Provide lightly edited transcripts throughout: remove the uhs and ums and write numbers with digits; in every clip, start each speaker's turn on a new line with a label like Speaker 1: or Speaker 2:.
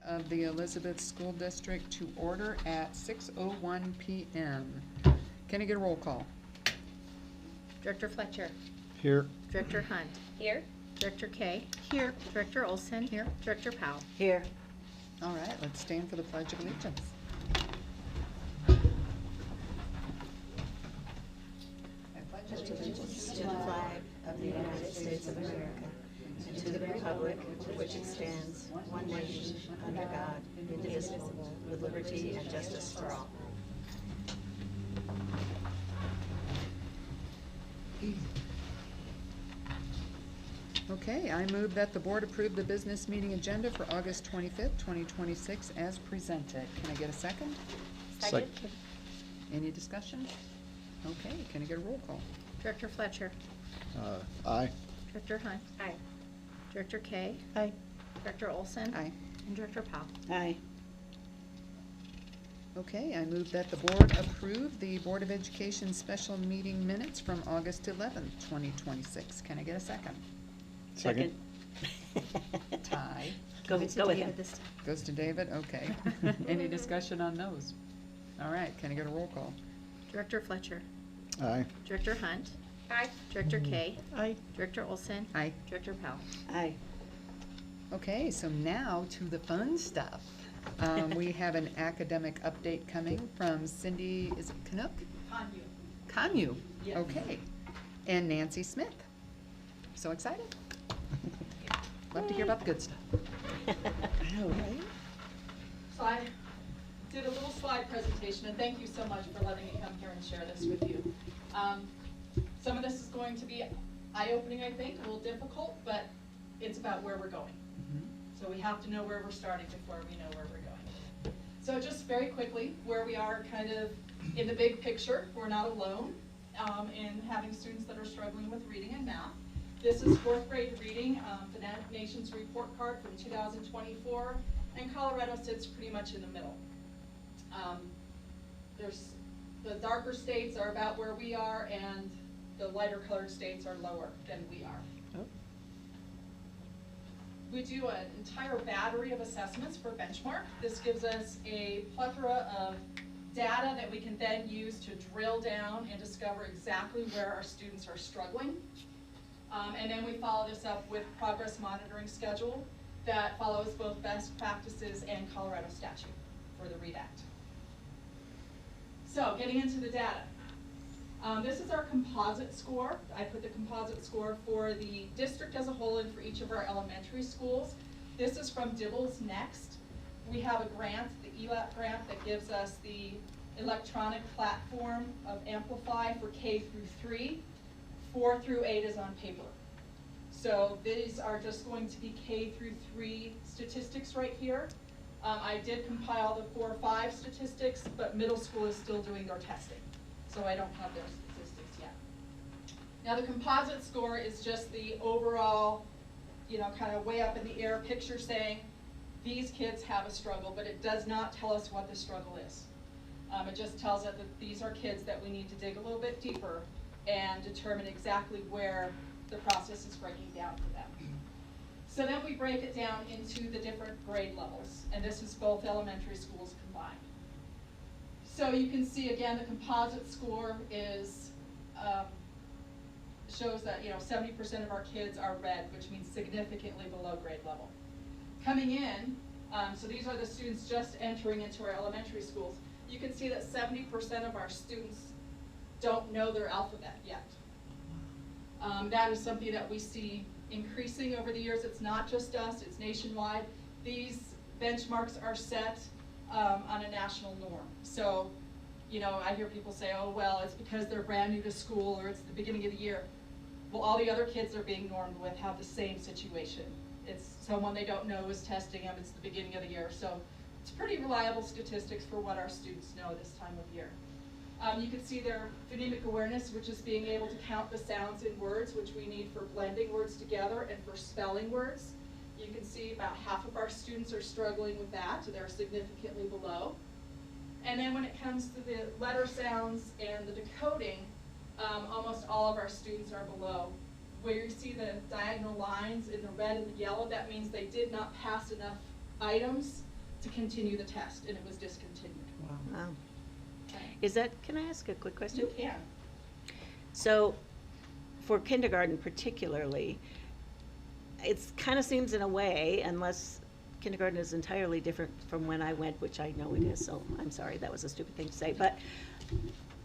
Speaker 1: of the Elizabeth School District to order at 6:01 p.m. Can I get a roll call?
Speaker 2: Director Fletcher.
Speaker 3: Here.
Speaker 2: Director Hunt.
Speaker 4: Here.
Speaker 2: Director Kay. Here. Director Olson.
Speaker 1: Here.
Speaker 2: Director Powell.
Speaker 4: Here.
Speaker 1: All right, let's stand for the Pledge of Allegiance.
Speaker 4: Pledge allegiance to the flag of the United States of America and to the republic for which it stands, one nation, under God, indivisible, with liberty and justice for all.
Speaker 1: Okay, I move that the board approve the business meeting agenda for August 25th, 2026 as presented. Can I get a second?
Speaker 3: Second.
Speaker 1: Any discussion? Okay, can I get a roll call?
Speaker 2: Director Fletcher.
Speaker 3: Aye.
Speaker 2: Director Hunt.
Speaker 4: Aye.
Speaker 2: Director Kay.
Speaker 4: Aye.
Speaker 2: Director Olson.
Speaker 1: Aye.
Speaker 2: And Director Powell.
Speaker 4: Aye.
Speaker 1: Okay, I move that the board approve the Board of Education special meeting minutes from August 11th, 2026. Can I get a second?
Speaker 4: Second.
Speaker 1: Tie.
Speaker 4: Go with him.
Speaker 1: Goes to David, okay. Any discussion on those? All right, can I get a roll call?
Speaker 2: Director Fletcher.
Speaker 3: Aye.
Speaker 2: Director Hunt.
Speaker 4: Aye.
Speaker 2: Director Kay.
Speaker 4: Aye.
Speaker 2: Director Olson.
Speaker 1: Aye.
Speaker 2: Director Powell.
Speaker 4: Aye.
Speaker 1: Okay, so now to the fun stuff. We have an academic update coming from Cindy, is it Canuck? Conyu.
Speaker 5: Yes.
Speaker 1: Okay. And Nancy Smith. So excited. Love to hear about the good stuff.
Speaker 4: I know, right?
Speaker 5: So I did a little slide presentation, and thank you so much for letting me come here and share this with you. Some of this is going to be eye-opening, I think, a little difficult, but it's about where we're going. So we have to know where we're starting before we know where we're going. So just very quickly, where we are kind of in the big picture, we're not alone in having students that are struggling with reading and math. This is fourth grade reading, the nation's report card from 2024, and Colorado sits pretty much in the middle. There's the darker states are about where we are, and the lighter colored states are lower than we are.
Speaker 4: Oh.
Speaker 5: We do an entire battery of assessments for benchmark. This gives us a plethora of data that we can then use to drill down and discover exactly where our students are struggling. And then we follow this up with progress monitoring schedule that follows both best practices and Colorado statute for the READ Act. So getting into the data. This is our composite score. I put the composite score for the district as a whole and for each of our elementary schools. This is from Dibbles Next. We have a grant, the ELAP grant, that gives us the electronic platform of Amplify for K through 3. 4 through 8 is on paper. So these are just going to be K through 3 statistics right here. I did compile the 4-5 statistics, but middle school is still doing their testing. So I don't have their statistics yet. Now the composite score is just the overall, kind of way up in the air picture saying these kids have a struggle, but it does not tell us what the struggle is. It just tells us that these are kids that we need to dig a little bit deeper and determine exactly where the process is breaking down for them. So then we break it down into the different grade levels, and this is both elementary schools combined. So you can see again the composite score is shows that 70% of our kids are red, which means significantly below grade level. Coming in, so these are the students just entering into our elementary schools. You can see that 70% of our students don't know their alphabet yet. That is something that we see increasing over the years. It's not just us, it's nationwide. These benchmarks are set on a national norm. So, I hear people say, oh, well, it's because they're brand new to school or it's the beginning of the year. Well, all the other kids they're being normed with have the same situation. It's someone they don't know is testing them, it's the beginning of the year. So it's pretty reliable statistics for what our students know this time of year. You can see their phonemic awareness, which is being able to count the sounds in words, which we need for blending words together and for spelling words. You can see about half of our students are struggling with that, so they're significantly below. And then when it comes to the letter sounds and the decoding, almost all of our students are below. Where you see the diagonal lines in the red and the yellow, that means they did not pass enough items to continue the test, and it was discontinued.
Speaker 4: Wow.
Speaker 5: Okay.
Speaker 4: Is that, can I ask a quick question?
Speaker 5: You can.
Speaker 4: So, for kindergarten particularly, it kind of seems in a way, unless kindergarten is entirely different from when I went, which I know it is, so I'm sorry, that was a stupid thing to say, but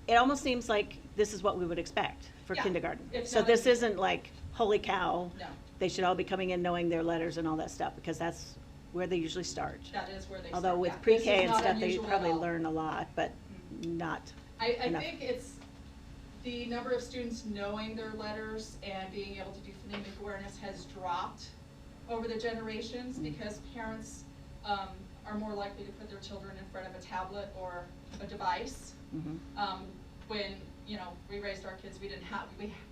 Speaker 4: it almost seems like this is what we would expect for
Speaker 5: Yeah,
Speaker 4: kindergarten.
Speaker 5: it's
Speaker 4: So
Speaker 5: not
Speaker 4: this
Speaker 5: unusual.
Speaker 4: isn't like, holy cow,
Speaker 5: No.
Speaker 4: they should all be coming in knowing their letters and all that stuff, because that's where they usually start.
Speaker 5: That is where they
Speaker 4: Although
Speaker 5: start,
Speaker 4: with
Speaker 5: yeah. This
Speaker 4: pre-K
Speaker 5: is
Speaker 4: and
Speaker 5: not
Speaker 4: stuff, they
Speaker 5: unusual at
Speaker 4: probably
Speaker 5: all.
Speaker 4: learn a lot, but not
Speaker 5: I
Speaker 4: enough.
Speaker 5: think it's the number of students knowing their letters and being able to do phonemic awareness has dropped over the generations because parents are more likely to put their children in front of a tablet or a device. When, you know, we raised our kids, we didn't have,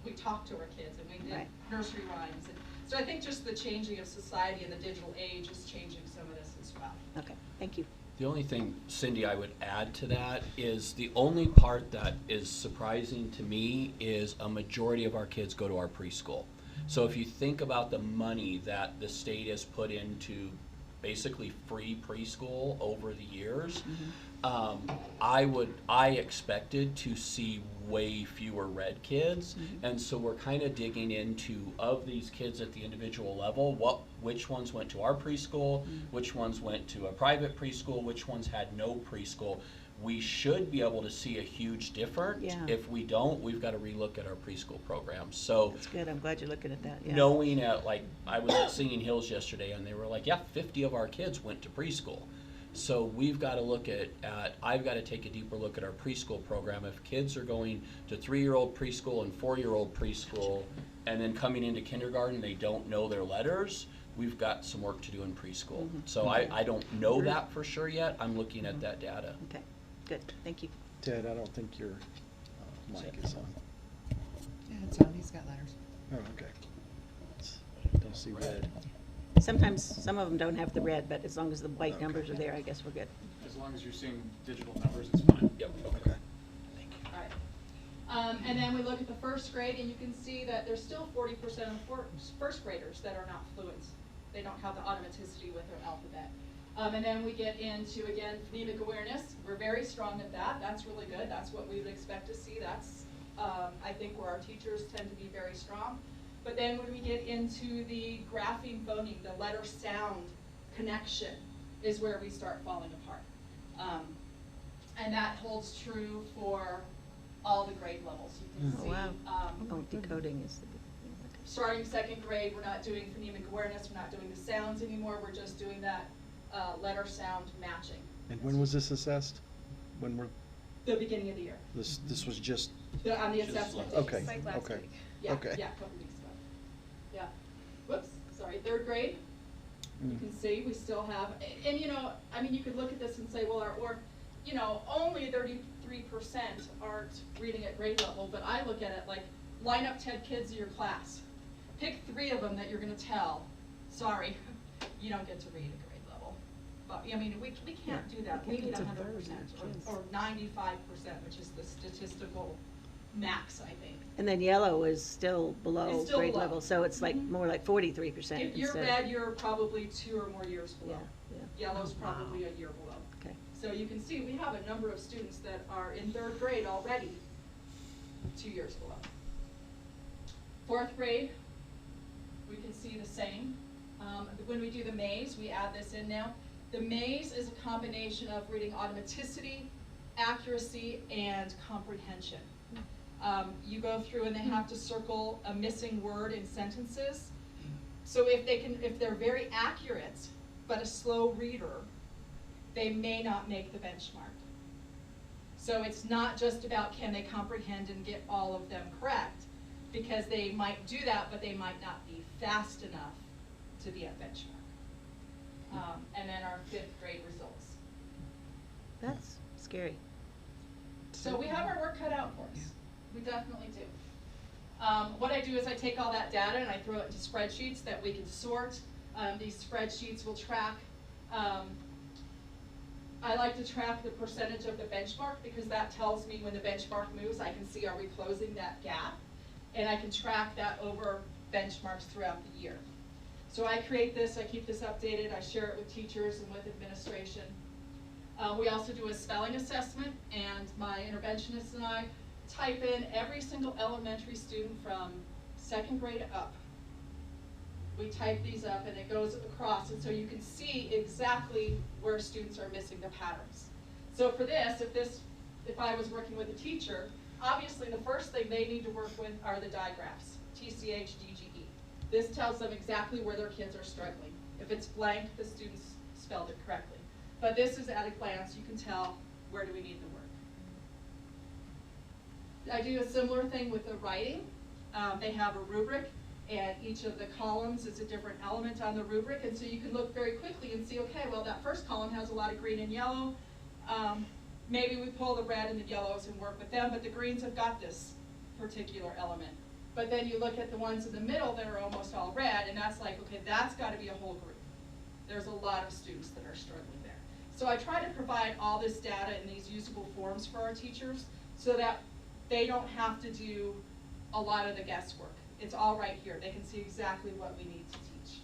Speaker 5: we talked to our kids and we did
Speaker 4: Right.
Speaker 5: nursery rhymes. And so I think just the changing of society and the digital age is changing some of this as well.
Speaker 4: Okay, thank you.
Speaker 6: The only thing, Cindy, I would add to that is the only part that is surprising to me is a majority of our kids go to our preschool. So if you think about the money that the state has put into basically free preschool over the years, I expected to see way fewer red kids, and so we're kind of digging into, of these kids at the individual level, which ones went to our preschool, which ones went to a private preschool, which ones had no preschool. We should be able to see a huge difference.
Speaker 4: Yeah.
Speaker 6: If we don't, we've got to relook at our preschool programs. So
Speaker 4: That's good, I'm glad you're looking at that, yeah.
Speaker 6: knowing like I was at Singing Hills yesterday and they were like, yeah, 50 of our kids went to preschool. So we've got to look at I've got to take a deeper look at our preschool program. If kids are going to 3-year-old preschool and 4-year-old preschool and then coming into kindergarten, they don't know their letters, we've got some work to do in preschool. So I don't know that for sure yet. I'm looking at that data.
Speaker 4: Okay, good, thank you.
Speaker 3: Ted, I don't think your mic is on.
Speaker 1: Yeah, it's on, he's got letters.
Speaker 3: Oh, okay. Don't see red.
Speaker 4: Sometimes, some of them don't have the red, but as long as the white numbers are there, I guess we're good.
Speaker 7: As long as you're seeing digital numbers, it's fine.
Speaker 6: Yep.
Speaker 3: Okay.
Speaker 5: All right. And then we look at the first grade, and you can see that there's still 40% of first graders that are not fluent. They don't have the automaticity with their alphabet. And then we get into, again, phonemic awareness. We're very strong at that. That's really good. That's what we would expect to see. That's, I think, where our teachers tend to be very strong. But then when we get into the grapheme phoneme, the letter sound connection is where we start falling apart. And that holds true for all the grade levels. You can
Speaker 4: Oh,
Speaker 5: see,
Speaker 4: wow. Oh, decoding is the big thing.
Speaker 5: starting second grade, we're not doing phonemic awareness, we're not doing the sounds anymore, we're just doing that letter sound matching.
Speaker 3: And when was this assessed? When were,
Speaker 5: The beginning of the year,
Speaker 3: this was just,
Speaker 5: on the
Speaker 6: Just
Speaker 5: assessment
Speaker 6: last-
Speaker 5: days.
Speaker 3: okay, okay.
Speaker 5: Yeah,
Speaker 3: Okay.
Speaker 5: yeah, a couple weeks ago. Yeah. Whoops, sorry, third grade. You
Speaker 3: Mm.
Speaker 5: can see we still have, and you know, I mean, you could look at this and say, well, you know, only 33% aren't reading at grade level, but I look at it like, line up 10 kids in your class. Pick 3 of them that you're gonna tell, sorry, you don't get to read at grade level. But, I mean, we can't do that. We need 100% or 95%, which is the statistical max, I think.
Speaker 4: And then yellow is still below
Speaker 5: It's still
Speaker 4: grade
Speaker 5: below.
Speaker 4: level, so it's like
Speaker 5: Mhm.
Speaker 4: more like 43%
Speaker 5: If you're
Speaker 4: instead.
Speaker 5: red, you're probably 2 or more years below.
Speaker 4: Yeah,
Speaker 5: Yellow's probably a year below.
Speaker 4: okay.
Speaker 5: So you can see we have a number of students that are in third grade already, 2 years below. Fourth grade, we can see the same. When we do the maze, we add this in now. The maze is a combination of reading automaticity, accuracy, and comprehension. You go through and they have to circle a missing word in sentences. So if they're very accurate, but a slow reader, they may not make the benchmark. So it's not just about can they comprehend and get all of them correct, because they might do that, but they might not be fast enough to be at benchmark. And then our 5th grade results.
Speaker 4: That's scary.
Speaker 5: So we have our work cut out for us. We definitely do. What I do is I take all that data and I throw it into spreadsheets that we can sort. These spreadsheets will track, I like to track the percentage of the benchmark because that tells me when the benchmark moves, I can see are we closing that gap. And I can track that over benchmarks throughout the year. So I create this, I keep this updated, I share it with teachers and with administration. We also do a spelling assessment, and my interventionists and I type in every single elementary student from 2nd grade up. We type these up and it goes across, and so you can see exactly where students are missing the patterns. So for this, if I was working with a teacher, obviously the first thing they need to work with are the digraphs, TCH, DGE. This tells them exactly where their kids are struggling. If it's blank, the students spelled it correctly. But this is at a glance, you can tell where do we need the work. I do a similar thing with the writing. They have a rubric, and each of the columns is a different element on the rubric, and so you can look very quickly and see, okay, well that first column has a lot of green and yellow. Maybe we pull the red and the yellows and work with them, but the greens have got this particular element. But then you look at the ones in the middle that are almost all red, and that's like, okay, that's got to be a whole group. There's a lot of students that are struggling there. So I try to provide all this data in these usable forms for our teachers so that they don't have to do a lot of the guesswork. It's all right here. They can see exactly what we need to teach.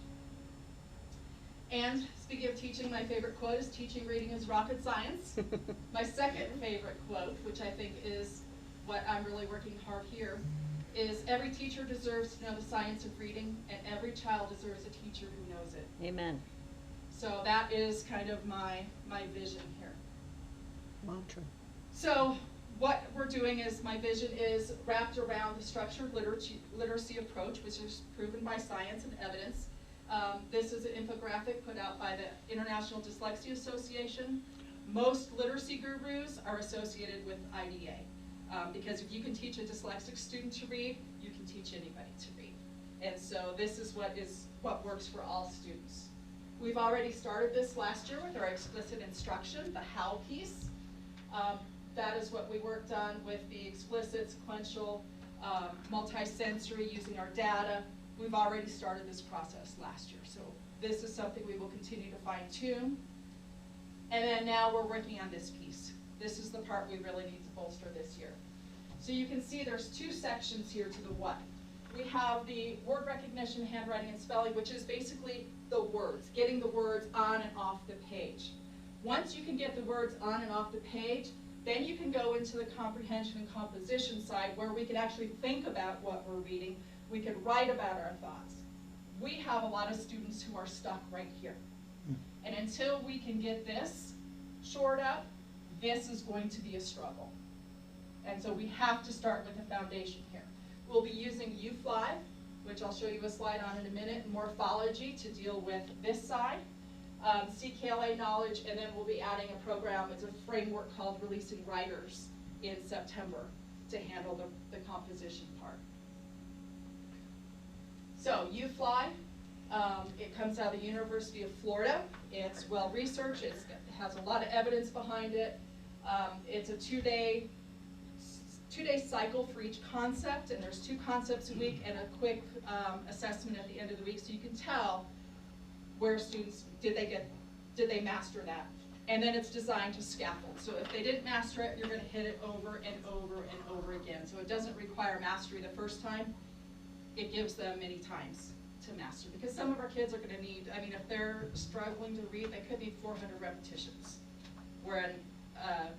Speaker 5: And speaking of teaching, my favorite quote is, "Teaching reading is rocket science." My second favorite quote, which I think is what I'm really working hard here, is, "Every teacher deserves to know the science of reading, and every child deserves a teacher who knows it."
Speaker 4: Amen.
Speaker 5: So that is kind of my vision here.
Speaker 4: Mantra.
Speaker 5: So what we're doing is, my vision is wrapped around the structured literacy approach, which is proven by science and evidence. This is an infographic put out by the International Dyslexia Association. Most literacy gurus are associated with IDA, because if you can teach a dyslexic student to read, you can teach anybody to read. And so this is what works for all students. We've already started this last year with our explicit instruction, the how piece. That is what we worked on with the explicit, sequential, multisensory, using our data. We've already started this process last year, so this is something we will continue to fine tune. And then now we're working on this piece. This is the part we really need to bolster this year. So you can see there's two sections here to the what. We have the word recognition, handwriting, and spelling, which is basically the words, getting the words on and off the page. Once you can get the words on and off the page, then you can go into the comprehension and composition side, where we can actually think about what we're reading. We can write about our thoughts. We have a lot of students who are stuck right here. And until we can get this shored up, this is going to be a struggle. And so we have to start with the foundation here. We'll be using UFly, which I'll show you a slide on in a minute, and morphology to deal with this side. CKLA knowledge, and then we'll be adding a program, it's a framework called Releasing Writers in September to handle the composition part. So UFly, it comes out of the University of Florida. It's well researched, it has a lot of evidence behind it. It's a two-day cycle for each concept, and there's 2 concepts a week and a quick assessment at the end of the week, so you can tell where students, did they master that? And then it's designed to scaffold. So if they didn't master it, you're going to hit it over and over and over again. So it doesn't require mastery the first time. It gives them many times to master, because some of our kids are going to need, I mean, if they're struggling to read, they could need 400 repetitions, where a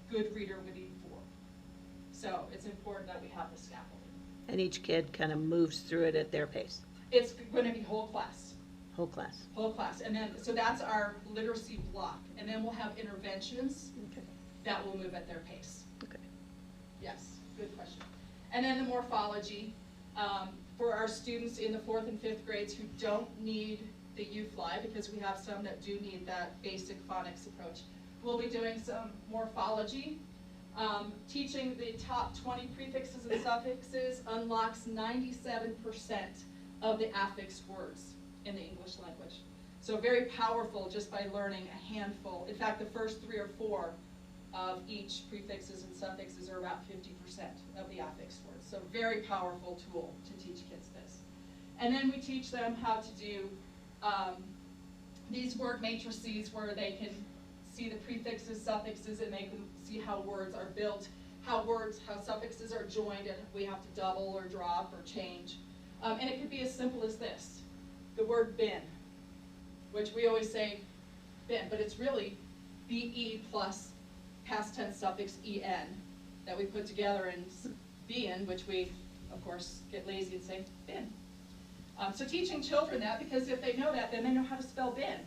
Speaker 5: good reader would need 4. So it's important that we have the scaffolding.
Speaker 8: And each kid kind of moves through it at their pace,
Speaker 5: It's going to be whole class.
Speaker 8: whole class.
Speaker 5: Whole class, and then, so that's our literacy block, and then we'll have interventions
Speaker 8: Okay.
Speaker 5: that will move at their pace.
Speaker 8: Okay.
Speaker 5: Yes, good question. And then the morphology, for our students in the 4th and 5th grades who don't need the UFly, because we have some that do need that basic phonics approach, we'll be doing some morphology. Teaching the top 20 prefixes and suffixes unlocks 97% of the affixed words in the English language. So very powerful just by learning a handful. In fact, the first 3 or 4 of each prefixes and suffixes are about 50% of the affixed words. So very powerful tool to teach kids this. And then we teach them how to do these word matrices, where they can see the prefixes, suffixes, and they can see how words are built, how suffixes are joined, and we have to double or drop or change. And it could be as simple as this. the word bin, which we always say bin, but it's really BE plus past tense suffix EN that we put together in bin, which we, of course, get lazy and say bin. So teaching children that, because if they know that, then they know how to spell bin.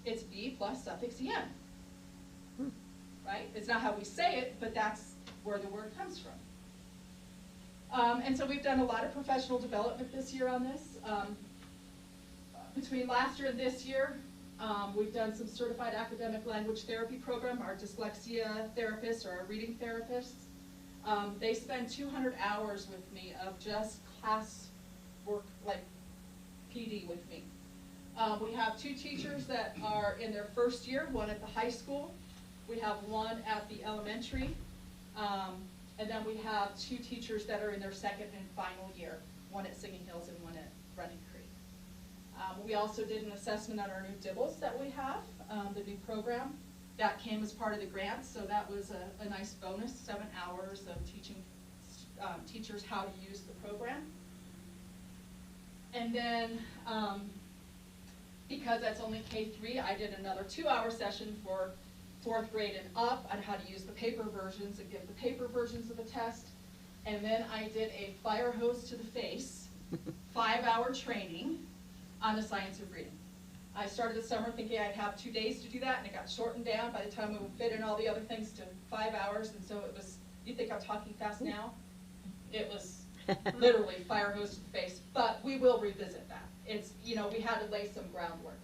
Speaker 5: It's B plus suffix EN. Right? It's not how we say it, but that's where the word comes from. And so we've done a lot of professional development this year on this. Between last year and this year, we've done some certified academic language therapy program. Our dyslexia therapists or our reading therapists, they spend 200 hours with me of just class work, like PD with me. We have 2 teachers that are in their first year, one at the high school. We have one at the elementary. And then we have 2 teachers that are in their second and final year, one at Singing Hills and one at Running Creek. We also did an assessment on our new DIBELS that we have, the new program. That came as part of the grant, so that was a nice bonus, 7 hours of teaching teachers how to use the program. And then, because that's only K-3, I did another 2-hour session for 4th grade and up on how to use the paper versions and give the paper versions of the test. And then I did a fire hose to the face, 5-hour training on the science of reading. I started the summer thinking I'd have 2 days to do that, and it got shortened down by the time we would fit in all the other things to 5 hours, and so it was, you think I'm talking fast now? It was literally fire hose to the face, but we will revisit that. It's, you know, we had to lay some groundwork.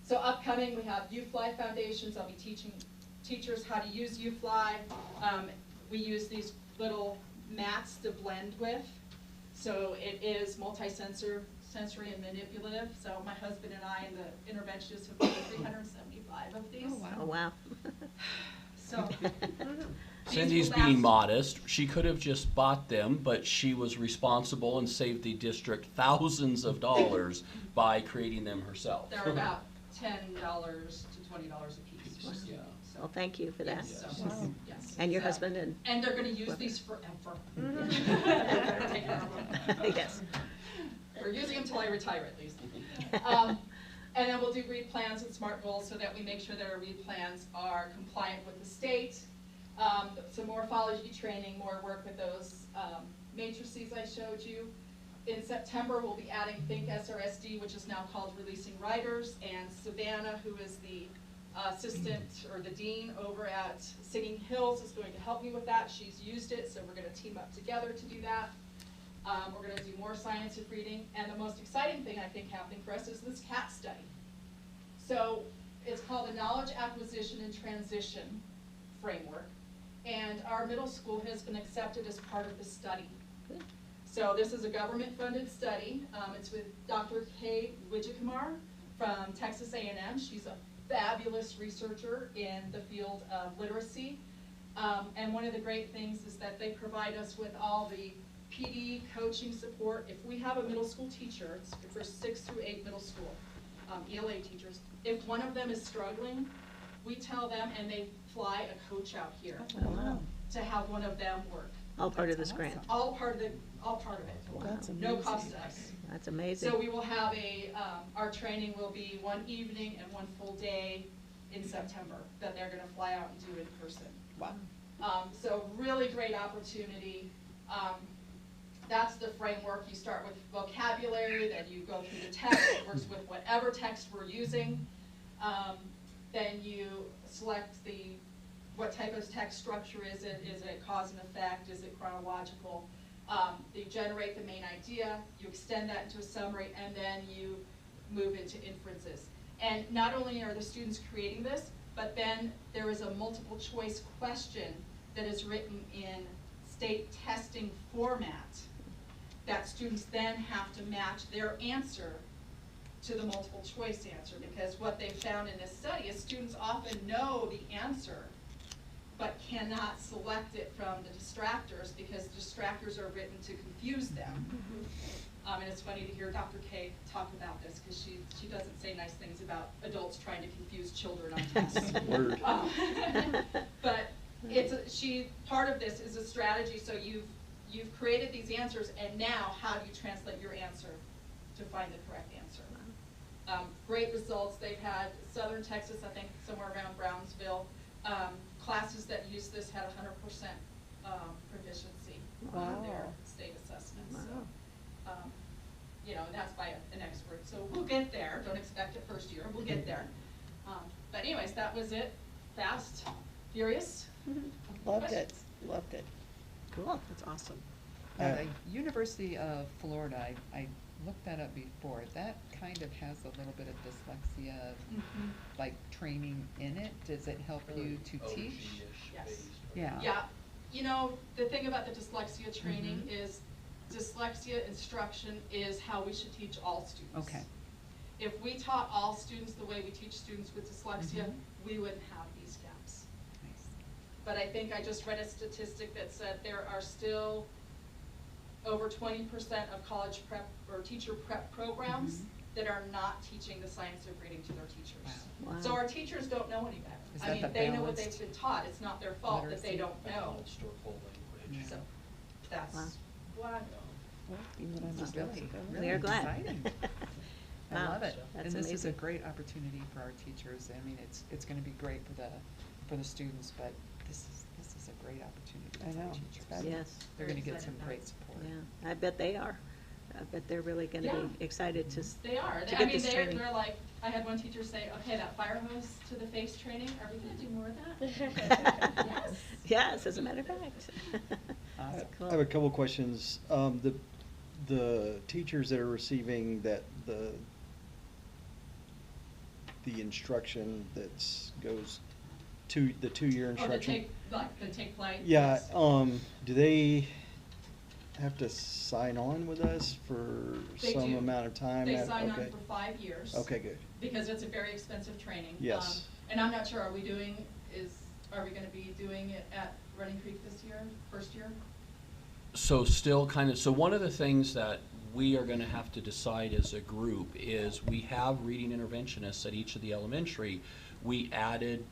Speaker 5: So upcoming, we have UFly Foundations. I'll be teaching teachers how to use UFly. We use these little mats to blend with. So it is multi-sensory and manipulative. So my husband and I and the interventionists have done 375 of these.
Speaker 1: Oh, wow.
Speaker 8: Oh, wow.
Speaker 5: So
Speaker 6: Cindy's being modest. She could have just bought them, but she was responsible and saved the district thousands of dollars by creating them herself.
Speaker 5: they're about $10 to $20 a piece.
Speaker 8: Wow.
Speaker 6: Yeah.
Speaker 5: So,
Speaker 8: Well, thank you for that.
Speaker 5: yes, so,
Speaker 1: Wow.
Speaker 5: yes.
Speaker 8: And your
Speaker 5: So-
Speaker 8: husband and,
Speaker 5: And they're gonna use these forever. Take care of them.
Speaker 8: yes.
Speaker 5: We're using them until I retire at least. And then we'll do read plans and SMART goals so that we make sure that our read plans are compliant with the state. Some morphology training, more work with those matrices I showed you. In September, we'll be adding Think SRSD, which is now called Releasing Writers, and Savannah, who is the assistant or the dean over at Singing Hills, is going to help me with that. She's used it, so we're going to team up together to do that. We're going to do more science of reading, and the most exciting thing I think happening for us is this CAT study. So it's called the Knowledge Acquisition and Transition Framework, and our middle school has been accepted as part of the study.
Speaker 8: Good.
Speaker 5: So this is a government-funded study. It's with Dr. Kay Wijikumar from Texas A&M. She's a fabulous researcher in the field of literacy. And one of the great things is that they provide us with all the PD coaching support. If we have a middle school teacher, it's for 6 through 8 middle school ELA teachers, if one of them is struggling, we tell them and they fly a coach out here
Speaker 8: Oh, wow.
Speaker 5: to have one of them work.
Speaker 8: All part of this grant.
Speaker 5: All part of it.
Speaker 1: That's
Speaker 5: No
Speaker 1: amazing.
Speaker 5: cost to us.
Speaker 8: That's amazing.
Speaker 5: So we will have our training will be 1 evening and 1 full day in September that they're gonna fly out and do in person.
Speaker 1: Wow.
Speaker 5: So really great opportunity. That's the framework. You start with vocabulary, then you go through the text. It works with whatever text we're using. Then you select what type of text structure is it? Is it cause and effect? Is it chronological? You generate the main idea, you extend that into a summary, and then you move into inferences. And not only are the students creating this, but then there is a multiple choice question that is written in state testing format that students then have to match their answer to the multiple choice answer, because what they found in this study is students often know the answer but cannot select it from the distractors because the distractors are written to confuse them. And it's funny to hear Dr. Kay talk about this because she doesn't say nice things about adults trying to confuse children on tests.
Speaker 3: Word.
Speaker 5: But part of this is a strategy. So you've created these answers, and now how do you translate your answer to find the correct answer? Great results. They've had Southern Texas, I think somewhere around Brownsville. Classes that use this had 100% proficiency on their
Speaker 8: Wow.
Speaker 5: state assessments.
Speaker 8: Wow.
Speaker 5: So, you know, and that's by an expert. So we'll get there. Don't expect it first year. We'll get there. But anyways, that was it. Fast, furious.
Speaker 8: Loved it, loved it. Cool.
Speaker 2: That's awesome.
Speaker 1: Now, the University of Florida, I looked that up before, that kind of has a little bit of dyslexia,
Speaker 5: Mhm.
Speaker 1: like training in it. Does it help you to teach?
Speaker 5: Yes.
Speaker 1: Yeah.
Speaker 5: Yeah, you know, the thing about the dyslexia training
Speaker 1: Mhm.
Speaker 5: is dyslexia instruction is how we should teach all students.
Speaker 1: Okay.
Speaker 5: If we taught all students the way we teach students with dyslexia,
Speaker 1: Mhm.
Speaker 5: we wouldn't have these gaps.
Speaker 1: Nice.
Speaker 5: But I think I just read a statistic that said there are still over 20% of college prep or teacher prep programs
Speaker 1: Mhm.
Speaker 5: that are not teaching the science of reading to their teachers.
Speaker 8: Wow. Wow.
Speaker 5: So our teachers don't know any better.
Speaker 1: Is
Speaker 5: I
Speaker 1: that
Speaker 5: mean,
Speaker 1: the
Speaker 5: they know what they've
Speaker 1: balanced
Speaker 5: been taught. It's not their fault that they
Speaker 1: literacy?
Speaker 5: don't know.
Speaker 1: Yeah.
Speaker 5: So that's
Speaker 8: Wow.
Speaker 5: why.
Speaker 1: This is really,
Speaker 8: We
Speaker 1: really
Speaker 8: are glad.
Speaker 1: exciting. I
Speaker 8: Wow.
Speaker 1: love it.
Speaker 8: That's
Speaker 1: And this is a
Speaker 8: amazing.
Speaker 1: great opportunity for our teachers. I mean, it's gonna be great for the students, but this is a great opportunity
Speaker 9: I
Speaker 1: for our
Speaker 9: know, it's
Speaker 1: teachers.
Speaker 9: fabulous.
Speaker 8: Yes,
Speaker 1: They're
Speaker 5: Very
Speaker 1: gonna get
Speaker 5: excited
Speaker 1: some
Speaker 5: about
Speaker 1: great
Speaker 5: it.
Speaker 1: support.
Speaker 8: yeah, I bet they are. I bet they're really gonna
Speaker 5: Yeah.
Speaker 8: be excited to,
Speaker 5: They are.
Speaker 8: to
Speaker 5: I
Speaker 8: get
Speaker 5: mean,
Speaker 8: this training.
Speaker 5: they're like, I had one teacher say, okay, that fire hose to the face training, are we gonna do more of that? Yes.
Speaker 8: Yes, as a matter of fact.
Speaker 1: Awesome.
Speaker 8: Cool.
Speaker 3: I have a couple questions. The teachers that are receiving the instruction goes to the 2-year
Speaker 5: Oh, the
Speaker 3: instruction.
Speaker 5: take flight?
Speaker 3: Yeah,
Speaker 5: yes.
Speaker 3: do they have to sign on with us for
Speaker 5: They
Speaker 3: some
Speaker 5: do.
Speaker 3: amount of time?
Speaker 5: They sign
Speaker 3: Okay.
Speaker 5: on for 5 years.
Speaker 3: Okay, good.
Speaker 5: Because it's a very expensive training.
Speaker 3: Yes.
Speaker 5: And I'm not sure, are we gonna be doing it at Running Creek this year, first year?
Speaker 6: So still kind of, so one of the things that we are gonna have to decide as a group is we have reading interventionists at each of the elementary. We added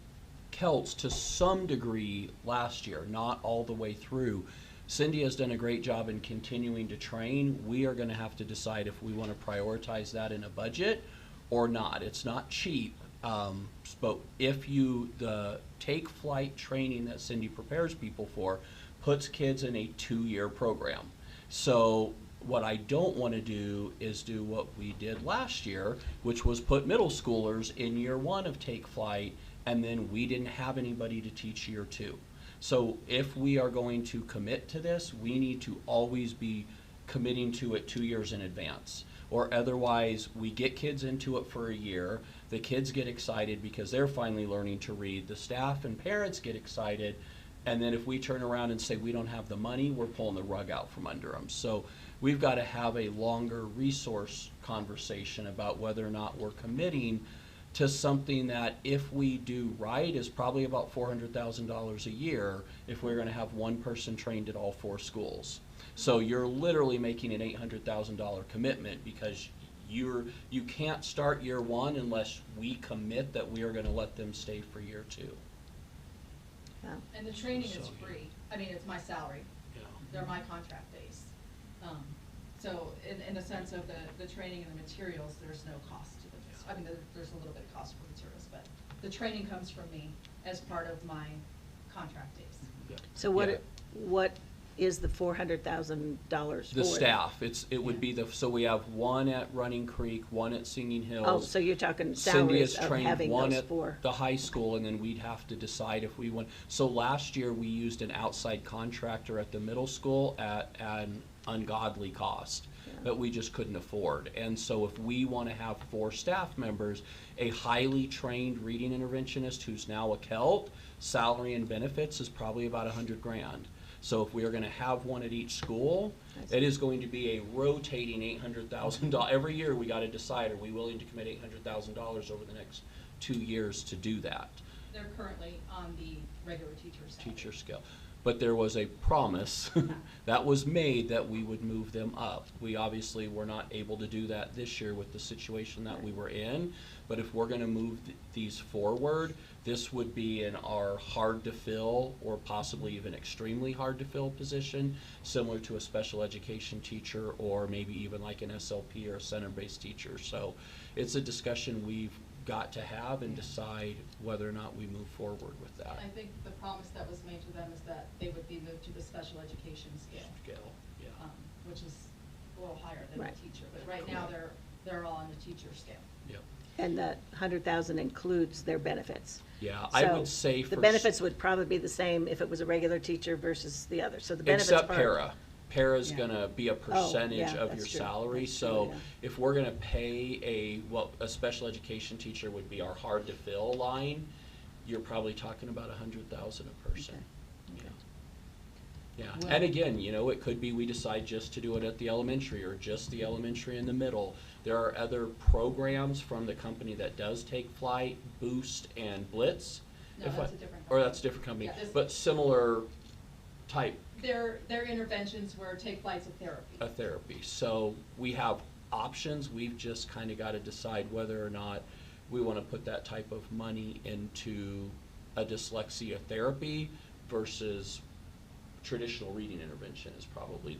Speaker 6: Celts to some degree last year, not all the way through. Cindy has done a great job in continuing to train. We are gonna have to decide if we wanna prioritize that in a budget or not. It's not cheap, but the take flight training that Cindy prepares people for puts kids in a 2-year program. So what I don't want to do is do what we did last year, which was put middle schoolers in year 1 of take flight, and then we didn't have anybody to teach year 2. So if we are going to commit to this, we need to always be committing to it 2 years in advance. Or otherwise, we get kids into it for a year, the kids get excited because they're finally learning to read, the staff and parents get excited, and then if we turn around and say we don't have the money, we're pulling the rug out from under them. So we've got to have a longer resource conversation about whether or not we're committing to something that, if we do right, is probably about $400,000 a year if we're going to have one person trained at all 4 schools. So you're literally making an $800,000 commitment because you can't start year 1 unless we commit that we are going to let them stay for year 2.
Speaker 8: Wow.
Speaker 5: And the training is
Speaker 6: So,
Speaker 5: free. I mean, it's my salary. They're my contract base. So in the sense of the training and the materials, there's no cost to them. I mean, there's a little bit of cost for materials, but the training comes from me as part of my contract days.
Speaker 8: So what is the $400,000 for?
Speaker 6: The staff, it would be so we have one at Running Creek, one at Singing Hills.
Speaker 8: Oh, so you're talking
Speaker 6: Cindy has
Speaker 8: salaries of
Speaker 6: trained
Speaker 8: having
Speaker 6: one
Speaker 8: those
Speaker 6: at
Speaker 8: 4.
Speaker 6: the high school, and then we'd have to decide if we want. So last year, we used an outside contractor at the middle school at an ungodly cost that we just couldn't afford. And so if we want to have 4 staff members, a highly trained reading interventionist who's now a Celt, salary and benefits is probably about $100,000. So if we are going to have one at each school, it is going to be a rotating $800,000. Every year we got to decide, are we willing to commit $800,000 over the next 2 years to do that?
Speaker 5: They're currently on the regular teacher salary.
Speaker 6: Teacher scale. but there was a promise that was made that we would move them up. We obviously were not able to do that this year with the situation that we were in, but if we're gonna move these forward, this would be in our hard to fill or possibly even extremely hard to fill position, similar to a special education teacher or maybe even like an SLP or a center-based teacher. So it's a discussion we've got to have and decide whether or not we move forward with that.
Speaker 5: I think the promise that was made to them is that they would be moved to the special education scale,
Speaker 6: Yeah.
Speaker 5: which is a little higher than
Speaker 8: Right.
Speaker 5: the teacher, but right now they're all on the teacher scale.
Speaker 6: Yep.
Speaker 8: And that 100,000 includes their benefits.
Speaker 6: Yeah, I
Speaker 8: So
Speaker 6: would say
Speaker 8: the
Speaker 6: for
Speaker 8: benefits would probably be the same if it was a regular teacher versus the other, so the benefits part.
Speaker 6: except para. Para's
Speaker 1: Yeah.
Speaker 6: gonna be a percentage
Speaker 8: yeah,
Speaker 6: of
Speaker 8: that's
Speaker 6: your
Speaker 8: true.
Speaker 6: salary,
Speaker 8: That's true,
Speaker 6: so
Speaker 8: yeah.
Speaker 6: if we're gonna pay a special education teacher would be our hard to fill line, you're probably talking about 100,000 a person.
Speaker 8: Okay. Okay.
Speaker 6: Yeah,
Speaker 1: Well-
Speaker 6: and again, it could be we decide just to do it at the elementary or just the elementary in the middle. There are other programs from the company that does take flight, Boost and Blitz.
Speaker 5: No, that's a different
Speaker 6: Or
Speaker 5: company.
Speaker 6: that's a different company,
Speaker 5: Yeah, this-
Speaker 6: but similar type
Speaker 5: Their interventions were take flights of therapy.
Speaker 6: of therapy. So we have options, we've just kind of got to decide whether or not we want to put that type of money into a dyslexia therapy versus traditional reading intervention is probably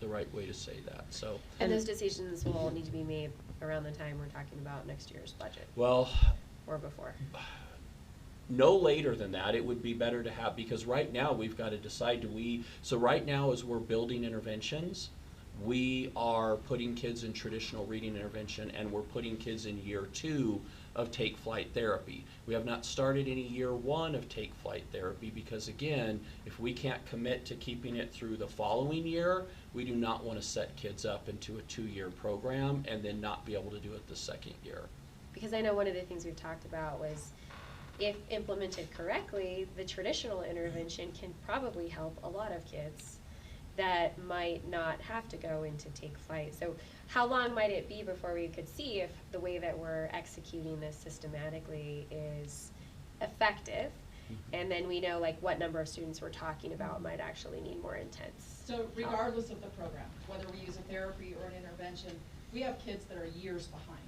Speaker 6: the right way to say that, so.
Speaker 9: And those decisions will need to be made around the time we're talking about next year's budget,
Speaker 6: Well,
Speaker 9: or before.
Speaker 6: no later than that, it would be better to have, because right now we've got to decide, so right now as we're building interventions, we are putting kids in traditional reading intervention and we're putting kids in year 2 of take flight therapy. We have not started any year 1 of take flight therapy because again, if we can't commit to keeping it through the following year, we do not want to set kids up into a 2-year program and then not be able to do it the second year.
Speaker 9: Because I know one of the things we've talked about was, if implemented correctly, the traditional intervention can probably help a lot of kids that might not have to go into take flight. So how long might it be before we could see if the way that we're executing this systematically is effective? And then we know like what number of students we're talking about might actually need more intense
Speaker 5: So
Speaker 9: help.
Speaker 5: regardless of the program, whether we use a therapy or an intervention, we have kids that are years behind.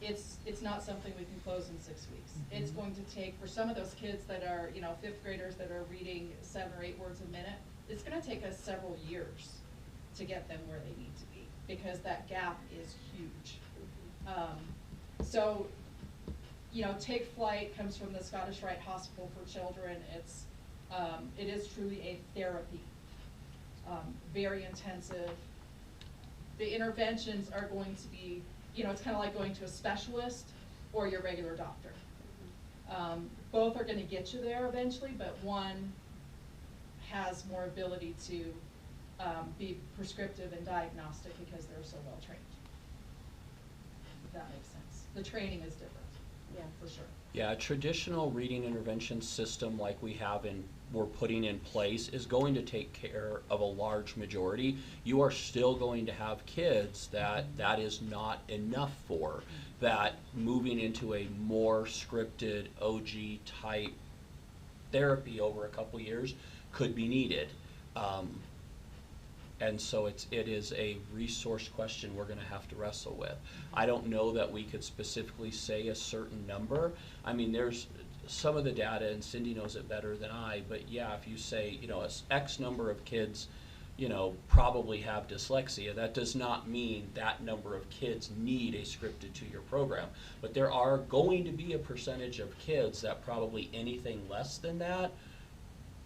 Speaker 5: It's not something we can close in 6 weeks. It's going to take, for some of those kids that are, 5th graders that are reading 7 or 8 words a minute, it's gonna take us several years to get them where they need to be, because that gap is huge. So, Take Flight comes from the Scottish Rite Hospital for Children. It is truly a therapy, very intensive. The interventions are going to be, it's kind of like going to a specialist or your regular doctor. Both are gonna get you there eventually, but one has more ability to be prescriptive and diagnostic because they're so well trained. If that makes sense. The training is different.
Speaker 9: Yeah.
Speaker 5: For sure.
Speaker 6: Yeah, a traditional reading intervention system like we're putting in place is going to take care of a large majority. You are still going to have kids that is not enough for, that moving into a more scripted OG type therapy over a couple years could be needed. And so it is a resource question we're gonna have to wrestle with. I don't know that we could specifically say a certain number. I mean, there's some of the data, and Cindy knows it better than I, but yeah, if you say, X number of kids, probably have dyslexia, that does not mean that number of kids need a scripted 2-year program. But there are going to be a percentage of kids that probably anything less than that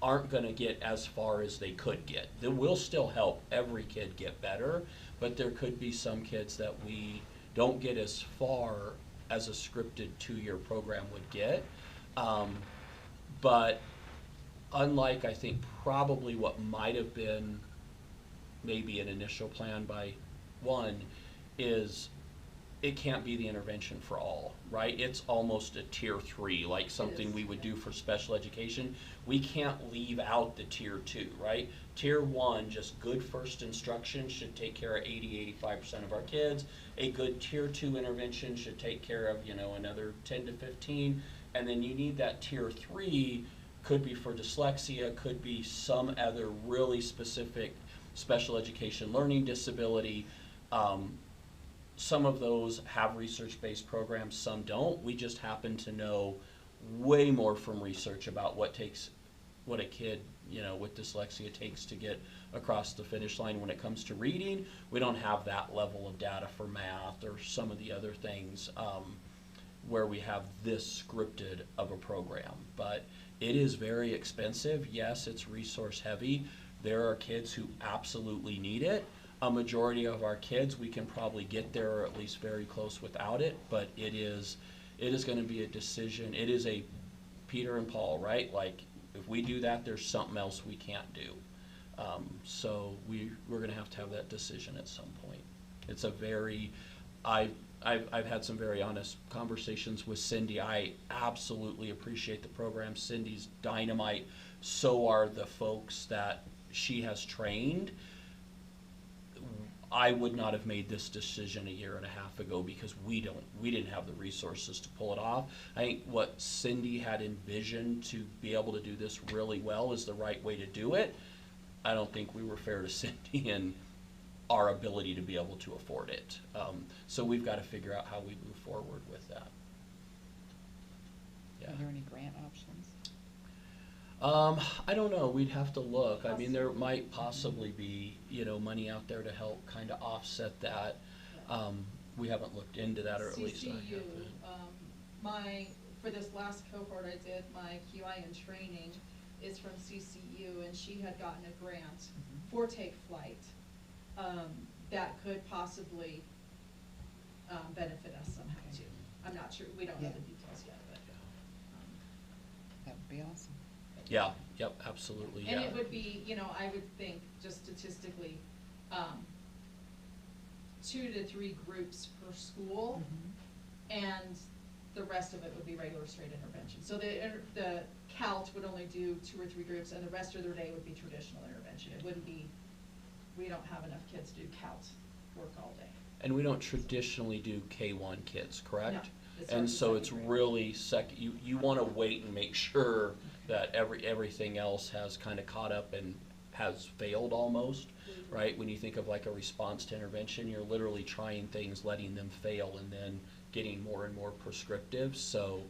Speaker 6: aren't going to get as far as they could get. That will still help every kid get better, but there could be some kids that we don't get as far as a scripted 2-year program would get. But unlike, I think, probably what might have been maybe an initial plan by one, is it can't be the intervention for all, right? It's almost a tier 3, like something we would do for special education. We can't leave out the tier 2, right? Tier 1, just good first instruction should take care of 80-85% of our kids. A good tier 2 intervention should take care of, another 10 to 15. And then you need that tier 3 Could be for dyslexia, could be some other really specific special education learning disability. Some of those have research-based programs, some don't. We just happen to know way more from research about what a kid, with dyslexia takes to get across the finish line when it comes to reading. We don't have that level of data for math or some of the other things where we have this scripted of a program. But it is very expensive. Yes, it's resource heavy. There are kids who absolutely need it. A majority of our kids, we can probably get there or at least very close without it, but it is going to be a decision. It is a Peter and Paul, right? Like, if we do that, there's something else we can't do. So we're going to have that decision at some point. It's a very, I've had some very honest conversations with Cindy. I absolutely appreciate the program. Cindy's dynamite. So are the folks that she has trained. I would not have made this decision a year and a half ago because we didn't have the resources to pull it off. I think what Cindy had envisioned to be able to do this really well is the right way to do it. I don't think we were fair to Cindy in our ability to be able to afford it. So we've got to figure out how we move forward with that. Yeah.
Speaker 1: Are there any grant options?
Speaker 6: I don't know. We'd have to look. I mean, there might possibly be, money out there to help kind of offset that. We haven't looked into that, or at least I
Speaker 5: CCU,
Speaker 6: haven't.
Speaker 5: for this last cohort I did, my QI in training is from CCU, and she had gotten a grant for Take Flight that could possibly benefit us somehow too. I'm not sure. We don't know the details yet, but
Speaker 1: That would be awesome.
Speaker 6: Yeah, yep, absolutely, yeah.
Speaker 5: and it would be, I would think just statistically, 2 to 3 groups per school, and the rest of it would be regular straight intervention. So the CALT would only do 2 or 3 groups, and the rest of their day would be traditional intervention. It wouldn't be, we don't have enough kids to do CALT work all day.
Speaker 6: And we don't traditionally do K-1 kids, correct?
Speaker 5: No, it's
Speaker 6: and
Speaker 5: already
Speaker 6: so it's
Speaker 5: second grade.
Speaker 6: really you want to wait and make sure that everything else has kind of caught up and has failed almost, right? When you think of like a response to intervention, you're literally trying things, letting them fail, and then getting more and more prescriptive. So,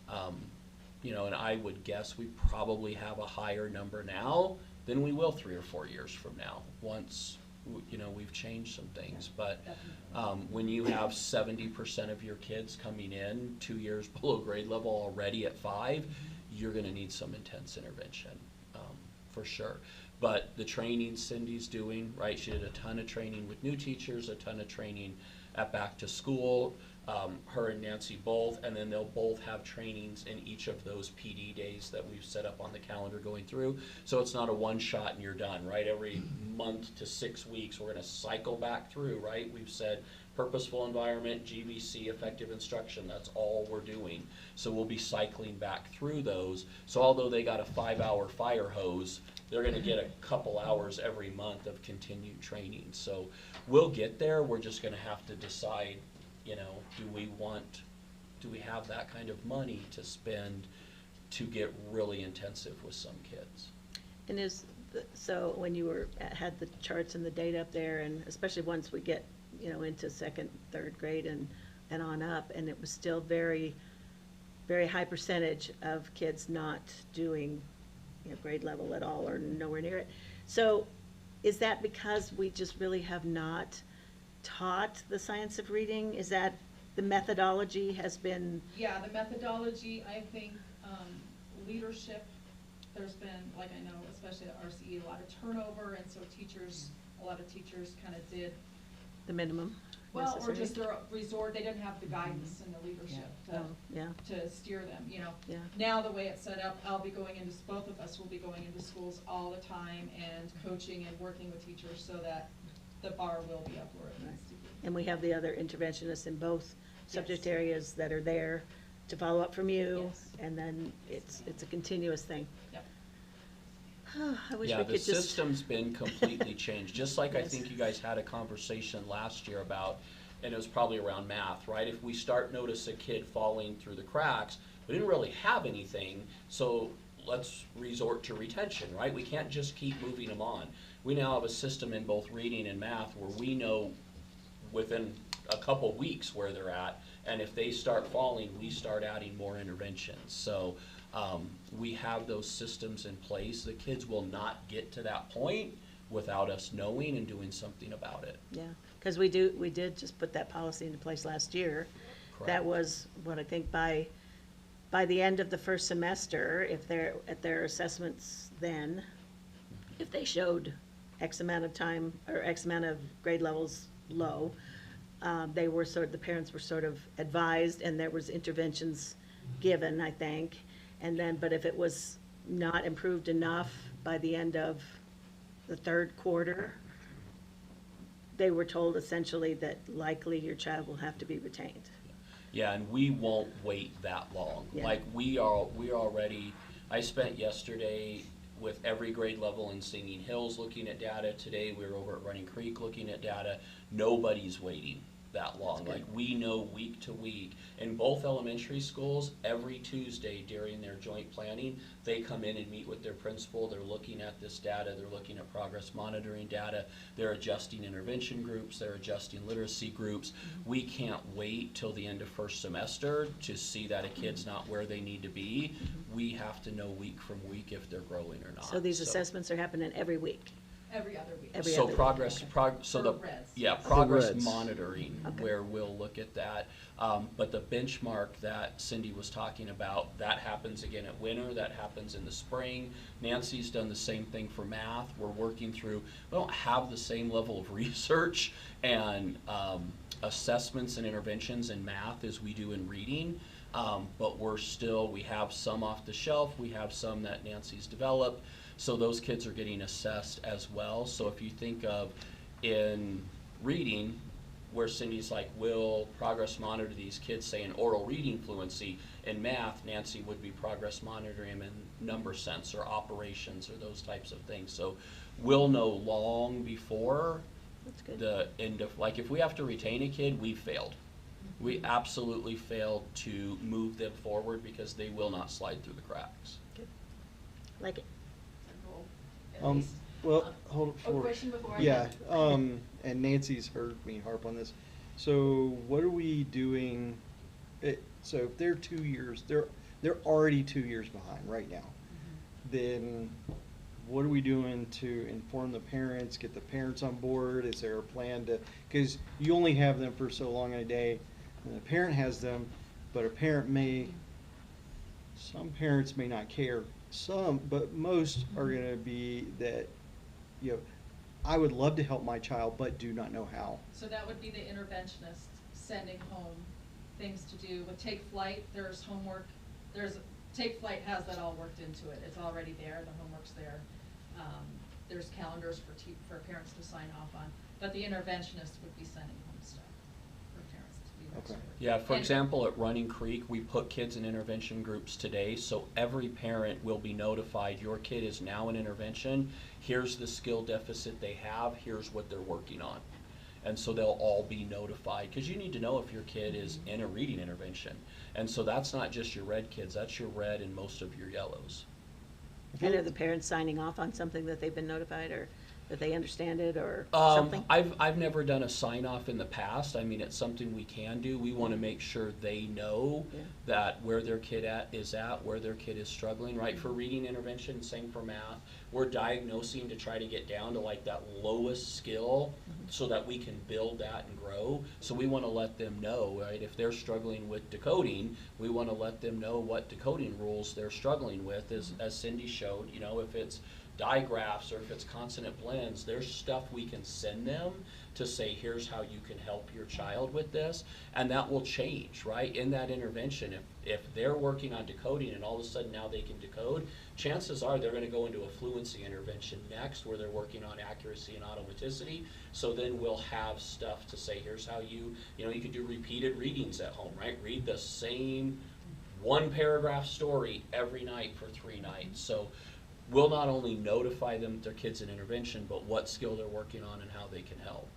Speaker 6: and I would guess we probably have a higher number now than we will 3 or 4 years from now, once we've changed some things. But when you have 70% of your kids coming in 2 years below grade level already at 5, you're going to need some intense intervention, for sure. But the training Cindy's doing, right? She did a ton of training with new teachers, a ton of training at back to school. Her and Nancy both, and then they'll both have trainings in each of those PD days that we've set up on the calendar going through. So it's not a one shot and you're done, right? Every month to 6 weeks, we're going to cycle back through, right? We've said purposeful environment, GBC, effective instruction, that's all we're doing. So we'll be cycling back through those. So although they got a 5-hour fire hose, they're going to get a couple hours every month of continued training. So we'll get there. We're just going to have to decide, do we have that kind of money to spend to get really intensive with some kids?
Speaker 8: And so when you had the charts and the data up there, and especially once we get, into 2nd, 3rd grade and on up, and it was still very, very high percentage of kids not doing, grade level at all or nowhere near it. So is that because we just really have not taught the science of reading? Is that the methodology has been?
Speaker 5: Yeah, the methodology, I think, leadership, there's been, like I know, especially at RCE, a lot of turnover, and so a lot of teachers kind of did.
Speaker 8: The minimum
Speaker 5: Well, or
Speaker 8: necessary?
Speaker 5: just their resort, they didn't have the guidance and the leadership to steer them,
Speaker 8: Yeah.
Speaker 5: Now, the way it's set up, both of us will be going into schools all the time and coaching and working with teachers so that the bar will be up where it needs to be.
Speaker 8: And we have the other interventionists in both subject areas that are there to follow up from you,
Speaker 5: Yes.
Speaker 8: and then it's a continuous thing.
Speaker 5: Yep.
Speaker 8: I wish
Speaker 6: Yeah,
Speaker 8: we
Speaker 6: the
Speaker 8: could just.
Speaker 6: system's been completely changed, just like I
Speaker 8: Yes.
Speaker 6: think you guys had a conversation last year about, and it was probably around math, right? If we start notice a kid falling through the cracks, we didn't really have anything, so let's resort to retention, right? We can't just keep moving them on. We now have a system in both reading and math where we know within a couple weeks where they're at, and if they start falling, we start adding more interventions. So we have those systems in place. The kids will not get to that point without us knowing and doing something about it.
Speaker 8: Yeah, because we did just put that policy into place last year.
Speaker 6: Correct.
Speaker 8: That was what I think by the end of the first semester, if they're at their assessments then, if they showed X amount of time or X amount of grade levels low, the parents were sort of advised, and there was interventions given, I think. And then, but if it was not improved enough by the end of the third quarter, they were told essentially that likely your child will have to be retained.
Speaker 6: Yeah, and we won't wait that long.
Speaker 8: Yeah.
Speaker 6: Like we already, I spent yesterday with every grade level in Singing Hills looking at data. Today we were over at Running Creek looking at data. Nobody's waiting that long. Like we know week to week. In both elementary schools, every Tuesday during their joint planning, they come in and meet with their principal. They're looking at this data. They're looking at progress monitoring data. They're adjusting intervention groups. They're adjusting literacy groups. We can't wait till the end of first semester to see that a kid's not where they need to be. We have to know week from week if they're growing or not.
Speaker 8: So these assessments are happening every week?
Speaker 5: Every other week.
Speaker 6: So
Speaker 8: other
Speaker 6: progress,
Speaker 8: week,
Speaker 6: so
Speaker 5: For
Speaker 6: the,
Speaker 5: reds.
Speaker 6: yeah,
Speaker 3: For
Speaker 6: progress
Speaker 3: reds.
Speaker 6: monitoring,
Speaker 8: Okay.
Speaker 6: where we'll look at that. But the benchmark that Cindy was talking about, that happens again at winter, that happens in the spring. Nancy's done the same thing for math. We're working through, we don't have the same level of research and assessments and interventions in math as we do in reading. But we have some off the shelf, we have some that Nancy's developed. So those kids are getting assessed as well. So if you think of in reading, where Cindy's like, will progress monitor these kids, say in oral reading fluency. In math, Nancy would be progress monitoring them in number sense or operations or those types of things. So we'll know long before
Speaker 8: That's good.
Speaker 6: the end of, like if we have to retain a kid, we failed. We absolutely failed to move them forward because they will not slide through the cracks.
Speaker 8: Good. Like it.
Speaker 5: At least.
Speaker 3: Well, hold
Speaker 5: A
Speaker 3: for,
Speaker 5: question before I.
Speaker 3: yeah, and Nancy's heard me harp on this. So what are we doing? So if they're 2 years, they're already 2 years behind right now. Then what are we doing to inform the parents, get the parents on board? Is there a plan to, because you only have them for so long in a day, and the parent has them, but some parents may not care. But most are gonna be that, I would love to help my child, but do not know how.
Speaker 5: So that would be the interventionist sending home things to do. With Take Flight, there's homework, Take Flight has that all worked into it. It's already there, the homework's there. There's calendars for parents to sign off on, but the interventionist would be sending home stuff for parents to do.
Speaker 3: Okay.
Speaker 6: Yeah, for
Speaker 5: And-
Speaker 6: example, at Running Creek, we put kids in intervention groups today, so every parent will be notified, your kid is now in intervention, here's the skill deficit they have, here's what they're working on. And so they'll all be notified, because you need to know if your kid is in a reading intervention. And so that's not just your red kids, that's your red and most of your yellows.
Speaker 8: And are the parents signing off on something that they've been notified, or that they understand it, or
Speaker 6: Um,
Speaker 8: something?
Speaker 6: I've never done a sign off in the past. I mean, it's something we can do. We want to make sure they know
Speaker 8: Yeah.
Speaker 6: that where their kid is at, where their kid is struggling, right? For reading intervention, same for math. We're diagnosing to try to get down to like that lowest skill so that we can build that and grow. So we want to let them know, right? If they're struggling with decoding, we want to let them know what decoding rules they're struggling with. As Cindy showed, if it's digraphs or if it's consonant blends, there's stuff we can send them to say, here's how you can help your child with this, and that will change, right? In that intervention, if they're working on decoding and all of a sudden now they can decode, chances are they're going to go into a fluency intervention next where they're working on accuracy and automaticity. So then we'll have stuff to say, here's how you could do repeated readings at home, right? Read the same one paragraph story every night for 3 nights. So we'll not only notify them that their kid's in intervention, but what skill they're working on and how they can help.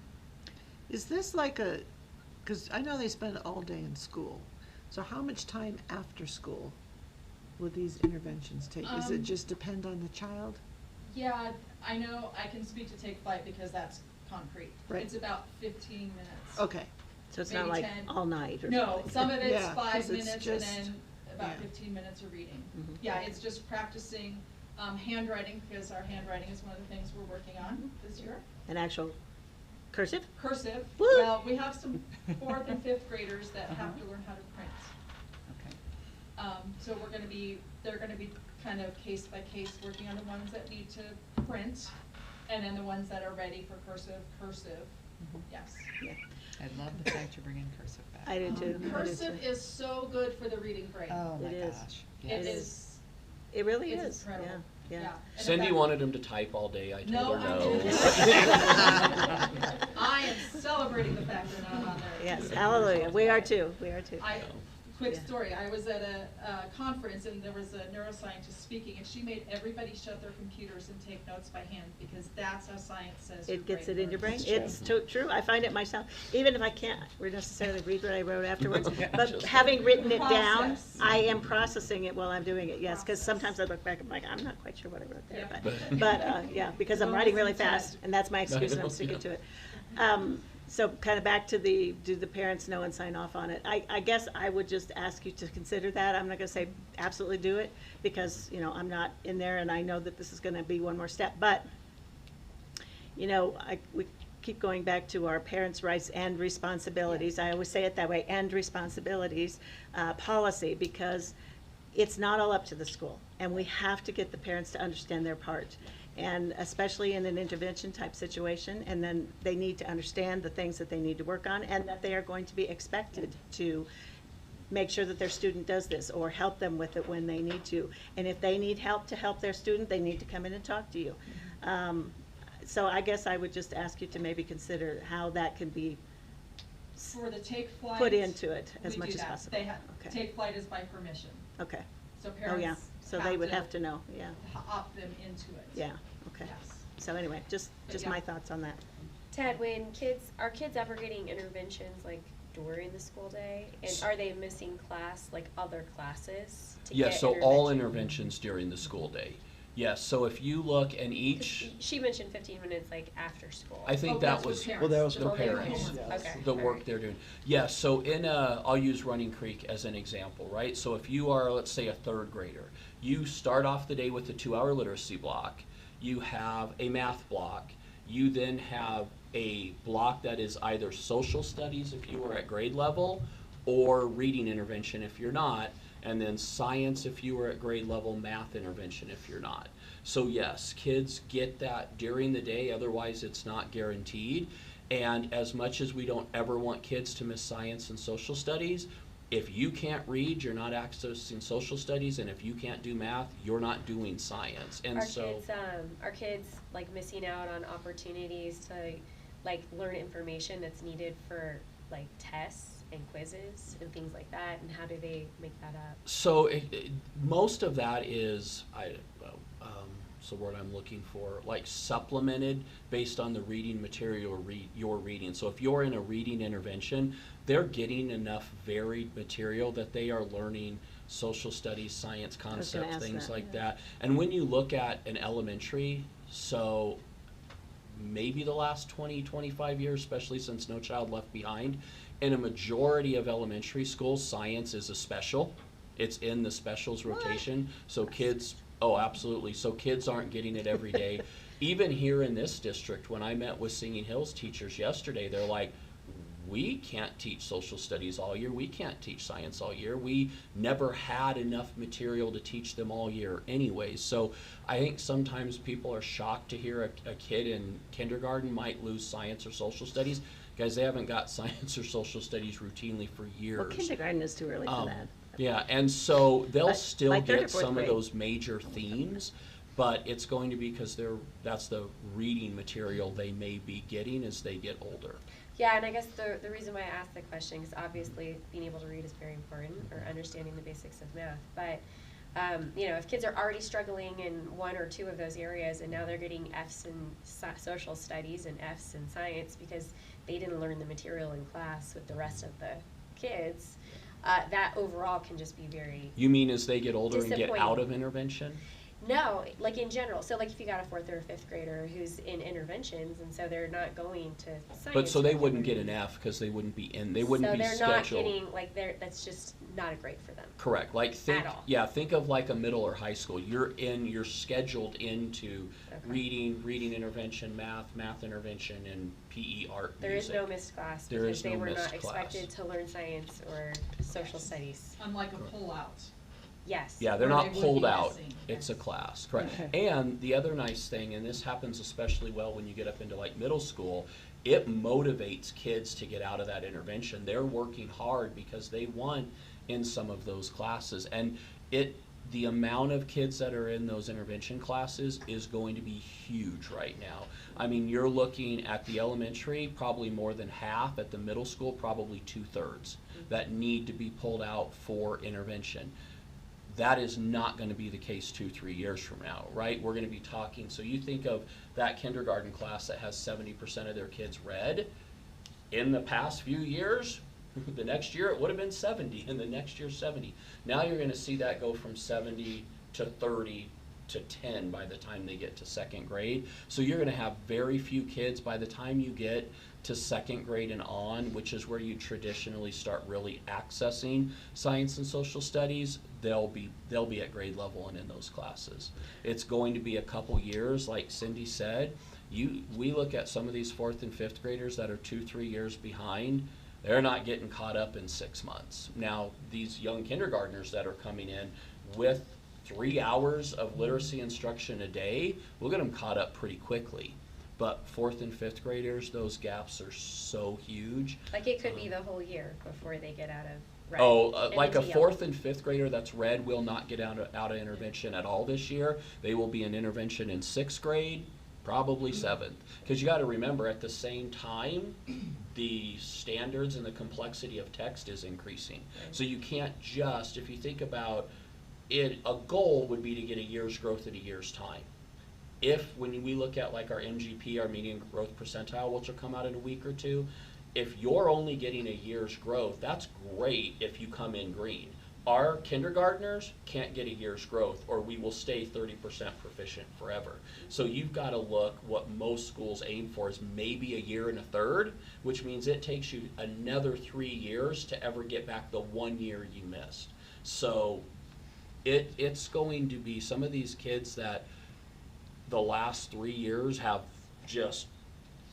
Speaker 10: Is this because I know they spend all day in school, so how much time after school will these interventions take? Does it
Speaker 5: Um,
Speaker 10: just depend on the child?
Speaker 5: Yeah, I know, I can speak to Take Flight because that's concrete.
Speaker 10: Right.
Speaker 5: It's about 15 minutes.
Speaker 10: Okay,
Speaker 8: So it's not
Speaker 5: maybe
Speaker 8: like
Speaker 5: 10.
Speaker 8: all night or
Speaker 5: No,
Speaker 8: something?
Speaker 5: some of it's
Speaker 10: Yeah,
Speaker 5: 5
Speaker 10: 'cause it's
Speaker 5: minutes
Speaker 10: just-
Speaker 5: and then about
Speaker 10: yeah.
Speaker 5: 15 minutes of reading.
Speaker 8: Mhm.
Speaker 5: Yeah, it's just practicing handwriting because our handwriting is one of the things we're working on this year.
Speaker 8: An actual cursive?
Speaker 5: Cursive,
Speaker 8: Woo!
Speaker 5: well, we have some 4th and 5th graders that have to learn how to print.
Speaker 1: Okay.
Speaker 5: So they're gonna be kind of case by case, working on the ones that need to print, and then the ones that are ready for cursive, yes.
Speaker 8: Yeah.
Speaker 1: I love the fact you're bringing cursive back.
Speaker 8: I do too. I do
Speaker 5: Cursive
Speaker 8: too.
Speaker 5: is so good for the reading brain.
Speaker 1: Oh, my
Speaker 8: It is.
Speaker 1: gosh.
Speaker 5: It
Speaker 1: Yes.
Speaker 5: is,
Speaker 8: It really
Speaker 5: it's
Speaker 8: is,
Speaker 5: incredible.
Speaker 8: yeah, yeah.
Speaker 5: And
Speaker 6: Cindy
Speaker 5: in fact-
Speaker 6: wanted him to type all day, I
Speaker 5: No,
Speaker 6: told her
Speaker 5: I
Speaker 6: no.
Speaker 5: didn't. I am celebrating the fact they're not on there.
Speaker 8: Yes, hallelujah, we are too, we are too.
Speaker 5: Quick
Speaker 8: Yeah.
Speaker 5: story, I was at a conference and there was a neuroscientist speaking and she made everybody shut their computers and take notes by hand because that's how science says your
Speaker 8: It gets
Speaker 5: brain
Speaker 8: it in your brain,
Speaker 5: works.
Speaker 8: it's true, I find it myself, even if I can't necessarily read what I wrote afterwards,
Speaker 6: Yeah,
Speaker 8: but
Speaker 6: just-
Speaker 8: having written it down,
Speaker 5: Process.
Speaker 8: I am processing it while I'm doing it, yes, because
Speaker 5: Process.
Speaker 8: sometimes I look back and I'm like, I'm not quite sure what I wrote there,
Speaker 5: Yeah.
Speaker 8: but, yeah, because I'm
Speaker 5: No,
Speaker 8: writing
Speaker 5: it's
Speaker 8: really
Speaker 5: intense.
Speaker 8: fast, and that's my excuse, and I'm sticking to it. So kind of back to do the parents know and sign off on it? I guess I would just ask you to consider that. I'm not gonna say absolutely do it, because, I'm not in there and I know that this is gonna be one more step, but, we keep going back to our parents' rights and responsibilities. I always say it that way, and responsibilities, policy, because it's not all up to the school, and we have to get the parents to understand their part. And especially in an intervention type situation, and then they need to understand the things that they need to work on, and that they are going to be expected to make sure that their student does this, or help them with it when they need to. And if they need help to help their student, they need to come in and talk to you. So I guess I would just ask you to maybe consider how that can be
Speaker 5: For the Take Flight.
Speaker 8: put into it as
Speaker 5: we
Speaker 8: much
Speaker 5: do
Speaker 8: as
Speaker 5: that.
Speaker 8: possible.
Speaker 5: They
Speaker 8: Okay.
Speaker 5: Take Flight is by permission,
Speaker 8: Okay.
Speaker 5: so
Speaker 8: Oh,
Speaker 5: parents.
Speaker 8: yeah, so they would have to know, yeah,
Speaker 5: Opt them into it.
Speaker 8: yeah, okay.
Speaker 5: Yes.
Speaker 8: So anyway, just
Speaker 5: But
Speaker 8: my
Speaker 5: yeah.
Speaker 8: thoughts on that.
Speaker 9: Ted, are kids ever getting interventions like during the school day? And are they missing class, like other classes to
Speaker 6: Yes,
Speaker 9: get
Speaker 6: so all
Speaker 9: intervention?
Speaker 6: interventions during the school day. Yes, so if you look and
Speaker 9: 'Cause
Speaker 6: each,
Speaker 9: She mentioned 15 minutes like after school.
Speaker 6: I think
Speaker 5: Oh,
Speaker 6: that
Speaker 5: that's with
Speaker 6: was
Speaker 5: parents.
Speaker 3: Well, that was
Speaker 6: the
Speaker 3: for
Speaker 6: parents,
Speaker 3: yes.
Speaker 9: Okay.
Speaker 6: the
Speaker 9: all
Speaker 6: work
Speaker 9: right.
Speaker 6: they're doing. Yes, so I'll use Running Creek as an example, right? So if you are, let's say, a 3rd grader, you start off the day with a 2-hour literacy block, you have a math block, you then have a block that is either social studies if you are at grade level, or reading intervention if you're not, and then science if you are at grade level, math intervention if you're not. So yes, kids get that during the day, otherwise it's not guaranteed. And as much as we don't ever want kids to miss science and social studies, if you can't read, you're not accessing social studies, and if you can't do math, you're not doing science. And
Speaker 9: Are kids like missing out on opportunities to like learn information that's needed for like tests and quizzes and things like that? And how do they make that up?
Speaker 6: So most of that is, what's the word I'm looking for, like supplemented based on the reading material you're reading. So if you're in a reading intervention, they're getting enough varied material that they are learning social studies, science concepts,
Speaker 8: ask
Speaker 6: things
Speaker 8: that,
Speaker 6: like
Speaker 8: yeah.
Speaker 6: that. And when you look at an elementary, so maybe the last 20, 25 years, especially since No Child Left Behind, in a majority of elementary schools, science is a special. It's in the specials rotation. So kids, oh, absolutely. So kids aren't getting it every day. Even here in this district, when I met with Singing Hills teachers yesterday, they're like, we can't teach social studies all year. We can't teach science all year. We never had enough material to teach them all year anyways. So I think sometimes people are shocked to hear a kid in kindergarten might lose science or social studies. Guys, they haven't got science or social studies routinely for years.
Speaker 8: Well, kindergarten is too early for that.
Speaker 6: Yeah, and so they'll
Speaker 8: But
Speaker 6: still
Speaker 8: by third or
Speaker 6: get
Speaker 8: fourth
Speaker 6: some
Speaker 8: grade.
Speaker 6: of those major themes, but it's going to be because that's the reading material they may be getting as they get older.
Speaker 9: Yeah, and I guess the reason why I asked the question is obviously being able to read is very important, or understanding the basics of math. But if kids are already struggling in one or two of those areas, and now they're getting Fs in social studies and Fs in science because they didn't learn the material in class with the rest of the kids, that overall can just be very,
Speaker 6: You mean as they get older and get
Speaker 9: Disappointing.
Speaker 6: out of intervention?
Speaker 9: no, like in general. So like if you got a 4th or 5th grader who's in interventions and so they're not going to science.
Speaker 6: But so they
Speaker 9: for
Speaker 6: wouldn't get
Speaker 9: whatever
Speaker 6: an
Speaker 9: reason.
Speaker 6: F because they wouldn't be in, they wouldn't be
Speaker 9: So they're not
Speaker 6: scheduled.
Speaker 9: getting, like, that's just not great for them.
Speaker 6: Correct, like think,
Speaker 9: all.
Speaker 6: yeah, think of like a middle or high school. You're scheduled into
Speaker 9: Okay.
Speaker 6: reading intervention, math intervention, and PE, art,
Speaker 9: There is
Speaker 6: music.
Speaker 9: no missed class
Speaker 6: There
Speaker 9: because
Speaker 6: is
Speaker 9: they
Speaker 6: no
Speaker 9: were
Speaker 6: missed
Speaker 9: not
Speaker 6: class.
Speaker 9: expected to learn science or social studies.
Speaker 5: Unlike a
Speaker 6: Correct.
Speaker 5: pullout.
Speaker 9: Yes.
Speaker 6: Yeah, they're
Speaker 5: Or
Speaker 6: not
Speaker 5: they would
Speaker 6: pulled
Speaker 5: be
Speaker 6: out,
Speaker 5: missing.
Speaker 6: it's a class, correct.
Speaker 10: Okay.
Speaker 6: And the other nice thing, and this happens especially well when you get up into like middle school, it motivates kids to get out of that intervention. They're working hard because they want in some of those classes. And the amount of kids that are in those intervention classes is going to be huge right now. I mean, you're looking at the elementary, probably more than half, at the middle school, probably 2/3 that need to be pulled out for intervention. That is not going to be the case 2-3 years from now, right? We're going to be talking, so you think of that kindergarten class that has 70% of their kids read. In the past few years, the next year it would have been 70, and the next year 70. Now you're going to see that go from 70 to 30 to 10 by the time they get to 2nd grade. So you're going to have very few kids by the time you get to 2nd grade and on, which is where you traditionally start really accessing science and social studies. They'll be at grade level and in those classes. It's going to be a couple years, like Cindy said. We look at some of these 4th and 5th graders that are 2-3 years behind. They're not getting caught up in 6 months. Now, these young kindergartners that are coming in with 3 hours of literacy instruction a day, we'll get them caught up pretty quickly. But 4th and 5th graders, those gaps are so huge.
Speaker 9: Like it could be the whole year before they get out of red. and
Speaker 6: Like a
Speaker 9: into yellow.
Speaker 6: 4th and 5th grader that's red will not get out of intervention at all this year. They will be in intervention in 6th grade, probably 7th. Because you got to remember, at the same time, the standards and the complexity of text is increasing.
Speaker 9: Right.
Speaker 6: So you can't just, if you think about it, a goal would be to get a year's growth at a year's time. When we look at like our MGP, our median growth percentile, which will come out in a week or two, if you're only getting a year's growth, that's great if you come in green. Our kindergartners can't get a year's growth, or we will stay 30% proficient forever. So you've got to look, what most schools aim for is maybe a year and a third, which means it takes you another 3 years to ever get back the 1 year you missed. So it's going to be some of these kids that the last 3 years have just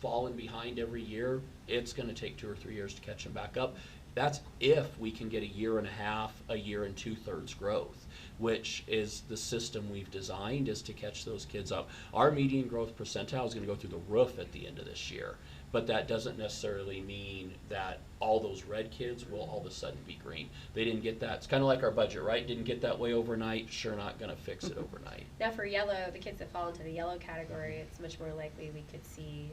Speaker 6: fallen behind every year. It's going to take 2 or 3 years to catch them back up. That's if we can get a year and a half, a year and 2/3 growth, which is the system we've designed, is to catch those kids up. Our median growth percentile is going to go through the roof at the end of this year, but that doesn't necessarily mean that all those red kids will all of a sudden be green. They didn't get that. It's kind of like our budget, right? Didn't get that way overnight. Sure, not going to fix it overnight.
Speaker 9: Now for yellow, the kids that fall into the yellow category, it's much more likely we could see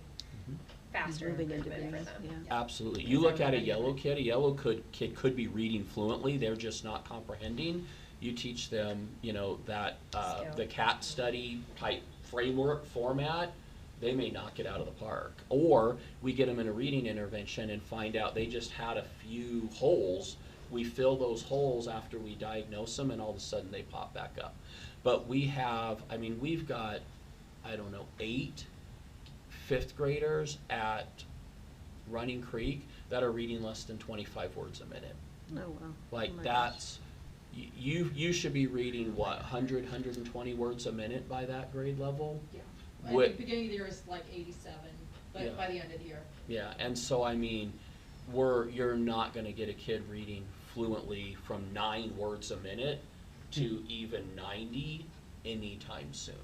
Speaker 9: faster
Speaker 8: Moving into
Speaker 9: improvement for
Speaker 8: green,
Speaker 9: them.
Speaker 8: yeah.
Speaker 6: Absolutely. You look at a yellow kid, kid could be reading fluently, they're just not comprehending. You teach them, that,
Speaker 9: Skill.
Speaker 6: the CAT study type framework format, they may knock it out of the park. Or we get them in a reading intervention and find out they just had a few holes. We fill those holes after we diagnose them, and all of a sudden they pop back up. But we've got, 8 5th graders at Running Creek that are reading less than 25 words a minute.
Speaker 8: Oh, wow.
Speaker 6: Like
Speaker 8: Oh my
Speaker 6: that's, you should be reading what, 120 words a minute by that grade level?
Speaker 5: Yeah. At
Speaker 6: What-
Speaker 5: the beginning of the year is like 87, but
Speaker 6: Yeah.
Speaker 5: by the end of the year.
Speaker 6: Yeah, and so you're not gonna get a kid reading fluently from 9 words a minute to even 90 anytime soon.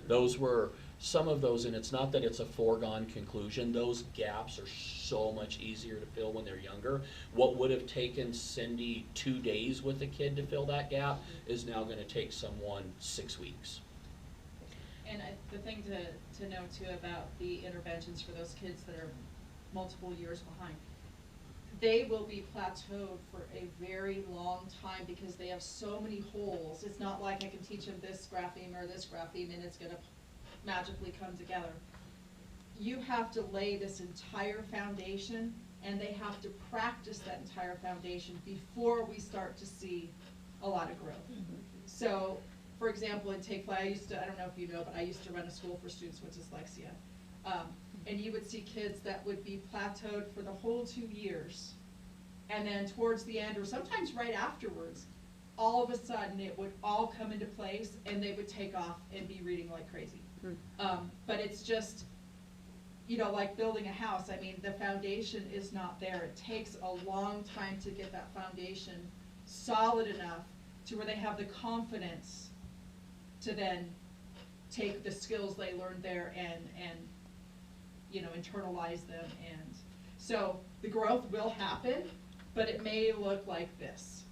Speaker 6: Those were some of those, and it's not that it's a foregone conclusion. Those gaps are so much easier to fill when they're younger. What would have taken Cindy 2 days with a kid to fill that gap is now gonna take someone 6 weeks.
Speaker 5: And the thing to know too about the interventions for those kids that are multiple years behind, they will be plateaued for a very long time because they have so many holes. It's not like I can teach them this grapheme or this grapheme and it's gonna magically come together. You have to lay this entire foundation and they have to practice that entire foundation before we start to see a lot of growth. So, for example, in Take Flight, I don't know if you know, but I used to run a school for students with dyslexia. And you would see kids that would be plateaued for the whole 2 years. And then towards the end, or sometimes right afterwards, all of a sudden it would all come into place and they would take off and be reading like crazy. But it's just, you know, like building a house. I mean, the foundation is not there. It takes a long time to get that foundation solid enough to where they have the confidence to then take the skills they learned there and you know, internalize them. And so the growth will happen, but it may look like this.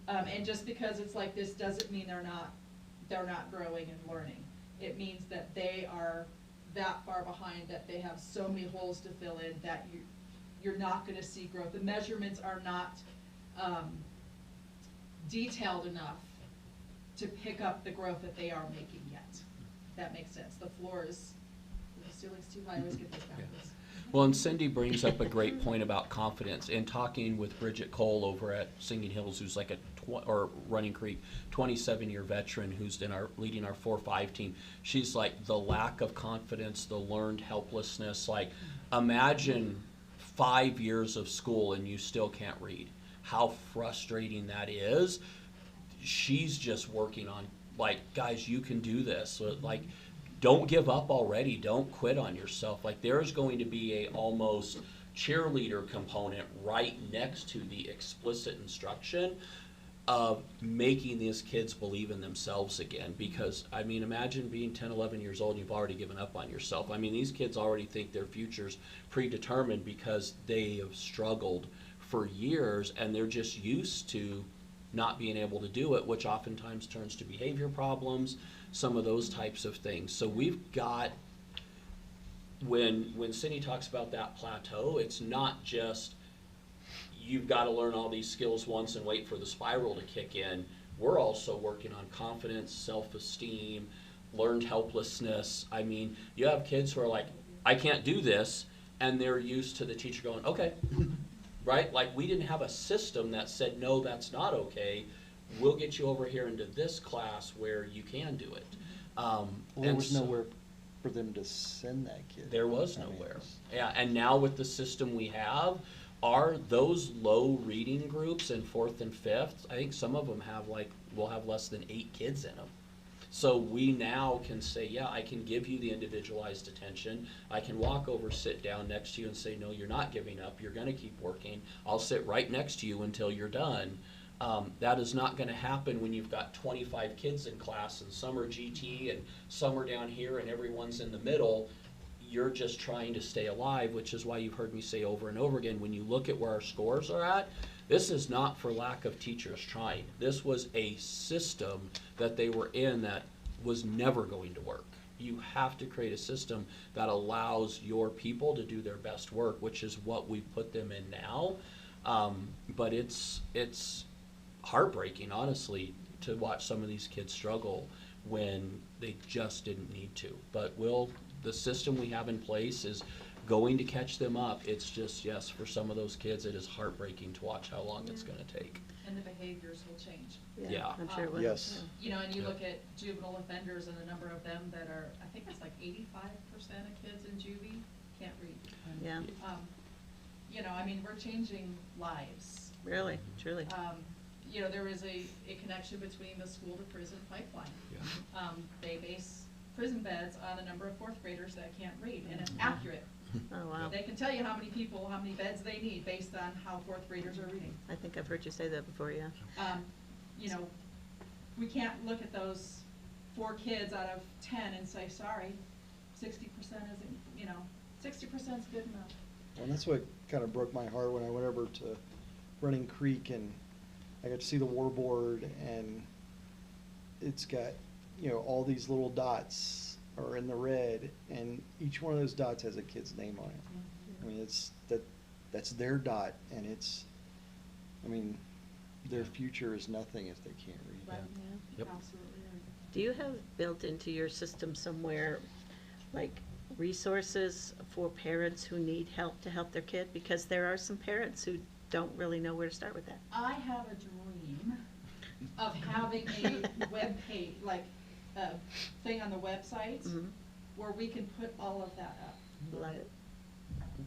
Speaker 5: And just because it's like this doesn't mean they're not growing and learning. It means that they are that far behind, that they have so many holes to fill in that you're not going to see growth. The measurements are not detailed enough to pick up the growth that they are making yet. That makes sense. The ceiling's too high. I always get those backwards.
Speaker 6: Well, and Cindy brings up a great point about confidence. In talking with Bridget Cole over at Singing Hills, who's like or Running Creek, 27-year veteran who's leading our 4-5 team, she's like, the lack of confidence, the learned helplessness. Like, imagine 5 years of school and you still can't read. How frustrating that is. She's just working on, like, guys, you can do this. So, like, don't give up already. Don't quit on yourself. Like, there's going to be a almost cheerleader component right next to the explicit instruction of making these kids believe in themselves again. Because, I mean, imagine being 10, 11 years old and you've already given up on yourself. I mean, these kids already think their future's predetermined because they have struggled for years and they're just used to not being able to do it, which oftentimes turns to behavior problems, some of those types of things. So we've got, when Cindy talks about that plateau, it's not just you've got to learn all these skills once and wait for the spiral to kick in. We're also working on confidence, self-esteem, learned helplessness. I mean, you have kids who are like, I can't do this, and they're used to the teacher going, okay. Right? Like, we didn't have a system that said, no, that's not okay. We'll get you over here into this class where you can do it.
Speaker 3: Well, there was nowhere for them to send that kid.
Speaker 6: There was nowhere. Yeah, and now with the system we have, are those low reading groups in 4th and 5th, I think some of them will have less than 8 kids in them. So we now can say, yeah, I can give you the individualized attention. I can walk over, sit down next to you and say, no, you're not giving up. You're going to keep working. I'll sit right next to you until you're done. That is not going to happen when you've got 25 kids in class and some are GT and some are down here and everyone's in the middle. You're just trying to stay alive, which is why you've heard me say over and over again, when you look at where our scores are at, this is not for lack of teachers trying. This was a system that they were in that was never going to work. You have to create a system that allows your people to do their best work, which is what we put them in now. But it's heartbreaking, honestly, to watch some of these kids struggle when they just didn't need to. But the system we have in place is going to catch them up. It's just, yes, for some of those kids, it is heartbreaking to watch how long it's going to take.
Speaker 5: And the behaviors will change.
Speaker 6: Yeah.
Speaker 8: I'm sure it will.
Speaker 3: Yes.
Speaker 5: You know, and you look at juvenile offenders and the number of them that are, I think it's like 85% of kids in juvie can't read.
Speaker 8: Yeah,
Speaker 5: You know, I mean, we're changing lives.
Speaker 8: really, truly.
Speaker 5: You know, there is a connection between the school to prison pipeline.
Speaker 6: Yeah.
Speaker 5: They base prison beds on the number of 4th graders that can't read, and it's accurate.
Speaker 8: Oh, wow.
Speaker 5: They can tell you how many beds they need based on how 4th graders are reading.
Speaker 8: I think I've heard you say that before, yeah.
Speaker 5: You know, we can't look at those 4 kids out of 10 and say, sorry, 60% isn't, you know, 60% is good enough.
Speaker 3: And that's what kind of broke my heart when I went over to Running Creek and I got to see the war board, and it's got, you know, all these little dots are in the red, and each one of those dots has a kid's name on it. I mean, that's their dot, and their future is nothing if they can't read.
Speaker 5: Right.
Speaker 6: Yep.
Speaker 5: Absolutely right.
Speaker 8: Do you have built into your system somewhere, like resources for parents who need help to help their kid? Because there are some parents who don't really know where to start with that.
Speaker 5: I have a dream of having a web page, like a thing on the website
Speaker 8: Mhm.
Speaker 5: where we can put all of that up.
Speaker 8: Love it.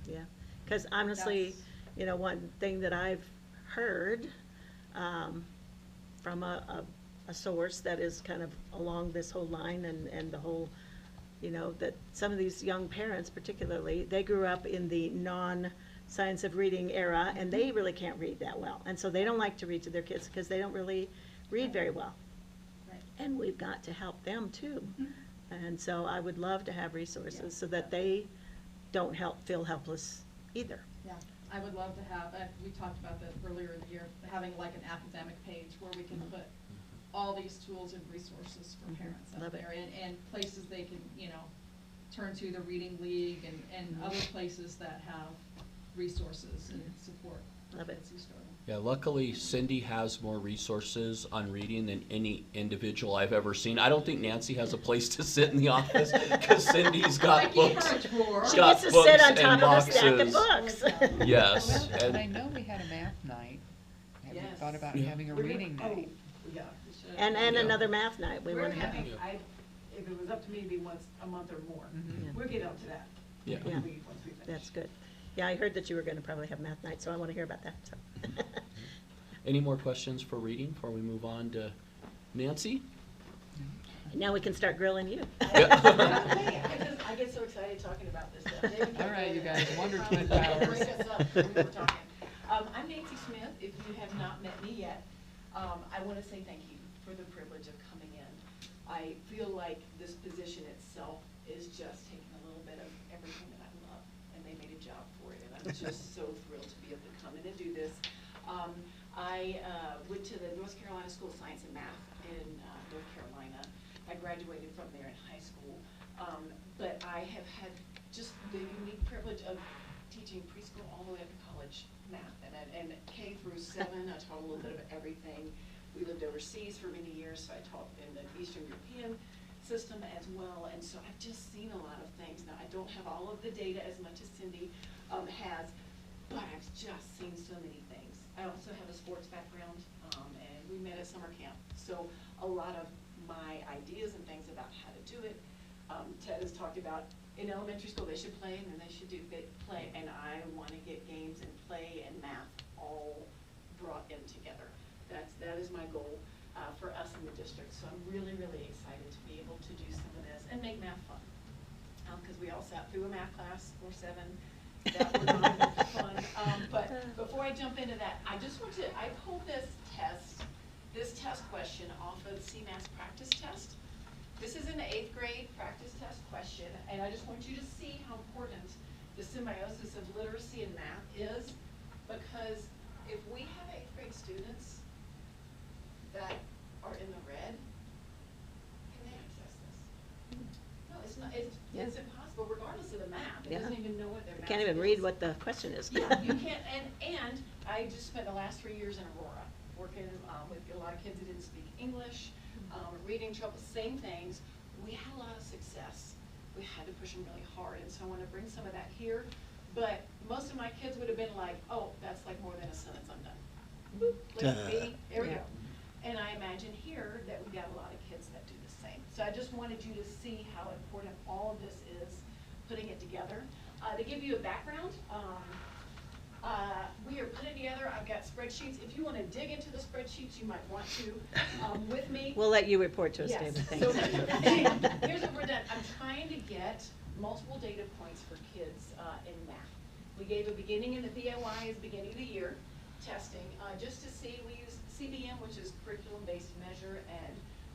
Speaker 8: Yeah, because honestly,
Speaker 5: That's-
Speaker 8: you know, one thing that I've heard from a source that is kind of along this whole line and the whole, you know, that some of these young parents particularly, they grew up in the non-science of reading era, and they really can't read that well. And so they don't like to read to their kids because they don't really read very well.
Speaker 5: Right.
Speaker 8: And we've got to help them too.
Speaker 5: Mhm.
Speaker 8: And so I would love to have resources
Speaker 5: Yeah.
Speaker 8: so that they don't feel helpless either.
Speaker 5: Yeah, I would love to have, we talked about that earlier in the year, having like an academic page where we can put all these tools and resources for parents out
Speaker 8: Love it.
Speaker 5: there, and places they can, you know, turn to, the Reading League and other places that have resources and support for
Speaker 8: Love it.
Speaker 5: kids who struggle.
Speaker 6: Yeah, luckily Cindy has more resources on reading than any individual I've ever seen. I don't think Nancy has a place to sit in the office because Cindy's got
Speaker 5: Like
Speaker 6: books.
Speaker 5: a drawer.
Speaker 8: She
Speaker 6: got
Speaker 8: gets to sit on
Speaker 6: books
Speaker 8: top
Speaker 6: and
Speaker 8: of a stack of
Speaker 6: boxes.
Speaker 8: books.
Speaker 6: Yes,
Speaker 1: Well, and I
Speaker 6: and
Speaker 1: know we had a math night. Have you
Speaker 11: Yes.
Speaker 1: thought about
Speaker 6: Yeah.
Speaker 1: having a
Speaker 11: We're gonna-
Speaker 1: reading night?
Speaker 11: Yeah.
Speaker 8: And
Speaker 6: Yeah.
Speaker 8: another math night, we
Speaker 11: We're
Speaker 8: want to have.
Speaker 11: having, if it was up to me, it'd be once a month or more.
Speaker 1: Mhm.
Speaker 8: Yeah.
Speaker 11: We'll get up to that.
Speaker 6: Yeah.
Speaker 8: Yeah.
Speaker 11: Once we finish.
Speaker 8: That's good. Yeah, I heard that you were going to probably have math night, so I want to hear about that, so.
Speaker 6: any more questions for reading before we move on to Nancy?
Speaker 8: Now we can start grilling you.
Speaker 11: I get so excited talking about this stuff. Maybe
Speaker 1: All right, you
Speaker 11: we'll
Speaker 1: guys, Wonder
Speaker 11: probably
Speaker 1: Twin powers.
Speaker 11: break us up when we're talking. I'm Nancy Smith. If you have not met me yet, I want to say thank you for the privilege of coming in. I feel like this position itself is just taking a little bit of everything that I love, and they made a job for it, and I'm just so thrilled to be able to come in and do this. I went to the North Carolina School of Science and Math in North Carolina. I graduated from there in high school, but I have had just the unique privilege of teaching preschool all the way up to college math, and K through 7, I taught a little bit of everything. We lived overseas for many years, so I taught in the Eastern European system as well, and so I've just seen a lot of things. Now, I don't have all of the data as much as Cindy has, but I've just seen so many things. I also have a sports background, and we met at summer camp, so a lot of my ideas and things about how to do it, Ted has talked about in elementary school they should play and then they should do play, and I want to get games and play and math all brought in together. That is my goal for us in the district, so I'm really, really excited to be able to do some of this and make math fun. Because we all sat through a math class for 7 that were not fun. But before I jump into that, I pulled this test question off of CMAS practice test. This is an 8th grade practice test question, and I just want you to see how important the symbiosis of literacy and math is, because if we have 8th grade students that are in the red, can they access this? No, it's not, it's impossible, regardless of the math. It
Speaker 8: Yeah.
Speaker 5: doesn't even know what their math
Speaker 8: Can't even
Speaker 5: is.
Speaker 8: read what the question is.
Speaker 5: Yeah, you can't, and I just spent the last 3 years in Aurora, working with a lot of kids that didn't speak English, reading trouble, same things. We had a lot of success. We had to push them really hard, and so I want to bring some of that here. But most of my kids would have been like, oh, that's like more than a sentence, I'm done. Boop, like B, there we
Speaker 8: Yeah.
Speaker 5: go. And I imagine here that we got a lot of kids that do the same. So I just wanted you to see how important all of this is, putting it together. To give you a background, we are putting together, I've got spreadsheets. If you want to dig into the spreadsheets, you might want to with me.
Speaker 8: We'll let you report to us,
Speaker 5: Yes.
Speaker 8: David,
Speaker 5: So
Speaker 8: thanks.
Speaker 5: here's what we're done. I'm trying to get multiple data points for kids in math. We gave a beginning in the BOI as beginning of the year testing, just to see. We used CBM, which is curriculum-based measure, and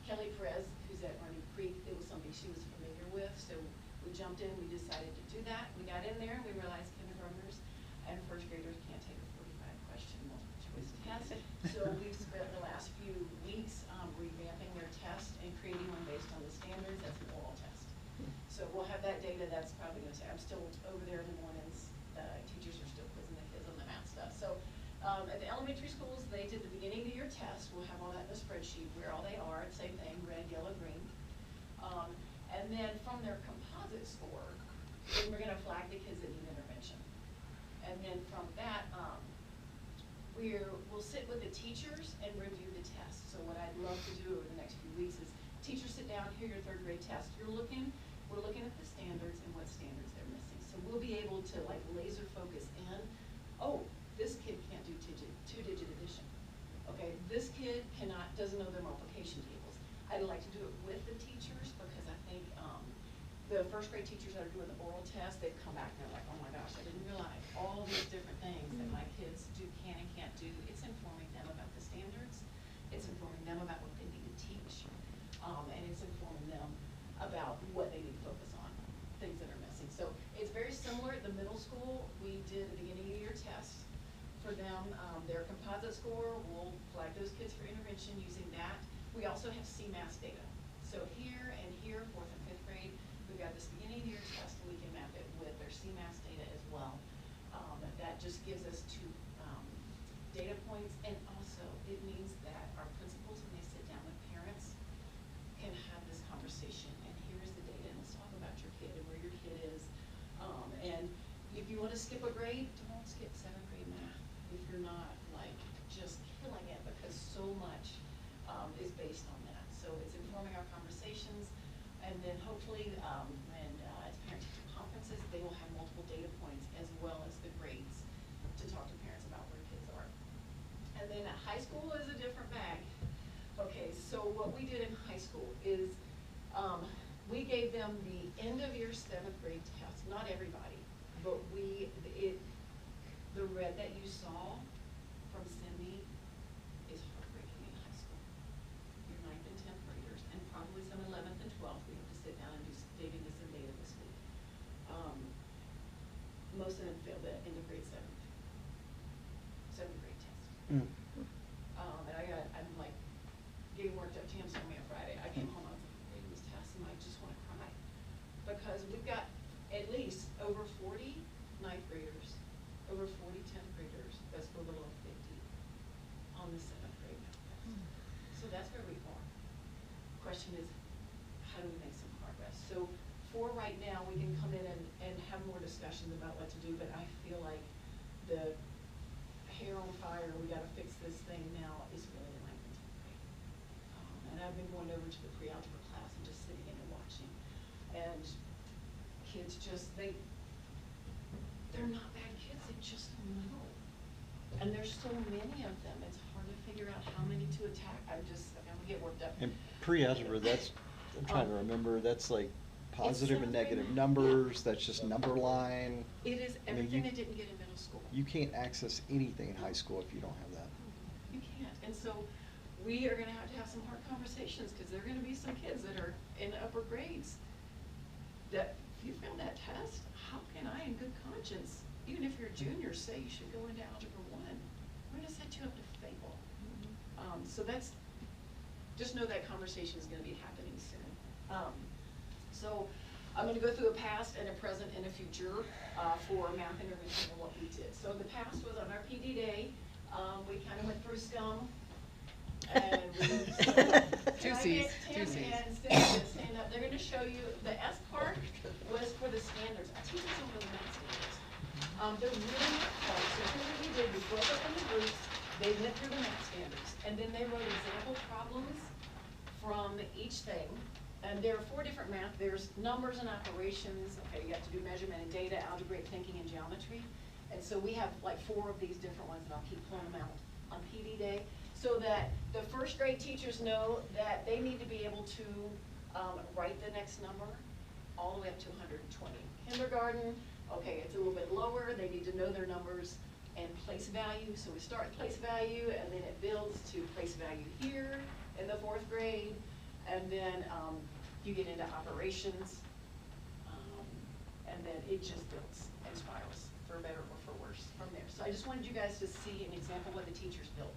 Speaker 5: Kelly Perez, who's at Running Creek, it was something she was familiar with, so we jumped in, we decided to do that. We got in there, and we realized kindergartners and first graders can't take a 45-question multiple choice test. So we've spent the last few weeks revamping their test and creating one based on the standards. That's an oral test. So we'll have that data. That's probably going to say, I'm still over there in the mornings. Teachers are still quizzing the kids on the math stuff. So at the elementary schools, they did the beginning of the year test. We'll have all that in the spreadsheet, where all they are, same thing, red, yellow, green. And then from their composite score,
Speaker 11: then we're gonna flag the kids that need intervention. And then from that, we'll sit with the teachers and review the tests. So what I'd love to do over the next few weeks is teachers sit down, here are your third grade tests. We're looking at the standards and what standards they're missing. So we'll be able to like laser focus in, oh, this kid can't do two-digit addition. Okay, this kid doesn't know their multiplication tables. I'd like to do it with the teachers because I think the first grade teachers that are doing the oral test, they've come back and they're like, oh my gosh, I didn't realize all these different things that my kids can and can't do. It's informing them about the standards. It's informing them about what they need to teach. And it's informing them about what they need to focus on, things that are missing. So it's very similar at the middle school. We did a beginning of year test for them. Their composite score, we'll flag those kids for intervention using that. We also have CMAS data. So here and here, 4th and 5th grade, we've got this beginning of year test, and we can map it with their CMAS data as well. That just gives us two data points, and also it means that our principals, when they sit down with parents, can have this conversation, and here's the data, and let's talk about your kid and where your kid is. And if you want to skip a grade, don't skip 7th grade math if you're not like just killing it, because so much is based on that. So it's informing our conversations, and then hopefully when it's parent-teacher conferences, they will have multiple data points as well as the grades to talk to parents about where kids are. And then high school is a different bag. Okay, so what we did in high school is we gave them the end of year 7th grade test. Not everybody, but the red that you saw from Cindy is heartbreaking in high school. Your 9th and 10th graders, and probably some 11th and 12th. We have to sit down and dig into some data this week. Most of them failed the end of grade 7th grade test.
Speaker 3: Mm.
Speaker 11: And I'm like getting worked up. Tam told me on Friday. I came home, I was like reading this test, and I just want to cry. Because we've got at least over 40 9th graders, over 40 10th graders that score below 50 on the 7th grade math test. So that's where we are. Question is, how do we make some progress? So for right now, we can come in and have more discussions about what to do, but I feel like the hair on fire, we gotta fix this thing now, is really in 9th and 10th grade. And I've been going over to the pre-algebra class and just sitting in and watching. And kids just, they're not bad kids, they just don't know. And there's so many of them, it's hard to figure out how many to attack. I'm gonna get worked up.
Speaker 3: And pre-algebra, I'm trying to remember, that's like positive and
Speaker 11: 7th grade
Speaker 3: negative
Speaker 11: math.
Speaker 3: numbers, that's just number line.
Speaker 11: It is
Speaker 3: I mean,
Speaker 11: everything they didn't get in middle school.
Speaker 3: You can't access anything in high school if you don't have that.
Speaker 11: You can't. And so we are gonna have some hard conversations, because there are gonna be some kids that are in the upper grades that, if you failed that test, how can I in good conscience, even if you're a junior, say you should go into algebra 1? We're gonna set you up to fail. So just know that conversation is gonna be happening soon. So I'm gonna go through a past and a present and a future for math intervention and what we did. So the past was on our PD day. We kind of went through SCUM. And
Speaker 1: Two Cs, two Cs.
Speaker 11: And stand up. They're gonna show you, the S part was for the standards. I teach you some of the math standards. They're really not hard. So here's what we did. We broke up into groups. They went through the math standards. And then they wrote example problems from each thing. And there are 4 different math. There's numbers and operations. Okay, you have to do measurement and data, algebraic thinking, and geometry. And so we have like 4 of these different ones, and I'll keep pulling them out on PD day, so that the first grade teachers know that they need to be able to write the next number all the way up to 120. Kindergarten, okay, it's a little bit lower. They need to know their numbers and place value. So we start with place value, and then it builds to place value here in the 4th grade. And then you get into operations, and then it just builds and spirals, for better or for worse, from there. So I just wanted you guys to see an example of what the teachers built.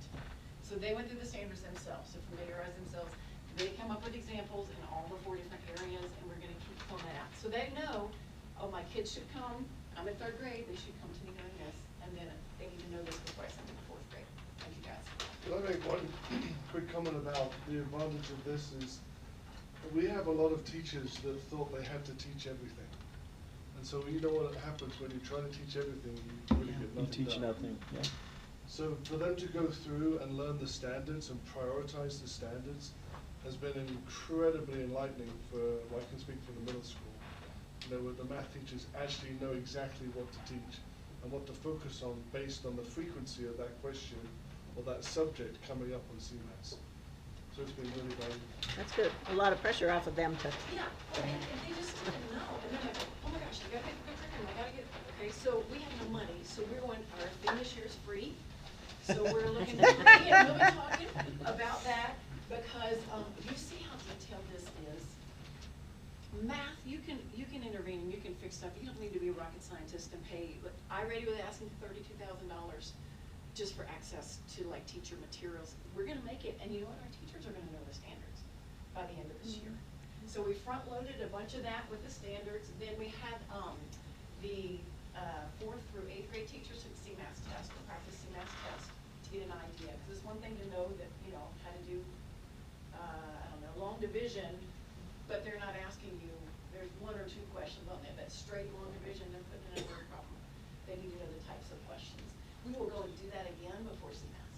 Speaker 11: So they went through the standards themselves, so familiarize themselves. They come up with examples in all the 4 different areas, and we're gonna keep pulling that out. So they know, oh, my kids should come, I'm in 3rd grade, they should come to me knowing this, and then they need to know this before I send them to 4th grade. Thank you, guys.
Speaker 12: Can I make one quick comment about the advantage of this is we have a lot of teachers that thought they had to teach everything. And And so you know what happens when you try to teach everything, you really get
Speaker 3: You
Speaker 12: nothing
Speaker 3: teach
Speaker 12: done.
Speaker 3: nothing, yeah.
Speaker 12: So for them to go through and learn the standards and prioritize the standards has been incredibly enlightening for, well, I can speak for the middle school. You know, where the math teachers actually know exactly what to teach and what to focus on based on the frequency of that question or that subject coming up on CMAS. So it's been really valuable.
Speaker 8: That's good. A lot of pressure off of them to,
Speaker 11: Yeah, and they just didn't know, and they're like, oh my gosh, I gotta get the good curriculum, I gotta get, okay, so we have no money, so we're going, our thing this year is free. So we're looking at free, and we'll be talking about that, because, you see how detailed this is. Math, you can intervene and you can fix stuff, you don't need to be a rocket scientist and pay, but iReady was asking for $32,000 just for access to like teacher materials. We're gonna make it, and you know what, our teachers are gonna know the standards by the end of this year. So we front-loaded a bunch of that with the standards, then we had, the, 4th through 8th grade teachers took CMAS test, or practice CMAS test, to get an idea, because it's one thing to know that, you know, how to do, I don't know, long division, but they're not asking you, there's 1 or 2 questions on there, that's straight long division, and putting in a word problem. They need to know the types of questions. We will go and do that again before CMAS.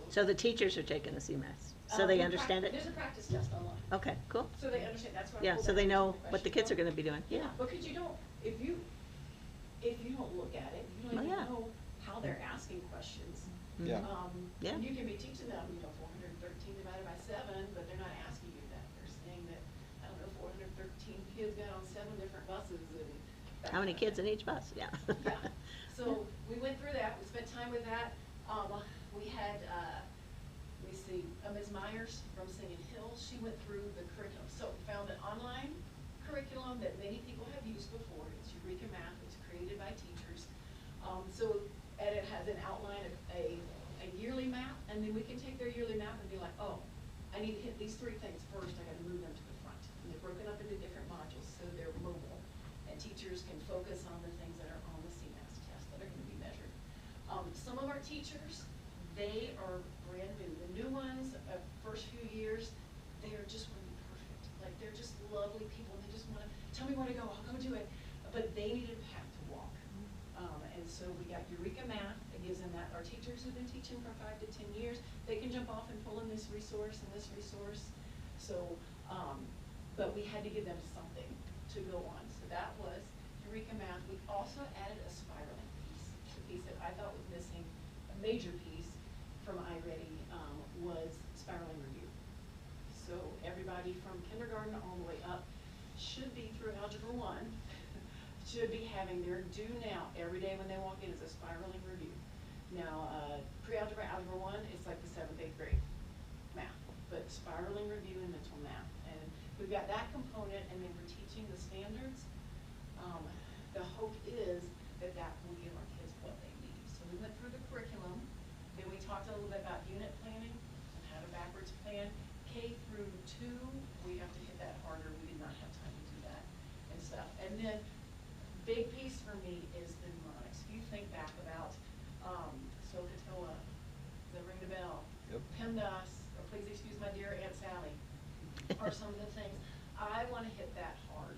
Speaker 8: so the teachers are taking the CMAS, so they understand it?
Speaker 11: There's a practice test online.
Speaker 8: Okay, cool.
Speaker 11: So they understand, that's why. I
Speaker 8: Yeah,
Speaker 11: pulled
Speaker 8: so
Speaker 11: out
Speaker 8: they
Speaker 11: each
Speaker 8: know
Speaker 11: question.
Speaker 8: what the kids are gonna be doing, yeah.
Speaker 11: Because you don't, if you don't look at it, you don't
Speaker 8: Oh,
Speaker 11: even
Speaker 8: yeah.
Speaker 11: know how they're asking questions.
Speaker 3: Yeah.
Speaker 8: Yeah.
Speaker 11: You can be teaching them, you know, 413 divided by 7, but they're not asking you that. They're saying that, I don't know, 413 kids got on 7 different buses and. that
Speaker 8: How many
Speaker 11: kind of
Speaker 8: kids in
Speaker 11: thing.
Speaker 8: each bus? Yeah.
Speaker 11: Yeah, so we went through that, we spent time with that. We had, Ms. Myers from Singing Hills, she went through the curriculum. So found an online curriculum that many people have used before. It's Eureka Math, it's created by teachers. And it has an outline of a yearly map, and then we can take their yearly map and be like, oh, I need to hit these 3 things first, I gotta move them to the front. And they're broken up into different modules, so they're mobile. And teachers can focus on the things that are on the CMAS test that are gonna be measured. Some of our teachers, they are brand new. The new ones, first few years, they are just wanna be perfect. Like, they're just lovely people, and they just wanna, tell me where to go, I'll go do it. But they needed a path to walk. And so we got Eureka Math, that gives them that. Our teachers who've been teaching for 5 to 10 years, they can jump off and pull in this resource and this resource. So, but we had to give them something to go on. So that was Eureka Math. We also added a spiraling piece. The piece that I thought was missing, a major piece from iReady, was spiraling review. So everybody from kindergarten all the way up should be through Algebra 1, should be having their due now every day when they walk in is a spiraling review. Now, pre-algebra, Algebra 1, it's like the 7th, 8th grade math, but spiraling review and mental math. And we've got that component, and then we're teaching the standards. The hope is that that will give our kids what they need. So we went through the curriculum, then we talked a little bit about unit planning and how to backwards plan. K through 2, we have to hit that harder. We did not have time to do that and stuff. And then, big piece for me is the mnemonics. If you think back about Sokotoa, the ring the bell,
Speaker 3: Yep.
Speaker 11: PEMDAS, or please excuse my dear Aunt Sally, are some of the things. I want to hit that hard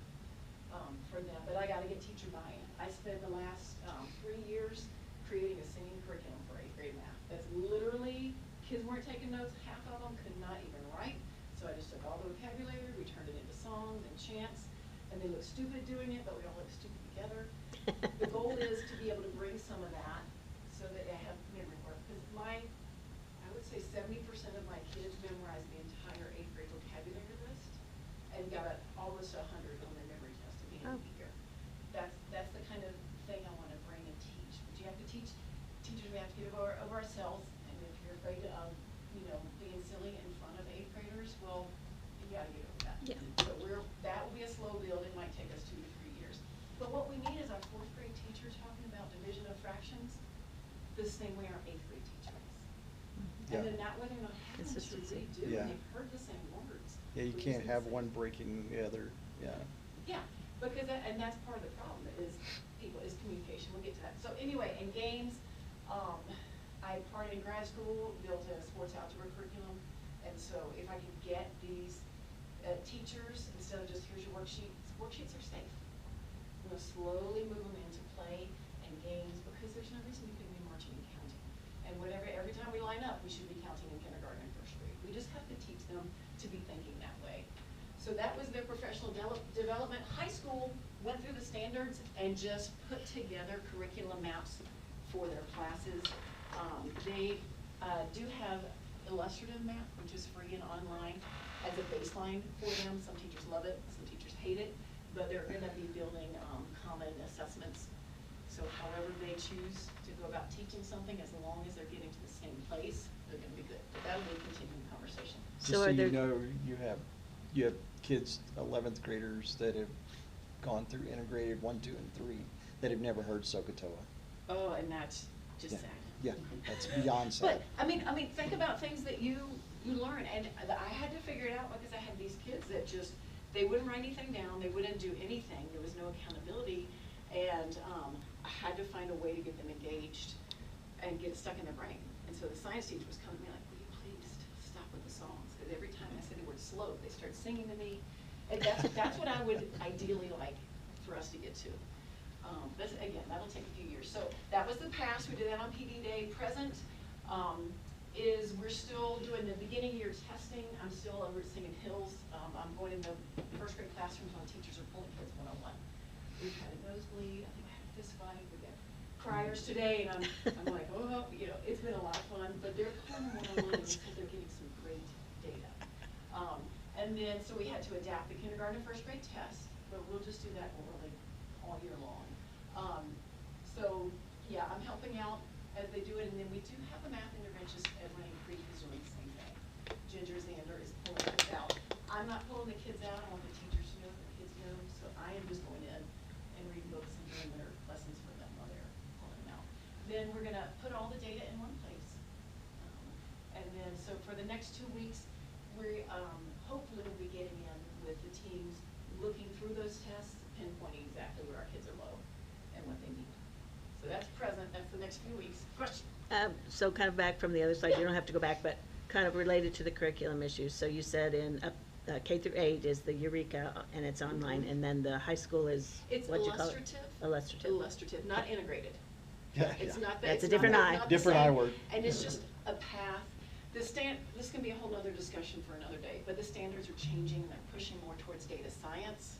Speaker 11: for them, but I got to get teacher buy-in. I spent the last 3 years creating a singing curriculum for 8th grade math. That's literally, kids weren't taking notes, half of them could not even write. So I just took all the vocabulary, we turned it into songs and chants, and they look stupid doing it, but we all look stupid together. The goal is to be able to bring some of that so that they have memory work. Because I would say 70% of my kids memorized the entire 8th grade vocabulary list and got almost 100 on their memory test at the end of the year. That's the kind of thing I want to bring and teach. But you have to teach teachers, we have to get over ourselves, and if you're afraid of, being silly in front of 8th graders, well, you got to get over that.
Speaker 8: Yeah.
Speaker 11: So that will be a slow build. It might take us 2 to 3 years. But what we need is our 4th grade teachers talking about division of fractions the same way our 8th grade teacher is.
Speaker 3: Yeah.
Speaker 11: And then that way they're not having to
Speaker 8: Consistency.
Speaker 11: redo,
Speaker 3: Yeah.
Speaker 11: they've heard the same words.
Speaker 3: Yeah, you
Speaker 11: which
Speaker 3: can't
Speaker 11: is
Speaker 3: have
Speaker 11: insane.
Speaker 3: one breaking the other, yeah.
Speaker 11: Yeah, because and that's part of the problem is communication. We'll get to that. So anyway, in games, I partied in grad school, built a sports algebra curriculum, and so if I could get these teachers, instead of just here's your worksheets are safe. gonna slowly move them into play and games, because there's no reason you couldn't be marching and counting. And whatever, every time we line up, we should be counting in kindergarten and first grade. We just have to teach them to be thinking that way. So that was their professional development. High school went through the standards and just put together curriculum maps for their classes. They do have illustrative map, which is free and online as a baseline for them. Some teachers love it, some teachers hate it, but they're gonna be building common assessments. So however they choose to go about teaching something, as long as they're getting to the same place, they're gonna be good. But that'll be a continuing conversation.
Speaker 3: Just
Speaker 8: So
Speaker 3: so
Speaker 8: are
Speaker 3: you
Speaker 8: there-
Speaker 3: know, you have kids, 11th graders that have gone through integrated 1, 2, and 3 that have never heard SOHCAHTOA.
Speaker 11: Oh, and that's just
Speaker 3: Yeah.
Speaker 11: sad.
Speaker 3: Yeah, that's beyond sad.
Speaker 11: But, I mean, think about things that you learn, and I had to figure it out because I had these kids that just, they wouldn't write anything down, they wouldn't do anything, there was no accountability, and I had to find a way to get them engaged and get it stuck in their brain. And so the science teacher was coming to me like, will you please stop with the songs? Because every time I said the word slow, they started singing to me, and that's what I would ideally like for us to get to. But again, that'll take a few years. So that was the past, we did that on PD Day. Present is we're still doing the beginning year testing. I'm still over at Singing Hills. I'm going in the first grade classrooms when teachers are pulling kids one-on-one. We've had a nosebleed, I think I had a fist fight, we got criers today, and I'm like, oh, you know, it's been a lot of fun, but they're pulling one-on-one because they're getting some great data. And then, so we had to adapt the kindergarten and first grade test, but we'll just do that orally all year long. So, yeah, I'm helping out as they do it, and then we do have a math interventionist at Running Creek who's doing the same thing. Ginger Zander is pulling kids out. I'm not pulling the kids out, I want the teachers to know, the kids know, so I am just going in and reading books and doing their lessons for them while they're pulling them out. Then we're gonna put all the data in one place. And then, so for the next 2 weeks, we hopefully will be getting in with the teams, looking through those tests, pinpointing exactly where our kids are low and what they need. So that's present, that's the next few weeks. Question?
Speaker 8: So kind of back from the other side, you don't have to go back, but kind of related to the curriculum issues. So you said in K through 8 is the Eureka, and it's online, and then the high school is,
Speaker 11: It's
Speaker 8: what'd you call it?
Speaker 11: illustrative.
Speaker 8: Illustrative.
Speaker 11: Illustrative, not integrated.
Speaker 3: Yeah,
Speaker 11: It's
Speaker 3: yeah.
Speaker 11: not that.
Speaker 8: That's
Speaker 11: it's
Speaker 8: a different
Speaker 11: not
Speaker 8: I.
Speaker 11: the
Speaker 3: Different I
Speaker 11: same,
Speaker 3: word.
Speaker 11: And it's just a path. This can be a whole nother discussion for another day, but the standards are changing, they're pushing more towards data science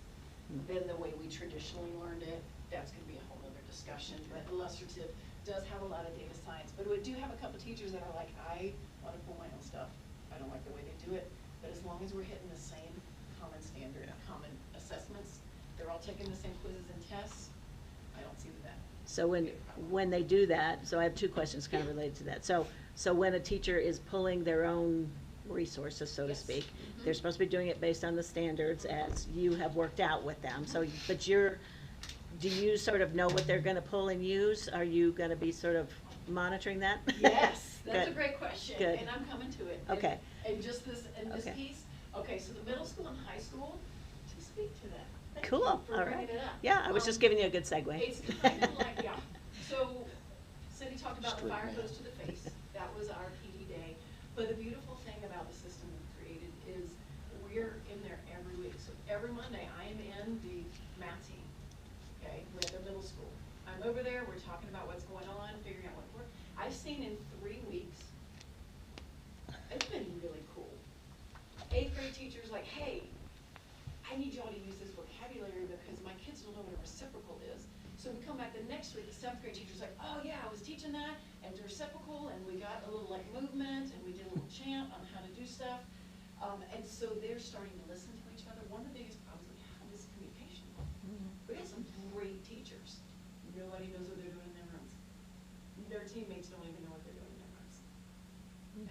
Speaker 11: than the way we traditionally learned it. That's gonna be a whole nother discussion, but illustrative does have a lot of data science. But we do have a couple teachers that are like, I wanna pull my own stuff. I don't like the way they do it, but as long as we're hitting the same common standard, common assessments, they're all taking the same quizzes and tests, I don't see that.
Speaker 8: So when they do that, so I have 2 questions kind of related to that. So when a teacher is pulling their own resources, so to
Speaker 11: Yes.
Speaker 8: speak,
Speaker 11: Mhm.
Speaker 8: they're supposed to be doing it based on the standards as you have worked out with them. So, but do you sort of know what they're gonna pull and use? Are you gonna be sort of monitoring that?
Speaker 11: Yes, that's a
Speaker 8: Good.
Speaker 11: great question,
Speaker 8: Good.
Speaker 11: and I'm coming to it.
Speaker 8: Okay.
Speaker 11: And just this, this
Speaker 8: Okay.
Speaker 11: piece, okay, so the middle school and high school, to speak to that. Thank
Speaker 8: Cool,
Speaker 11: you
Speaker 8: all
Speaker 11: for bringing
Speaker 8: right.
Speaker 11: it up.
Speaker 8: Yeah, I was just giving you a good segue.
Speaker 11: It's kind of like, yeah, so Cindy talked about the
Speaker 3: Straight
Speaker 11: fire
Speaker 3: man.
Speaker 11: goes to the face, that was our PD day. But the beautiful thing about the system we created is we're in there every week. So every Monday, I am in the math team, okay, with the middle school. I'm over there, we're talking about what's going on, figuring out what works. I've seen in 3 weeks, it's been really cool. 8th grade teachers like, hey, I need y'all to use this vocabulary because my kids don't know what a reciprocal is. So we come back the next week, the 7th grade teacher's like, oh yeah, I was teaching that, and it's reciprocal, and we got a little like movement, and we did a little chant on how to do stuff. And so they're starting to listen to each other. One of the biggest problems we have is communication. We have some great teachers. Nobody knows what they're doing in their rooms. Their teammates don't even know what they're doing in their rooms.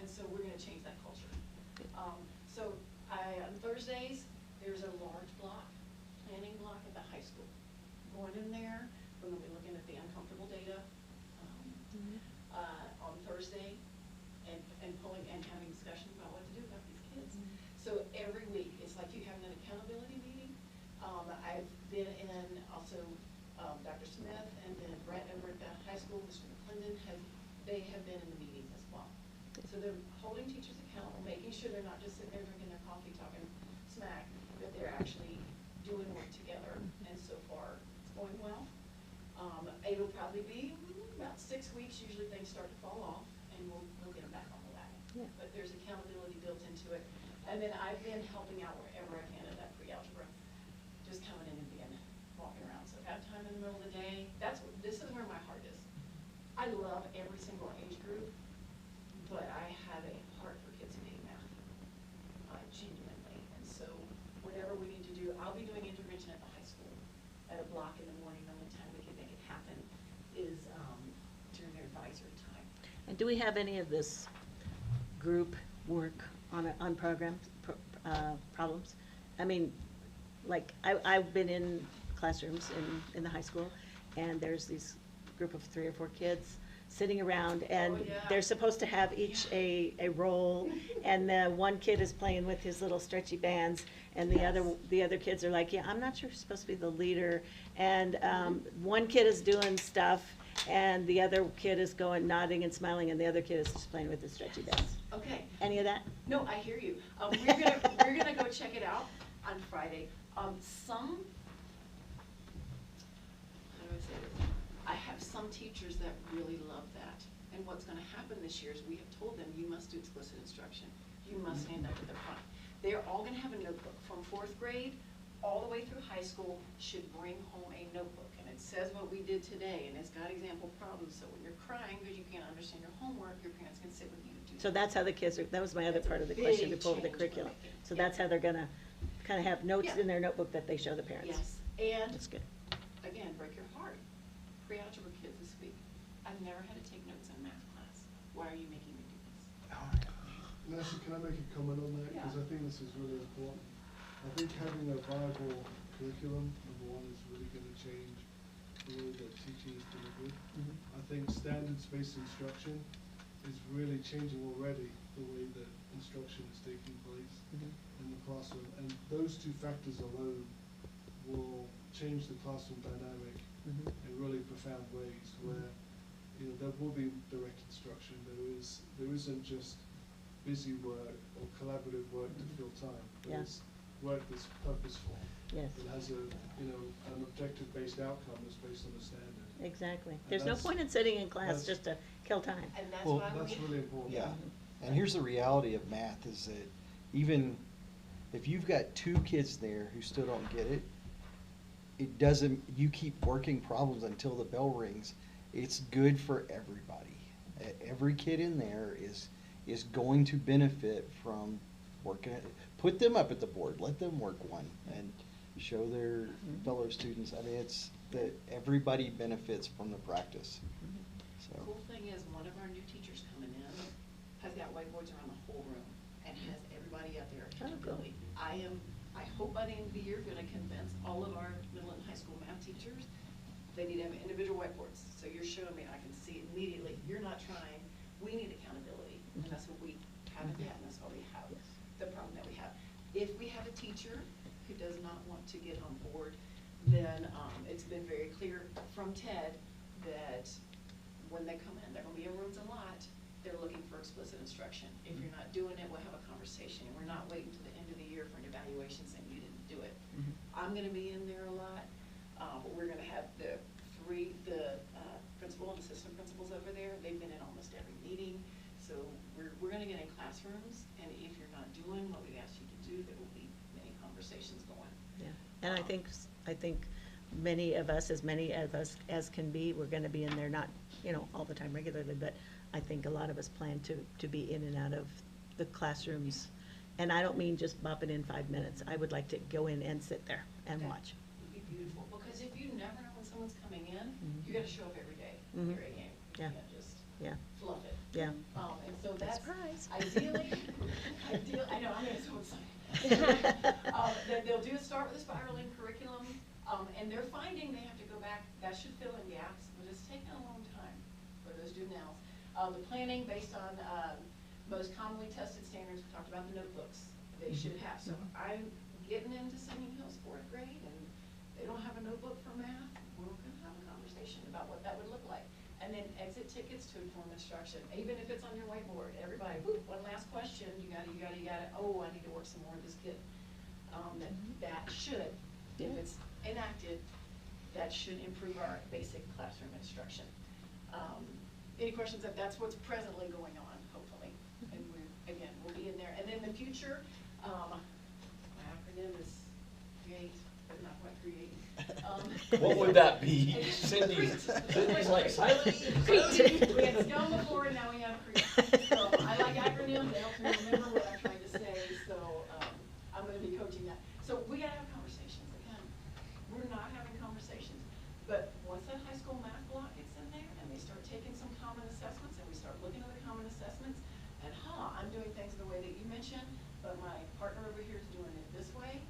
Speaker 11: And so we're gonna change that culture. So on Thursdays, there's a large block, planning block at the high school. Going in there, we're gonna be looking at the uncomfortable data, on Thursday, and pulling and having discussions about what to do about these kids. So every week, it's like you have an accountability meeting. I've been in also, Dr. Smith and then Brett over at the high school, Mr. McClendon, they have been in the meetings as well. So they're holding teachers accountable, making sure they're not just sitting there drinking their coffee, talking smack, but they're actually doing work together. And so far, it's going probably be about 6 weeks, usually things start to fall off, and we'll get them back on the wagon.
Speaker 8: Yeah.
Speaker 11: But there's accountability built into it. And then I've been helping out wherever I can at that pre-algebra, just coming in and being, walking around. So if I have time in the middle of the day, this is where my heart is. I love every single age group, but I have a heart for kids who hate math, genuinely. And so whatever we need to do, I'll be doing intervention at the high school at a block in the morning. The only time we can make it happen is during their advisory time.
Speaker 8: And do we have any of this group work on programs, problems? I mean, like, I've been in classrooms in the high school, and there's these group of 3 or 4 kids sitting around, and
Speaker 11: Oh, yeah.
Speaker 8: they're supposed to have each a role, and the one kid is playing with his little stretchy bands, and the other kids are like, yeah, I'm not sure who's supposed to be the leader, and one kid is doing stuff, and the other kid is going nodding and smiling, and the other kid is just playing with his stretchy bands.
Speaker 11: Okay.
Speaker 8: Any of that?
Speaker 11: No, I hear you. We're gonna go check it out on Friday. How do I say this? I have some teachers that really love that. And what's gonna happen this year is we have told them, you must do explicit instruction. You must stand up at the front. They're all gonna have a notebook from 4th grade all the way through high school, should bring home a notebook. And it says what we did today, and it's got example problems. So when you're crying because you can't understand your homework, your parents can sit with you and do
Speaker 8: So that's how the kids are, that was my other
Speaker 11: That's a
Speaker 8: part of the question
Speaker 11: big
Speaker 8: before with the
Speaker 11: change
Speaker 8: curriculum.
Speaker 11: we're making.
Speaker 8: So
Speaker 11: Yeah.
Speaker 8: that's how they're gonna kind of have notes
Speaker 11: Yeah.
Speaker 8: in their notebook that they show the parents.
Speaker 11: Yes, and
Speaker 8: That's good.
Speaker 11: again, break your heart. Pre-algebra kids this week. I've never had to take notes in math class. Why are you making me do this?
Speaker 12: Nancy, can I make a comment on that? Because
Speaker 11: Yeah.
Speaker 12: I think this is really important. I think having a viable curriculum, number one, is really going to change the way that teaching is delivered. I think standards-based instruction is really changing already the way that instruction is taking place in the classroom. And those 2 factors alone will change the classroom dynamic in really profound ways, where there will be direct instruction. There isn't just busy work or collaborative work to fill time.
Speaker 8: Yeah.
Speaker 12: There's work that's purposeful.
Speaker 8: Yes.
Speaker 12: It has an objective-based outcome that's based on a standard.
Speaker 8: Exactly.
Speaker 12: And
Speaker 8: There's no
Speaker 12: that's-
Speaker 8: point in sitting in class
Speaker 12: that's-
Speaker 8: just to kill time.
Speaker 11: And that's
Speaker 3: Well,
Speaker 11: why we
Speaker 12: That's really important.
Speaker 3: Yeah, and here's the reality of math is that even if you've got 2 kids there who still don't get it, it doesn't, you keep working problems until the bell rings. It's good for everybody. Every kid in there is going to benefit from working it. Put them up at the board, let them work one and show their fellow students. I mean, it's that everybody benefits from the practice,
Speaker 11: The
Speaker 3: so.
Speaker 11: cool thing is, one of our new teachers coming in has got whiteboards around the whole room and has everybody out there
Speaker 8: Oh, cool.
Speaker 11: accountability. I hope by the end of the year, gonna convince all of our middle and high school math teachers, they need to have individual whiteboards. So you're showing me, I can see immediately, you're not trying, we need accountability. And that's what we haven't had, and that's why we have
Speaker 8: Yes.
Speaker 11: the problem that we have. If we have a teacher who does not want to get on board, then it's been very clear from Ted that when they come in, they're gonna be in rooms a lot, they're looking for explicit instruction. If you're not doing it, we'll have a conversation, and we're not waiting till the end of the year for an evaluation saying you didn't do it. I'm gonna be in there a lot, but we're gonna have the principal and assistant principals over there, they've been in almost every meeting. So we're gonna get in classrooms, and if you're not doing what we've asked you to do, there will be many conversations going.
Speaker 8: Yeah, and I think many of us as can be, we're gonna be in there, not, all the time regularly, but I think a lot of us plan to be in and out of the classrooms. And I don't mean just bopping in 5 minutes. I would like to go in and sit there and
Speaker 11: That
Speaker 8: watch.
Speaker 11: would be beautiful, because if you never know when someone's coming in,
Speaker 8: Mhm.
Speaker 11: you gotta show up every day,
Speaker 8: Mhm.
Speaker 11: you're a game.
Speaker 8: Yeah.
Speaker 11: You can't just
Speaker 8: Yeah,
Speaker 11: fluff it.
Speaker 8: yeah.
Speaker 11: And so that's
Speaker 2: Surprise.
Speaker 11: ideally, I know, I'm so excited. Then they'll start with a spiraling curriculum, and they're finding they have to go back, that should fill in gaps, but it's taken a long time for those juveniles. The planning based on, most commonly tested standards, we talked about the notebooks they should have. So I'm getting into Singing Hill's 4th grade, and they don't have a notebook for math. We're gonna have a conversation about what that would look like. And then exit tickets to inform instruction, even if it's on your whiteboard, everybody, whoop, one last question, you got it, oh, I need to work some more with this kid. That should, if it's enacted, that should improve our basic classroom instruction. Any questions? That's what's presently going on, hopefully. And we'll be in there. And in the future, my acronym is CREATE, but not quite CREATE.
Speaker 6: What would that be? Cindy's like silent.
Speaker 11: We had SCUM before, and now we have CREATE. So I like acronyms, they help me remember what I'm trying to say, so I'm gonna be coaching that. So we gotta have conversations, again, we're not having conversations, but once that high school math block gets in there, and they start taking some common assessments, and we start looking at the common assessments, and I'm doing things the way that you mentioned, but my partner over here is doing it this way,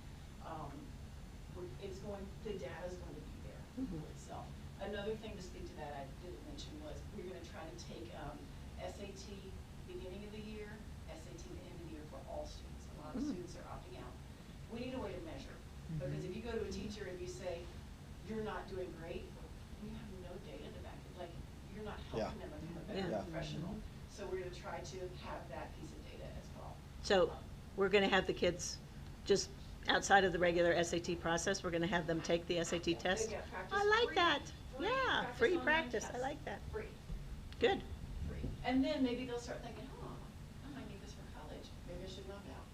Speaker 11: the data's going to be there for itself. Another thing to speak to that I didn't mention was we're gonna try to take SAT beginning of the year, SAT the end of the year for all students. A lot of students are opting out. We need a way to measure, because if you go to a teacher and you say, you're not doing great, you have no data to back it, like, you're not helping them become a better professional. So we're gonna try to have that piece of data as well.
Speaker 8: So we're gonna have the kids just outside of the regular SAT process, we're gonna have them take the SAT test?
Speaker 11: They get practice
Speaker 8: I like
Speaker 11: free.
Speaker 8: that.
Speaker 11: Free
Speaker 8: Yeah,
Speaker 11: practice
Speaker 8: free
Speaker 11: online
Speaker 8: practice. I
Speaker 11: tests.
Speaker 8: like that.
Speaker 11: Free.
Speaker 8: Good.
Speaker 11: Free. And then maybe they'll start thinking, I might need this for college. Maybe I should knock out.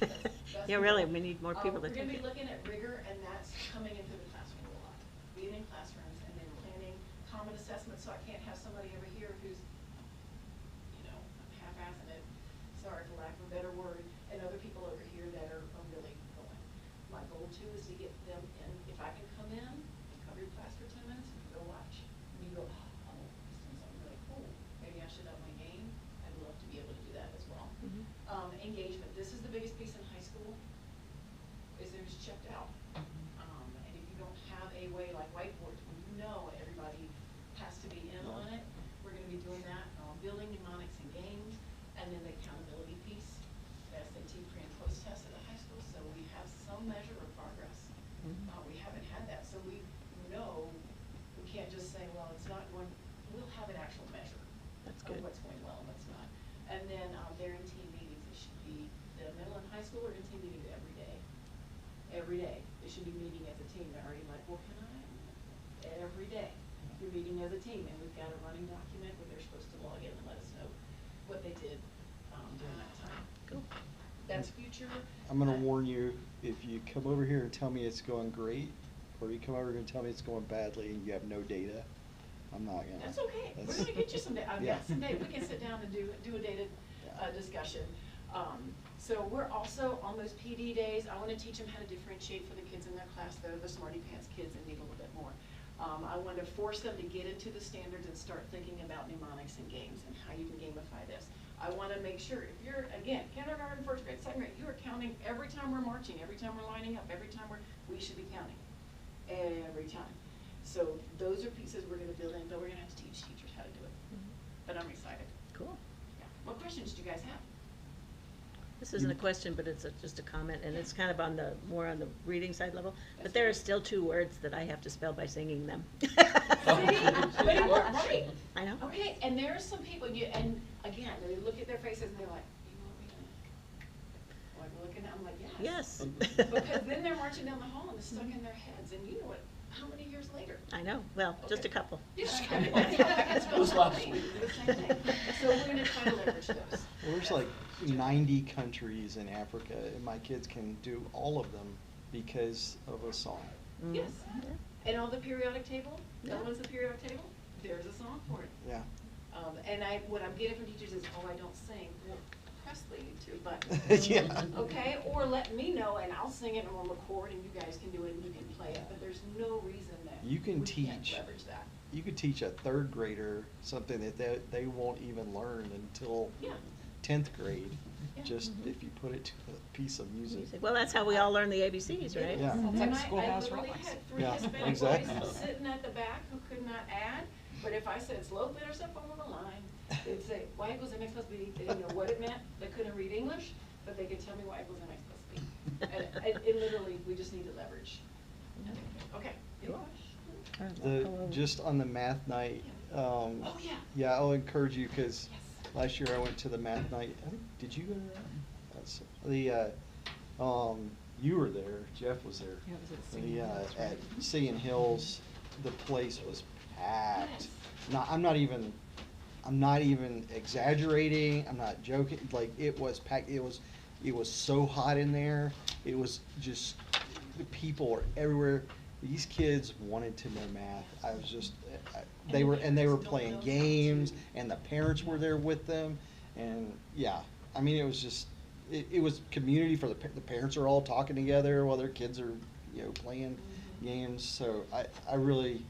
Speaker 11: That's
Speaker 8: Yeah,
Speaker 11: the
Speaker 8: really,
Speaker 11: goal.
Speaker 8: we need more people to
Speaker 11: We're
Speaker 8: take
Speaker 11: gonna be
Speaker 8: it.
Speaker 11: looking at rigor, and that's coming into the classroom a lot. Being in classrooms and then planning common assessments, so I can't have somebody over here who's, half-assing it, sorry for lack of a better word, and other people over here that are really going. My goal too is to get them in, if I can come in and cover your class for 10 minutes, go watch. And you go, oh, this is something really cool. Maybe I should up my game. I'd love to be able to do that as well. Engagement, this is the biggest piece in high school, is they're just checked out. And if you don't have a way like whiteboards, where everybody has to be in on it, we're gonna be doing that, building mnemonics and games, and then the accountability piece, the SAT pre and post test at the high school, so we have some measure of progress. We haven't had that, so we know, we can't just say, well, it's not going, we'll have an actual measure
Speaker 8: That's
Speaker 11: of
Speaker 8: good.
Speaker 11: what's going well and what's not. And then they're in team meetings, it should be, the middle and high school are in team meetings every day. Every day, they should be meeting as a team, they're already like, well, can I? Every day, you're meeting as a team, and we've got a running document where they're supposed to log in and let us know what they did during that time.
Speaker 8: Cool.
Speaker 11: That's future.
Speaker 3: I'm gonna warn you, if you come over here and tell me it's going great, or you come over here and tell me it's going badly and you have no data, I'm not gonna.
Speaker 11: That's okay, we're gonna get you some data, I've got some data, we can sit down and do a data discussion. So we're also, on those PD days, I wanna teach them how to differentiate for the kids in their class that are the smarty pants kids and need a little bit more. I want to force them to get into the standards and start thinking about mnemonics and games and how you can gamify this. I want to make sure, if you're, again, kindergarten, first grade, second grade, you are counting every time we're marching, every time we're lining up, every time we should be counting. Every time. So those are pieces we're going to build in, but we're going to have to teach teachers how to do it. But I'm excited.
Speaker 8: Cool.
Speaker 11: Yeah. What questions do you guys have?
Speaker 8: This isn't a question, but it's just a comment, and it's kind of more on the reading side level. But there are still 2 words that I have to spell by singing them.
Speaker 11: See? But it worked, right?
Speaker 8: I know.
Speaker 11: Okay, and there are some people, and again, they look at their faces and they're like, you want me to? Like, looking at, I'm like, yes.
Speaker 8: Yes.
Speaker 11: Because then they're marching down the hall and it's stuck in their heads, and you know what, how many years later?
Speaker 8: I know. Well, just a
Speaker 11: Okay.
Speaker 8: couple.
Speaker 11: Yeah, I mean, that's
Speaker 6: It was last
Speaker 11: the
Speaker 6: week.
Speaker 11: same thing. So we're gonna try to leverage those.
Speaker 3: Well, there's like 90 countries in Africa, and my kids can do all of them because of a song.
Speaker 11: Yes.
Speaker 8: Yeah.
Speaker 11: And on the periodic table,
Speaker 8: Yeah.
Speaker 11: that one's the periodic table, there's a song for it.
Speaker 3: Yeah.
Speaker 11: And what I'm getting from teachers is, oh, I don't sing. Well, press the YouTube button.
Speaker 3: Yeah.
Speaker 11: Okay, or let me know and I'll sing it and we'll record and you guys can do it and you can play it, but there's no reason that
Speaker 3: You can
Speaker 11: we can't
Speaker 3: teach.
Speaker 11: leverage that.
Speaker 3: You could teach a 3rd grader something that they won't even learn until
Speaker 11: Yeah.
Speaker 3: 10th grade,
Speaker 11: Yeah.
Speaker 3: just if you put it to a piece of music.
Speaker 8: Well, that's how we all learn the ABCs, right?
Speaker 3: Yeah.
Speaker 11: And I
Speaker 1: Schoolhouse
Speaker 11: literally
Speaker 1: Rocks.
Speaker 11: had 3
Speaker 3: Yeah,
Speaker 11: Hispanic
Speaker 3: exactly.
Speaker 11: boys sitting at the back who could not add, but if I said slow bit or something on the line, they'd say, y equals mx plus b. They didn't know what it meant, they couldn't read English, but they could tell me y equals mx plus b. And it literally, we just need to leverage. Okay, any
Speaker 8: Cool.
Speaker 11: questions?
Speaker 3: Just on the math night,
Speaker 11: Oh, yeah.
Speaker 3: yeah, I'll encourage you, because
Speaker 11: Yes.
Speaker 3: last year I went to the math night. I think, did you go to that? You were there, Jeff was there.
Speaker 1: Yeah, it was at Singing Hills,
Speaker 3: At
Speaker 1: right?
Speaker 3: Singing Hills, the place was packed. I'm not even exaggerating, I'm not joking, like, it was packed, it was so hot in there, it was just, the people were everywhere. These kids wanted to know math. I was just, they were playing games, and the parents were there with them, and yeah, I mean, it was just, it was community for the parents are all talking together while their kids are, playing games, so I really,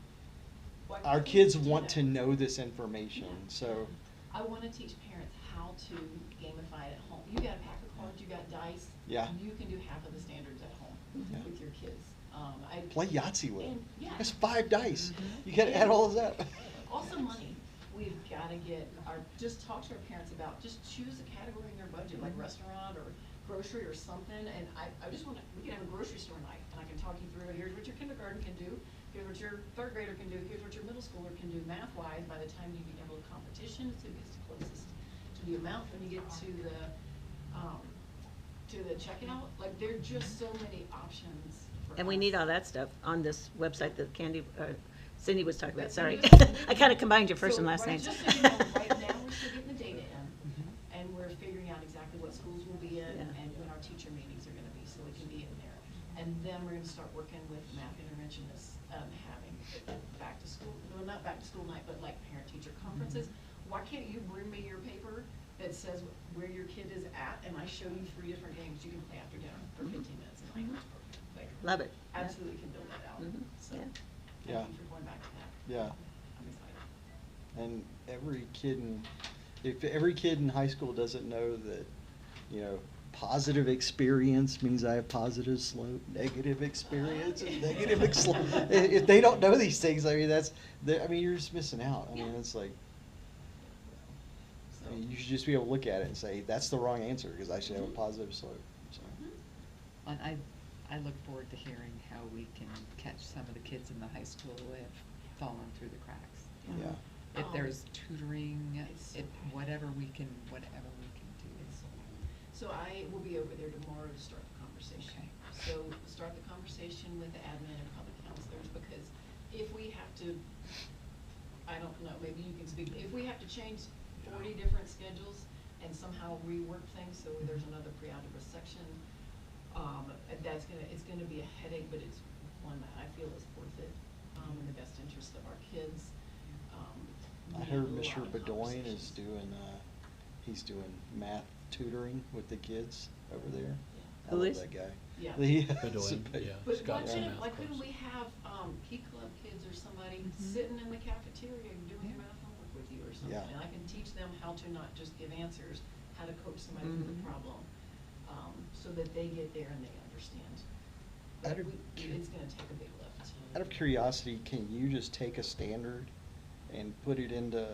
Speaker 3: our kids want to know this information, so.
Speaker 11: I want to teach parents how to gamify it at home. You got a pack of cards, you got dice.
Speaker 3: Yeah.
Speaker 11: You can do half of the standards at home
Speaker 3: Yeah.
Speaker 11: with your kids.
Speaker 3: Play Yahtzee with them.
Speaker 11: And, yeah.
Speaker 3: That's 5 dice.
Speaker 1: Mm-hmm.
Speaker 3: You gotta add all of that.
Speaker 11: Also money. We've got to just talk to our parents about, just choose a category in their budget, like restaurant or grocery or something. And I just want to, we can have a grocery store night, and I can talk you through, here's what your kindergarten can do, here's what your third grader can do, here's what your middle schooler can do math-wise by the time you get able to competition, so it gets closest to the amount when you get to the checkout. Like, there are just so many options for
Speaker 8: And we
Speaker 11: us.
Speaker 8: need all that stuff on this website that Cindy was talking about,
Speaker 11: But
Speaker 8: sorry.
Speaker 11: Cindy was-
Speaker 8: I kind of combined your first
Speaker 11: So,
Speaker 8: and last
Speaker 11: right,
Speaker 8: names.
Speaker 11: just so you know, right now, we're still getting the data in, and we're figuring out exactly what schools will be in,
Speaker 8: Yeah.
Speaker 11: and when our teacher meetings are gonna be, so it can be in there. And then we're gonna start working with math interventionists, having back to school, no, not back to school night, but like parent-teacher conferences. Why can't you bring me your paper that says where your kid is at, and I show you 3 different games you can play after dinner for 15 minutes in language program? Like,
Speaker 8: Love it.
Speaker 11: absolutely can build that out, so,
Speaker 8: Yeah.
Speaker 3: Yeah.
Speaker 11: thank you for going back to that.
Speaker 3: Yeah.
Speaker 11: I'm excited.
Speaker 3: And if every kid in high school doesn't know that, positive experience means I have positive slope, negative experience is negative slope. If they don't know these things, I mean, you're just missing out. I mean, it's like,
Speaker 11: So.
Speaker 3: you should just be able to look at it and say, that's the wrong answer, because I should have a positive slope, so.
Speaker 1: And I look forward to hearing how we can catch some of the kids in the high school who have fallen through the cracks.
Speaker 3: Yeah.
Speaker 1: If there's tutoring,
Speaker 11: It's so
Speaker 1: whatever we can do.
Speaker 11: So I will be over there tomorrow to start the conversation.
Speaker 1: Okay.
Speaker 11: So start the conversation with the admin and public counselors, because if we have to, I don't know, maybe you can speak, if we have to change 40 different schedules and somehow rework things, so there's another pre-algebra section, it's gonna be a headache, but it's one that I feel is worth it, in the best interest of our kids.
Speaker 3: I
Speaker 11: We
Speaker 3: heard
Speaker 11: have a
Speaker 3: Mr.
Speaker 11: lot of
Speaker 3: Bedoin is
Speaker 11: conversations.
Speaker 3: he's doing math tutoring with the kids over there. I
Speaker 8: Who
Speaker 3: love
Speaker 8: is?
Speaker 3: that guy.
Speaker 11: Yeah.
Speaker 6: Bedoin, yeah.
Speaker 11: But
Speaker 6: He's got
Speaker 11: why
Speaker 6: some
Speaker 11: couldn't,
Speaker 6: math
Speaker 11: why couldn't
Speaker 6: course.
Speaker 11: we have, Key Club kids or somebody
Speaker 1: Mhm.
Speaker 11: sitting in the cafeteria doing
Speaker 1: Yeah.
Speaker 11: math homework with you or something?
Speaker 3: Yeah.
Speaker 11: And I can teach them how to not just give answers, how to coach somebody through the
Speaker 1: Mhm.
Speaker 11: problem, so that they get there and they understand. But
Speaker 3: Out of
Speaker 11: it's gonna take a big lift.
Speaker 3: Out of curiosity, can you just take a standard and put it into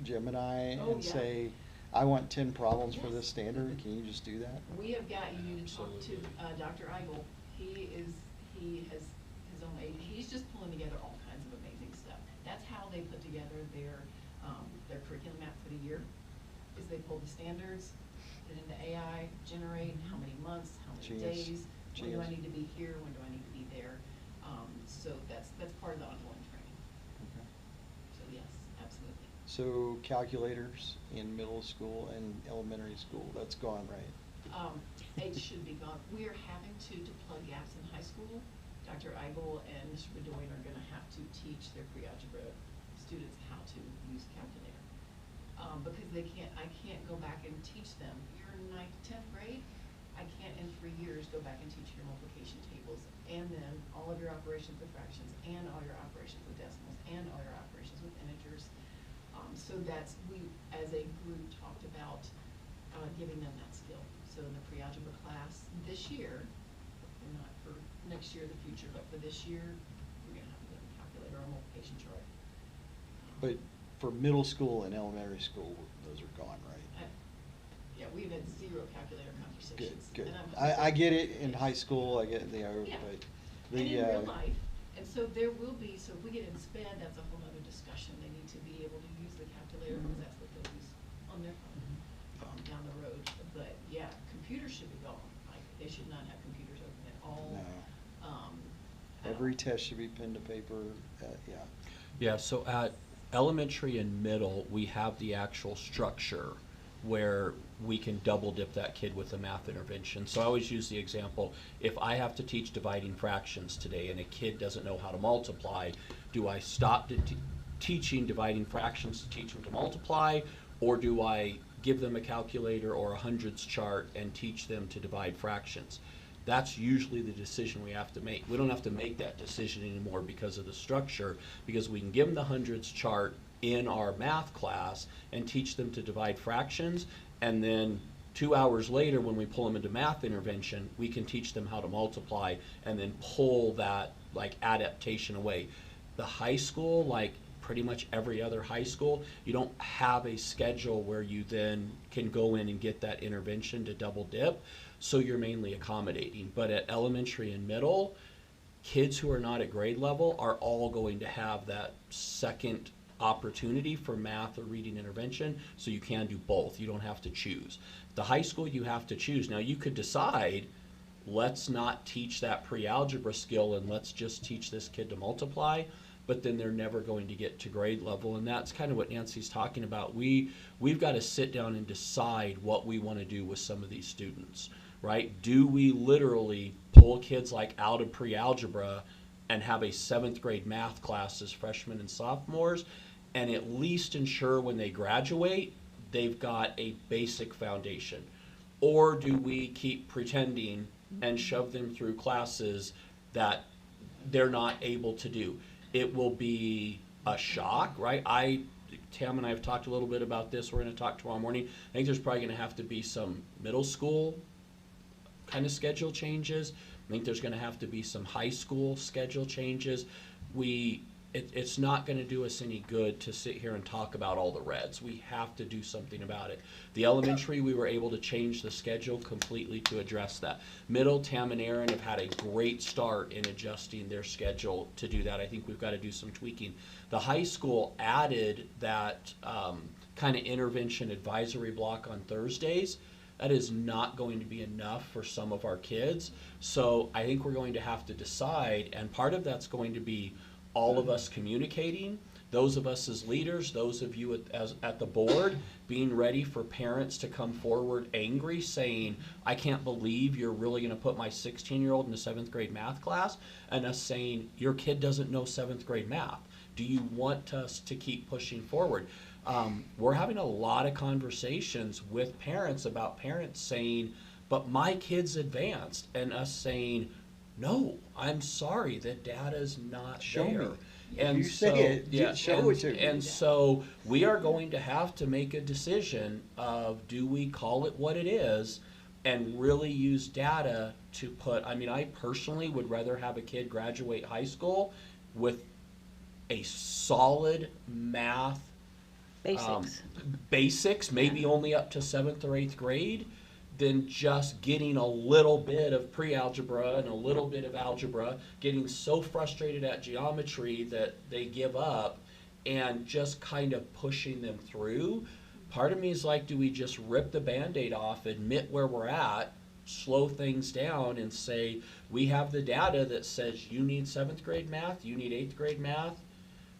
Speaker 3: Gemini
Speaker 11: Oh,
Speaker 3: and
Speaker 11: yeah.
Speaker 3: say, I want 10 problems for
Speaker 11: Yes.
Speaker 3: this standard? Can you just do that?
Speaker 11: We have got, you need to talk to,
Speaker 6: Absolutely.
Speaker 11: Dr. Eigel. He has his own aid. He's just pulling together all kinds of amazing stuff. That's how they put together their curriculum map for the year, is they pull the standards, put into AI, generate how many months, how many
Speaker 3: Genius.
Speaker 11: days, when do I
Speaker 3: Genius.
Speaker 11: need to be here, when do I need to be there. So that's part of the ongoing training.
Speaker 3: Okay.
Speaker 11: So yes, absolutely.
Speaker 3: So calculators in middle school and elementary school, that's gone, right?
Speaker 11: It should be gone. We are having to plug gaps in high school. Dr. Eigel and Mr. Bedoin are gonna have to teach their pre-algebra students how to use calculator. Because I can't go back and teach them, you're in 9th, 10th grade, I can't in 3 years go back and teach your multiplication tables, and then all of your operations with fractions, and all your operations with decimals, and all your operations with integers. So we, as a group, talked about giving them that skill. So in the pre-algebra class this year, not for next year, the future, but for this year, we're gonna have a calculator or multiplication chart.
Speaker 3: But for middle school and elementary school, those are gone, right?
Speaker 11: Yeah, we've had 0 calculator
Speaker 3: Good,
Speaker 11: conversations.
Speaker 3: good.
Speaker 11: And I'm
Speaker 3: I
Speaker 11: hoping-
Speaker 3: get it in high school, I get,
Speaker 11: Yeah.
Speaker 3: but
Speaker 11: And
Speaker 3: the,
Speaker 11: in real life, and so there will be, so if we get in SPED, that's a whole other discussion. They need to be able to use the calculator, because that's what they'll use on their phone, down the road. But yeah, computers should be gone. Like, they should not have computers
Speaker 3: every test should be pen to paper, yeah.
Speaker 6: Yeah, so at elementary and middle, we have the actual structure where we can double dip that kid with a math intervention. So I always use the example, if I have to teach dividing fractions today and a kid doesn't know how to multiply, do I stop teaching dividing fractions to teach them to multiply, or do I give them a calculator or a hundreds chart and teach them to divide fractions? That's usually the decision we have to make. We don't have to make that decision anymore because of the structure, because we can give them the hundreds chart in our math class and teach them to divide fractions, and then 2 hours later when we pull them into math intervention, we can teach them how to multiply and then pull that like adaptation away. The high school, like pretty much every other high school, you don't have a schedule where you then can go in and get that intervention to double dip, so you're mainly accommodating. But at elementary and middle, kids who are not at grade level are all going to have that second opportunity for math or reading intervention, so you can do both. You don't have to choose. The high school, you have to choose. Now you could decide, let's not teach that pre-algebra skill and let's just teach this kid to multiply, but then they're never going to get to grade level. And that's kind of what Nancy's talking about. We've got to sit down and decide what we want to do with some of these students, right? Do we literally pull kids like out of pre-algebra and have a 7th grade math class as freshmen and sophomores, and at least ensure when they graduate, they've got a basic foundation? Or do we keep pretending and shove them through classes that they're not able to do? It will be a shock, right? Tam and I have talked a little bit about this. We're going to talk tomorrow morning. I think there's probably going to have to be some middle school kind of schedule changes. I think there's going to have to be some high school schedule changes. It's not going to do us any good to sit here and talk about all the reds. We have to do something about it. The elementary, we were able to change the schedule completely to address that. Middle, Tam and Aaron have had a great start in adjusting their schedule to do that. I think we've got to do some tweaking. The high school added that kind of intervention advisory block on Thursdays. That is not going to be enough for some of our kids. So I think we're going to have to decide, and part of that's going to be all of us communicating, those of us as leaders, those of you at the board, being ready for parents to come forward angry, saying, I can't believe you're really going to put my 16-year-old in a 7th grade math class, and us saying, your kid doesn't know 7th grade math. Do you want us to keep pushing forward? We're having a lot of conversations with parents about parents saying, but my kid's advanced, and us saying, no, I'm sorry, the data's not
Speaker 3: Show
Speaker 6: there.
Speaker 3: me.
Speaker 6: And
Speaker 3: You
Speaker 6: so,
Speaker 3: say it,
Speaker 6: yeah,
Speaker 3: just show it to me.
Speaker 6: and so we are going to have to make a decision of, do we call it what it is and really use data to put, I mean, I personally would rather have a kid graduate high school with a solid math basics, maybe only up to 7th or 8th grade, than just getting a little bit of pre-algebra and a little bit of algebra, getting so frustrated at geometry that they give up, and just kind of pushing them through. Part of me is like, do we just rip the Band-Aid off, admit where we're at, slow things down, and say, we have the data that says you need 7th grade math, you need 8th grade math,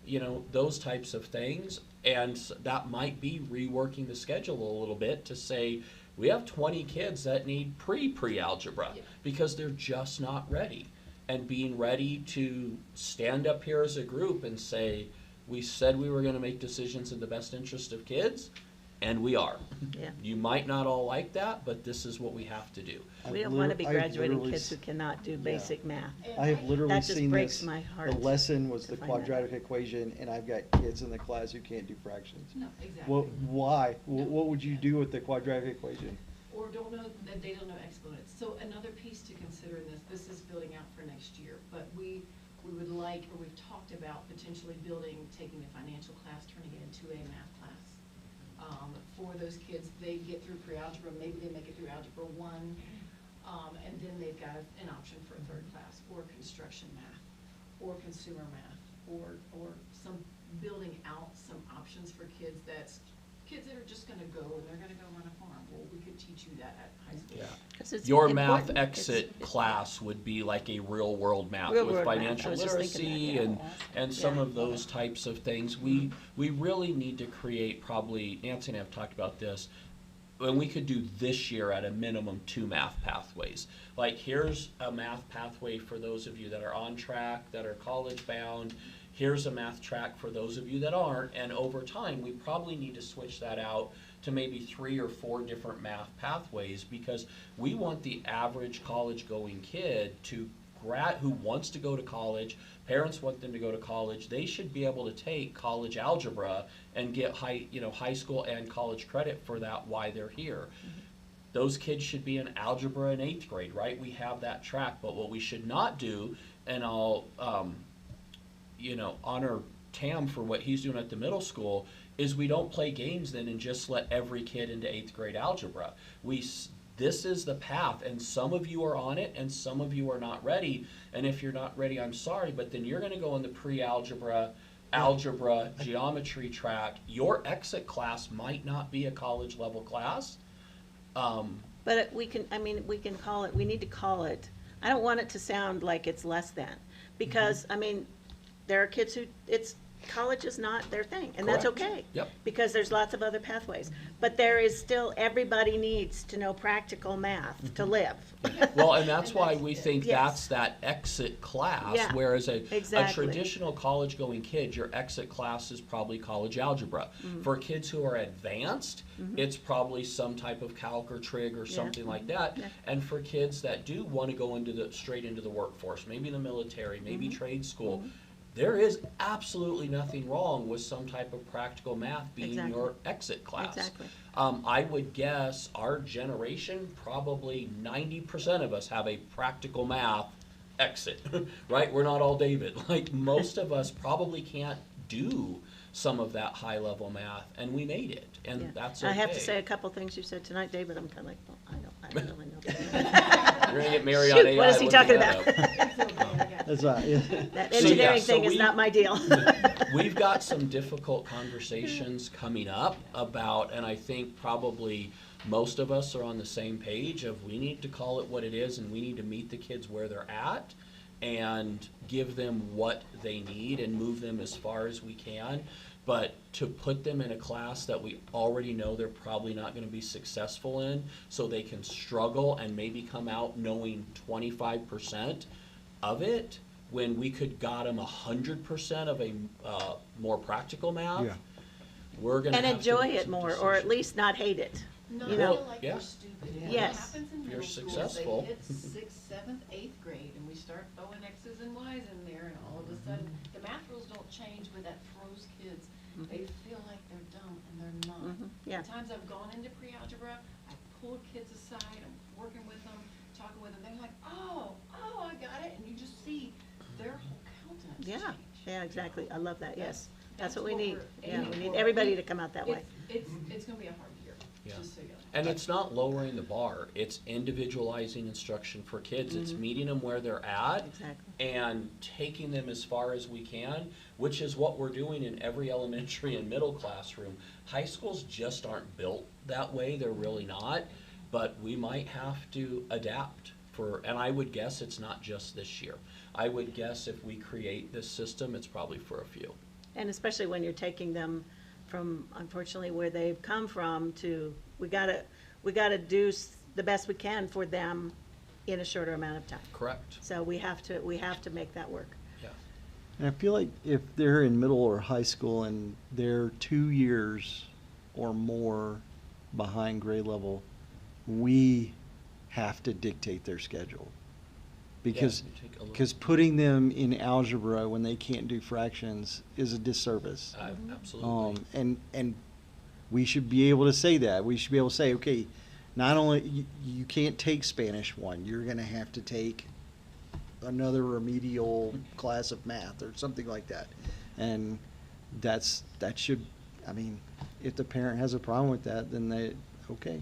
Speaker 6: you know, those types of things. And that might be reworking the schedule a little bit to say, we have 20 kids that need pre-algebra because they're just not ready. And being ready to stand up here as a group and say, we said we were going to make decisions in the best interest of kids, and we are.
Speaker 8: Yeah.
Speaker 6: You might not all like that, but this is what we have to do.
Speaker 8: We don't want to be graduating kids who cannot do basic math.
Speaker 3: I have literally
Speaker 8: That just
Speaker 3: seen
Speaker 8: breaks
Speaker 3: this.
Speaker 8: my heart
Speaker 3: The lesson was
Speaker 8: to
Speaker 3: the
Speaker 8: find that.
Speaker 3: quadratic equation, and I've got kids in the class who can't do fractions.
Speaker 11: No, exactly.
Speaker 3: Well, why? What would you do with the quadratic equation?
Speaker 11: Or don't know, that they don't know exponents. So another piece to consider in this is building out for next year, but we would like, or we've talked about potentially taking the financial class, turning it into a math class. For those kids, they get through pre-algebra, maybe they make it through algebra 1, and then they've got an option for a 3rd class, or construction math, or consumer math, or some building out some options for kids that's kids that are just gonna go and they're gonna go run a farm. Well, we could teach you that at high school.
Speaker 6: Yeah.
Speaker 8: 'Cause it's
Speaker 6: Your math
Speaker 8: important.
Speaker 6: exit class would be like a real world math
Speaker 8: Real
Speaker 6: with
Speaker 8: world math.
Speaker 6: financial
Speaker 8: I was just thinking
Speaker 6: literacy
Speaker 8: that,
Speaker 6: and some
Speaker 8: Yeah.
Speaker 6: of those types of things. We really need to create, probably, Nancy and I have talked about this, and we could do this year at a minimum 2 math pathways. Like, here's a math pathway for those of you that are on track, that are college bound. Here's a math track for those of you that aren't, and over time, we probably need to switch that out to maybe 3 or 4 different math pathways, because we want the average college-going kid who wants to go to college, parents want them to go to college, they should be able to take college algebra and get high school and college credit for that while they're here. Those kids should be in algebra in 8th grade, right? We have that track, but what we should not do, and I'll honor Tam for what he's doing at the middle school, is we don't play games then and just let every kid into 8th grade algebra. This is the path, and some of you are on it and some of you are not ready, and if you're not ready, I'm sorry, but then you're going to go in the pre-algebra, algebra, geometry track. Your exit class might not be a college level class.
Speaker 8: But we can call it, we need to call it, I don't want it to sound like it's less than, because, there are kids who, college is not their thing, and that's
Speaker 6: Correct.
Speaker 8: okay.
Speaker 6: Yep.
Speaker 8: Because there's lots of other pathways. But there is still, everybody needs to know practical math to live.
Speaker 6: Well, and that's why we think
Speaker 8: Yes.
Speaker 6: that's that exit class,
Speaker 8: Yeah,
Speaker 6: whereas a
Speaker 8: exactly.
Speaker 6: traditional college-going kid, your exit class is probably college algebra. For kids who are advanced, it's probably some type of calc or trig or something like that.
Speaker 8: Yeah.
Speaker 6: And for kids that do want to go straight into the workforce, maybe the military, maybe trade school, there is absolutely nothing wrong with some type of practical math being
Speaker 8: Exactly.
Speaker 6: your exit class.
Speaker 8: Exactly.
Speaker 6: I would guess our generation, probably 90% of us have a practical math exit, right? We're not all David. Like, most of us probably can't do some of that high level math, and we made it, and
Speaker 8: Yeah.
Speaker 6: that's okay.
Speaker 8: I have to say a couple things you said tonight, David, I'm kind of like, well, I don't really know.
Speaker 6: You're gonna get married on
Speaker 8: Shoot,
Speaker 6: AI.
Speaker 8: what is he
Speaker 6: look
Speaker 8: talking
Speaker 6: that
Speaker 8: about?
Speaker 6: up.
Speaker 3: That's right, yeah.
Speaker 8: That
Speaker 6: So, yeah,
Speaker 8: engineering
Speaker 6: so
Speaker 8: thing is
Speaker 6: we-
Speaker 8: not my deal.
Speaker 6: We've got some difficult conversations coming up about, and I think probably most of us are on the same page of, we need to call it what it is, and we need to meet the kids where they're at and give them what they need and move them as far as we can. But to put them in a class that we already know they're probably not going to be successful in, so they can struggle and maybe come out knowing 25% of it, when we could got them 100% of a more practical math,
Speaker 3: Yeah.
Speaker 6: we're going to
Speaker 8: And
Speaker 6: have to
Speaker 8: enjoy
Speaker 6: make
Speaker 8: it
Speaker 6: some
Speaker 8: more, or at
Speaker 6: decisions.
Speaker 8: least not hate it.
Speaker 11: Not
Speaker 8: You know?
Speaker 11: feel like
Speaker 6: Yeah.
Speaker 11: they're stupid.
Speaker 8: Yes.
Speaker 11: What happens in
Speaker 6: You're
Speaker 11: middle school is
Speaker 6: successful.
Speaker 11: they hit 6th, 7th, 8th grade, and we start throwing X's and Y's in there, and all of a sudden, the math rules don't change, but that throws kids. They feel like they're dumb, and they're not.
Speaker 8: Yeah.
Speaker 11: The times I've gone into pre-algebra, I pulled kids aside, I'm working with them, talking with them, they're like, oh, I got it, and you just see their whole countenance
Speaker 8: Yeah,
Speaker 11: change.
Speaker 8: yeah, exactly. I love that, yes. That's what we
Speaker 11: what
Speaker 8: need.
Speaker 11: we're
Speaker 8: Yeah,
Speaker 11: aiming
Speaker 8: we need
Speaker 11: for.
Speaker 8: everybody to come out that way.
Speaker 11: It's gonna be a hard year,
Speaker 6: Yeah.
Speaker 11: just so you know.
Speaker 6: And it's not lowering the bar, it's individualizing instruction for kids. It's meeting them where they're at
Speaker 8: Exactly.
Speaker 6: and taking them as far as we can, which is what we're doing in every elementary and middle classroom. High schools just aren't built that way, they're really not, but we might have to adapt and I would guess it's not just this year. I would guess if we create this system, it's probably for a few.
Speaker 8: And especially when you're taking them from, unfortunately, where they've come from to, we gotta do the best we can for them in a shorter amount of time.
Speaker 6: Correct.
Speaker 8: So we have to make that work.
Speaker 6: Yeah.
Speaker 3: And I feel like if they're in middle or high school and they're 2 years or more behind grade level, we have to dictate their schedule. Because
Speaker 6: Yeah, you take a look.
Speaker 3: because putting them in algebra when they can't do fractions is a disservice.
Speaker 6: Absolutely.
Speaker 3: And we should be able to say that. We should be able to say, okay, not only, you can't take Spanish 1, you're going to have to take another remedial class of math or something like that. And that should, I mean, if the parent has a problem with that, then okay.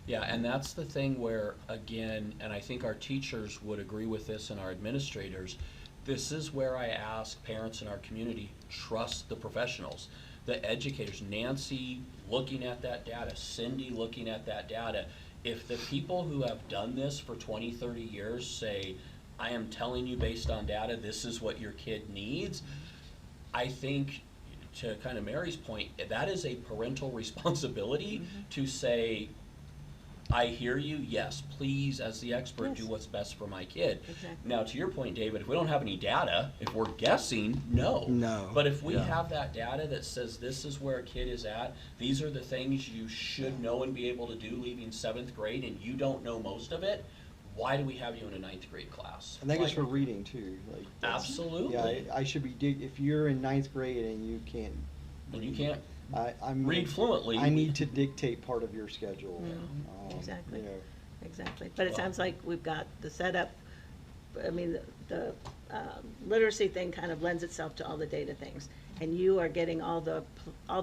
Speaker 6: Yeah, and that's the thing where, again, and I think our teachers would agree with this and our administrators, this is where I ask parents in our community, trust the professionals. the educators, Nancy looking at that data, Cindy looking at that data. If the people who have done this for 20, 30 years say, I am telling you based on data, this is what your kid needs, I think, to kind of Mary's point, that is a parental responsibility to say, I hear you, yes, please, as the expert,
Speaker 8: Yes.
Speaker 6: do what's best for my kid.
Speaker 8: Exactly.
Speaker 6: Now, to your point, David, if we don't have any data, if we're guessing, no.
Speaker 3: No.
Speaker 6: But if we
Speaker 3: Yeah.
Speaker 6: have that data that says this is where a kid is at, these are the things you should know and be able to do leaving 7th grade, and you don't know most of it, why do we have you in a 9th grade class?
Speaker 3: And that goes
Speaker 6: Like,
Speaker 3: for reading too. Like that's-
Speaker 6: Absolutely.
Speaker 3: Yeah, I should be. If you're in 9th grade and you can't,
Speaker 6: And you can't
Speaker 3: I'm
Speaker 6: read fluently.
Speaker 3: I need to dictate part of your schedule.
Speaker 8: Exactly.
Speaker 3: You know.
Speaker 8: Exactly, but it
Speaker 6: Well-
Speaker 8: sounds like we've got the setup, I mean, the literacy thing kind of lends itself to all the data things. And you are getting all the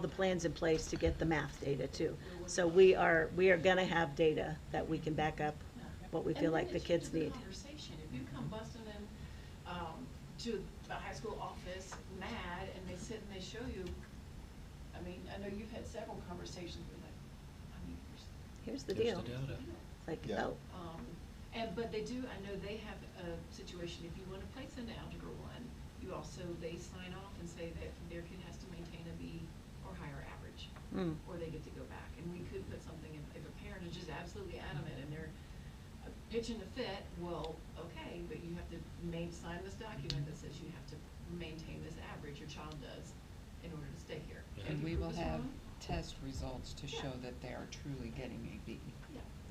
Speaker 8: plans in place to get the math data too. So we are gonna have data that we can back up what we feel like the kids need.
Speaker 11: Conversation, if you come busting in, to the high school office mad, and they sit and they show you, I mean, I know you've had several conversations with like, I mean,
Speaker 8: Here's the
Speaker 6: Here's
Speaker 8: deal.
Speaker 6: the data.
Speaker 8: Like,
Speaker 3: Yeah.
Speaker 8: oh,
Speaker 11: but they do, I know they have a situation, if you wanna place into Algebra 1, you also, they sign off and say that their kid has to maintain a B or higher average, or they get to go back. And we could put something, if a parent is just absolutely adamant and they're pitching a fit, well, okay, but you have to sign this document that says you have to maintain this average, your child does, in order to stay here.
Speaker 6: Yeah.
Speaker 1: And
Speaker 11: If
Speaker 1: we
Speaker 11: you
Speaker 1: will
Speaker 11: prove us
Speaker 1: have
Speaker 11: wrong,
Speaker 1: test results to show that they are truly getting a B.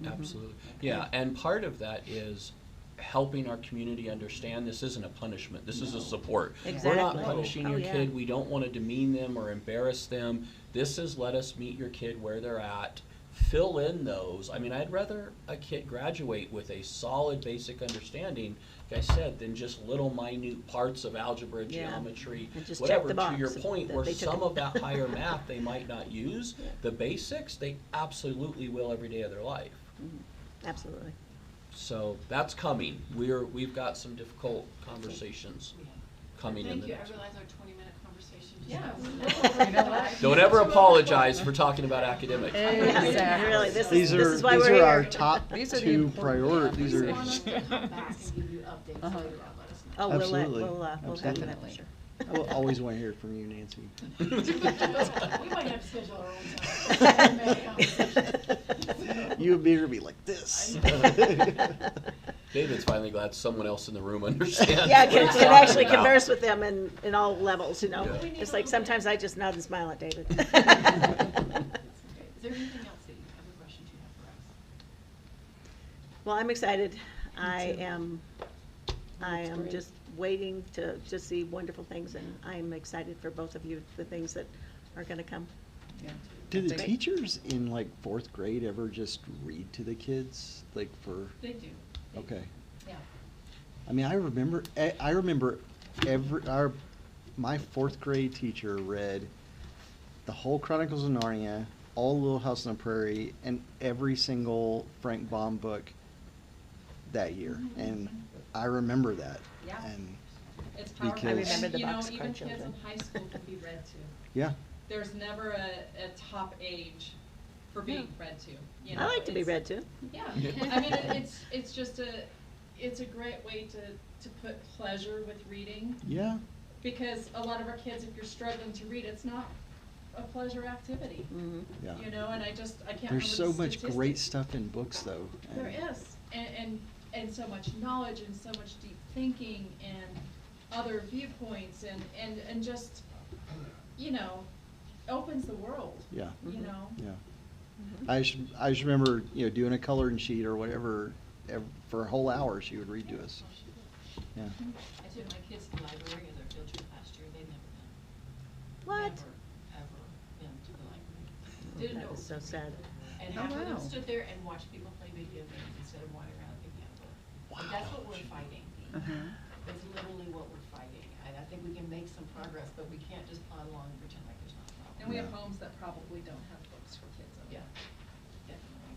Speaker 6: Absolutely. Yeah, and part of that is helping our community understand this isn't a punishment, this is a support. We're not
Speaker 8: Exactly.
Speaker 6: punishing
Speaker 8: Oh,
Speaker 6: your
Speaker 8: yeah.
Speaker 6: kid, we don't want to demean them or embarrass them. This is let us meet your kid where they're at, fill in those. I mean, I'd rather a kid graduate with a solid basic understanding, like I said, than just little minute parts of algebra,
Speaker 8: Yeah.
Speaker 6: geometry,
Speaker 8: And just check
Speaker 6: whatever.
Speaker 8: the
Speaker 6: To your
Speaker 8: box
Speaker 6: point,
Speaker 8: that
Speaker 6: where
Speaker 8: they took
Speaker 6: some
Speaker 8: it.
Speaker 6: of that higher math they might not use,
Speaker 8: Yeah.
Speaker 6: the basics, they absolutely will every day of their life.
Speaker 8: absolutely.
Speaker 6: So that's coming. We've got some difficult conversations coming in
Speaker 11: Thank
Speaker 6: the
Speaker 11: you, I
Speaker 6: next.
Speaker 11: realize our 20-minute conversation just
Speaker 5: Yeah.
Speaker 11: got.
Speaker 1: You know what?
Speaker 6: Don't ever apologize for talking about academics.
Speaker 1: Exactly.
Speaker 8: Really, this
Speaker 3: These
Speaker 8: is why
Speaker 3: these
Speaker 8: we're
Speaker 3: are our
Speaker 8: here.
Speaker 3: top
Speaker 1: These are the
Speaker 3: 2
Speaker 1: important
Speaker 3: priorities. These
Speaker 11: If you
Speaker 3: are
Speaker 11: want us to come back and give you updates
Speaker 1: Uh-huh.
Speaker 11: later on, let us know.
Speaker 8: Oh,
Speaker 3: Absolutely.
Speaker 8: we'll have that for
Speaker 1: Definitely.
Speaker 8: sure.
Speaker 3: I will always want to hear from you, Nancy.
Speaker 11: We might have to schedule our own time.
Speaker 3: You and me are gonna be like this.
Speaker 6: David's finally glad someone else in the room understands.
Speaker 8: Yeah,
Speaker 6: what
Speaker 8: can
Speaker 6: he's
Speaker 8: can
Speaker 6: talking
Speaker 8: actually
Speaker 6: about.
Speaker 8: converse with them in all levels, you know?
Speaker 6: Yeah.
Speaker 8: It's like sometimes I just nod and smile at David.
Speaker 11: Is there anything else that you have, a question you have for us?
Speaker 8: Well, I'm excited. I am just waiting to just see wonderful things, and I'm excited for both of you, the things that are gonna come.
Speaker 1: Yeah.
Speaker 3: Do the
Speaker 1: They-
Speaker 3: teachers in like 4th grade ever just read to the kids, like for?
Speaker 11: They do.
Speaker 3: Okay.
Speaker 11: Yeah.
Speaker 3: I mean, I remember my 4th grade teacher read the whole Chronicles of Narnia, all Little House on the Prairie, and every single Frank Baum book that year, and I remember that.
Speaker 5: Yeah.
Speaker 3: And
Speaker 5: It's powerful.
Speaker 3: Because- I
Speaker 8: remember the
Speaker 5: You know,
Speaker 8: Boxcar
Speaker 5: even kids
Speaker 8: Children.
Speaker 5: in high school can be read to.
Speaker 3: yeah,
Speaker 5: There's never a top age for being read to, you know.
Speaker 8: I like to be
Speaker 5: it's-
Speaker 8: read to.
Speaker 5: Yeah, I mean, it's just it's a great way to put pleasure with reading,
Speaker 3: yeah,
Speaker 5: because a lot of our kids, if you're struggling to read, it's not a pleasure activity,
Speaker 3: yeah.
Speaker 5: you know, and I can't remember
Speaker 3: There's so
Speaker 5: the
Speaker 3: much great
Speaker 5: statistics.
Speaker 3: stuff in books, though.
Speaker 5: There
Speaker 3: and-
Speaker 5: is, and so much knowledge and so much deep thinking and other viewpoints and just, you know, opens the world,
Speaker 3: Yeah.
Speaker 5: you know?
Speaker 3: Yeah. I just remember, doing a coloring sheet or whatever, for a whole hour she would read to us. Yeah.
Speaker 11: I took my kids to the library as their field trip last year, they'd never been.
Speaker 8: What?
Speaker 11: Ever been to the library. Didn't
Speaker 8: That
Speaker 11: know.
Speaker 8: is so sad.
Speaker 11: And
Speaker 1: Oh,
Speaker 11: half of them
Speaker 1: wow.
Speaker 11: stood there and watched people play video games instead of wandering around picking up books. And that's what we're fighting.
Speaker 1: Uh-huh.
Speaker 11: That's literally what we're fighting. And I think we can make some progress, but we can't just plod along and pretend like there's not a problem.
Speaker 5: And we have
Speaker 3: Yeah.
Speaker 5: homes that probably don't have books for kids.
Speaker 11: Yeah, definitely.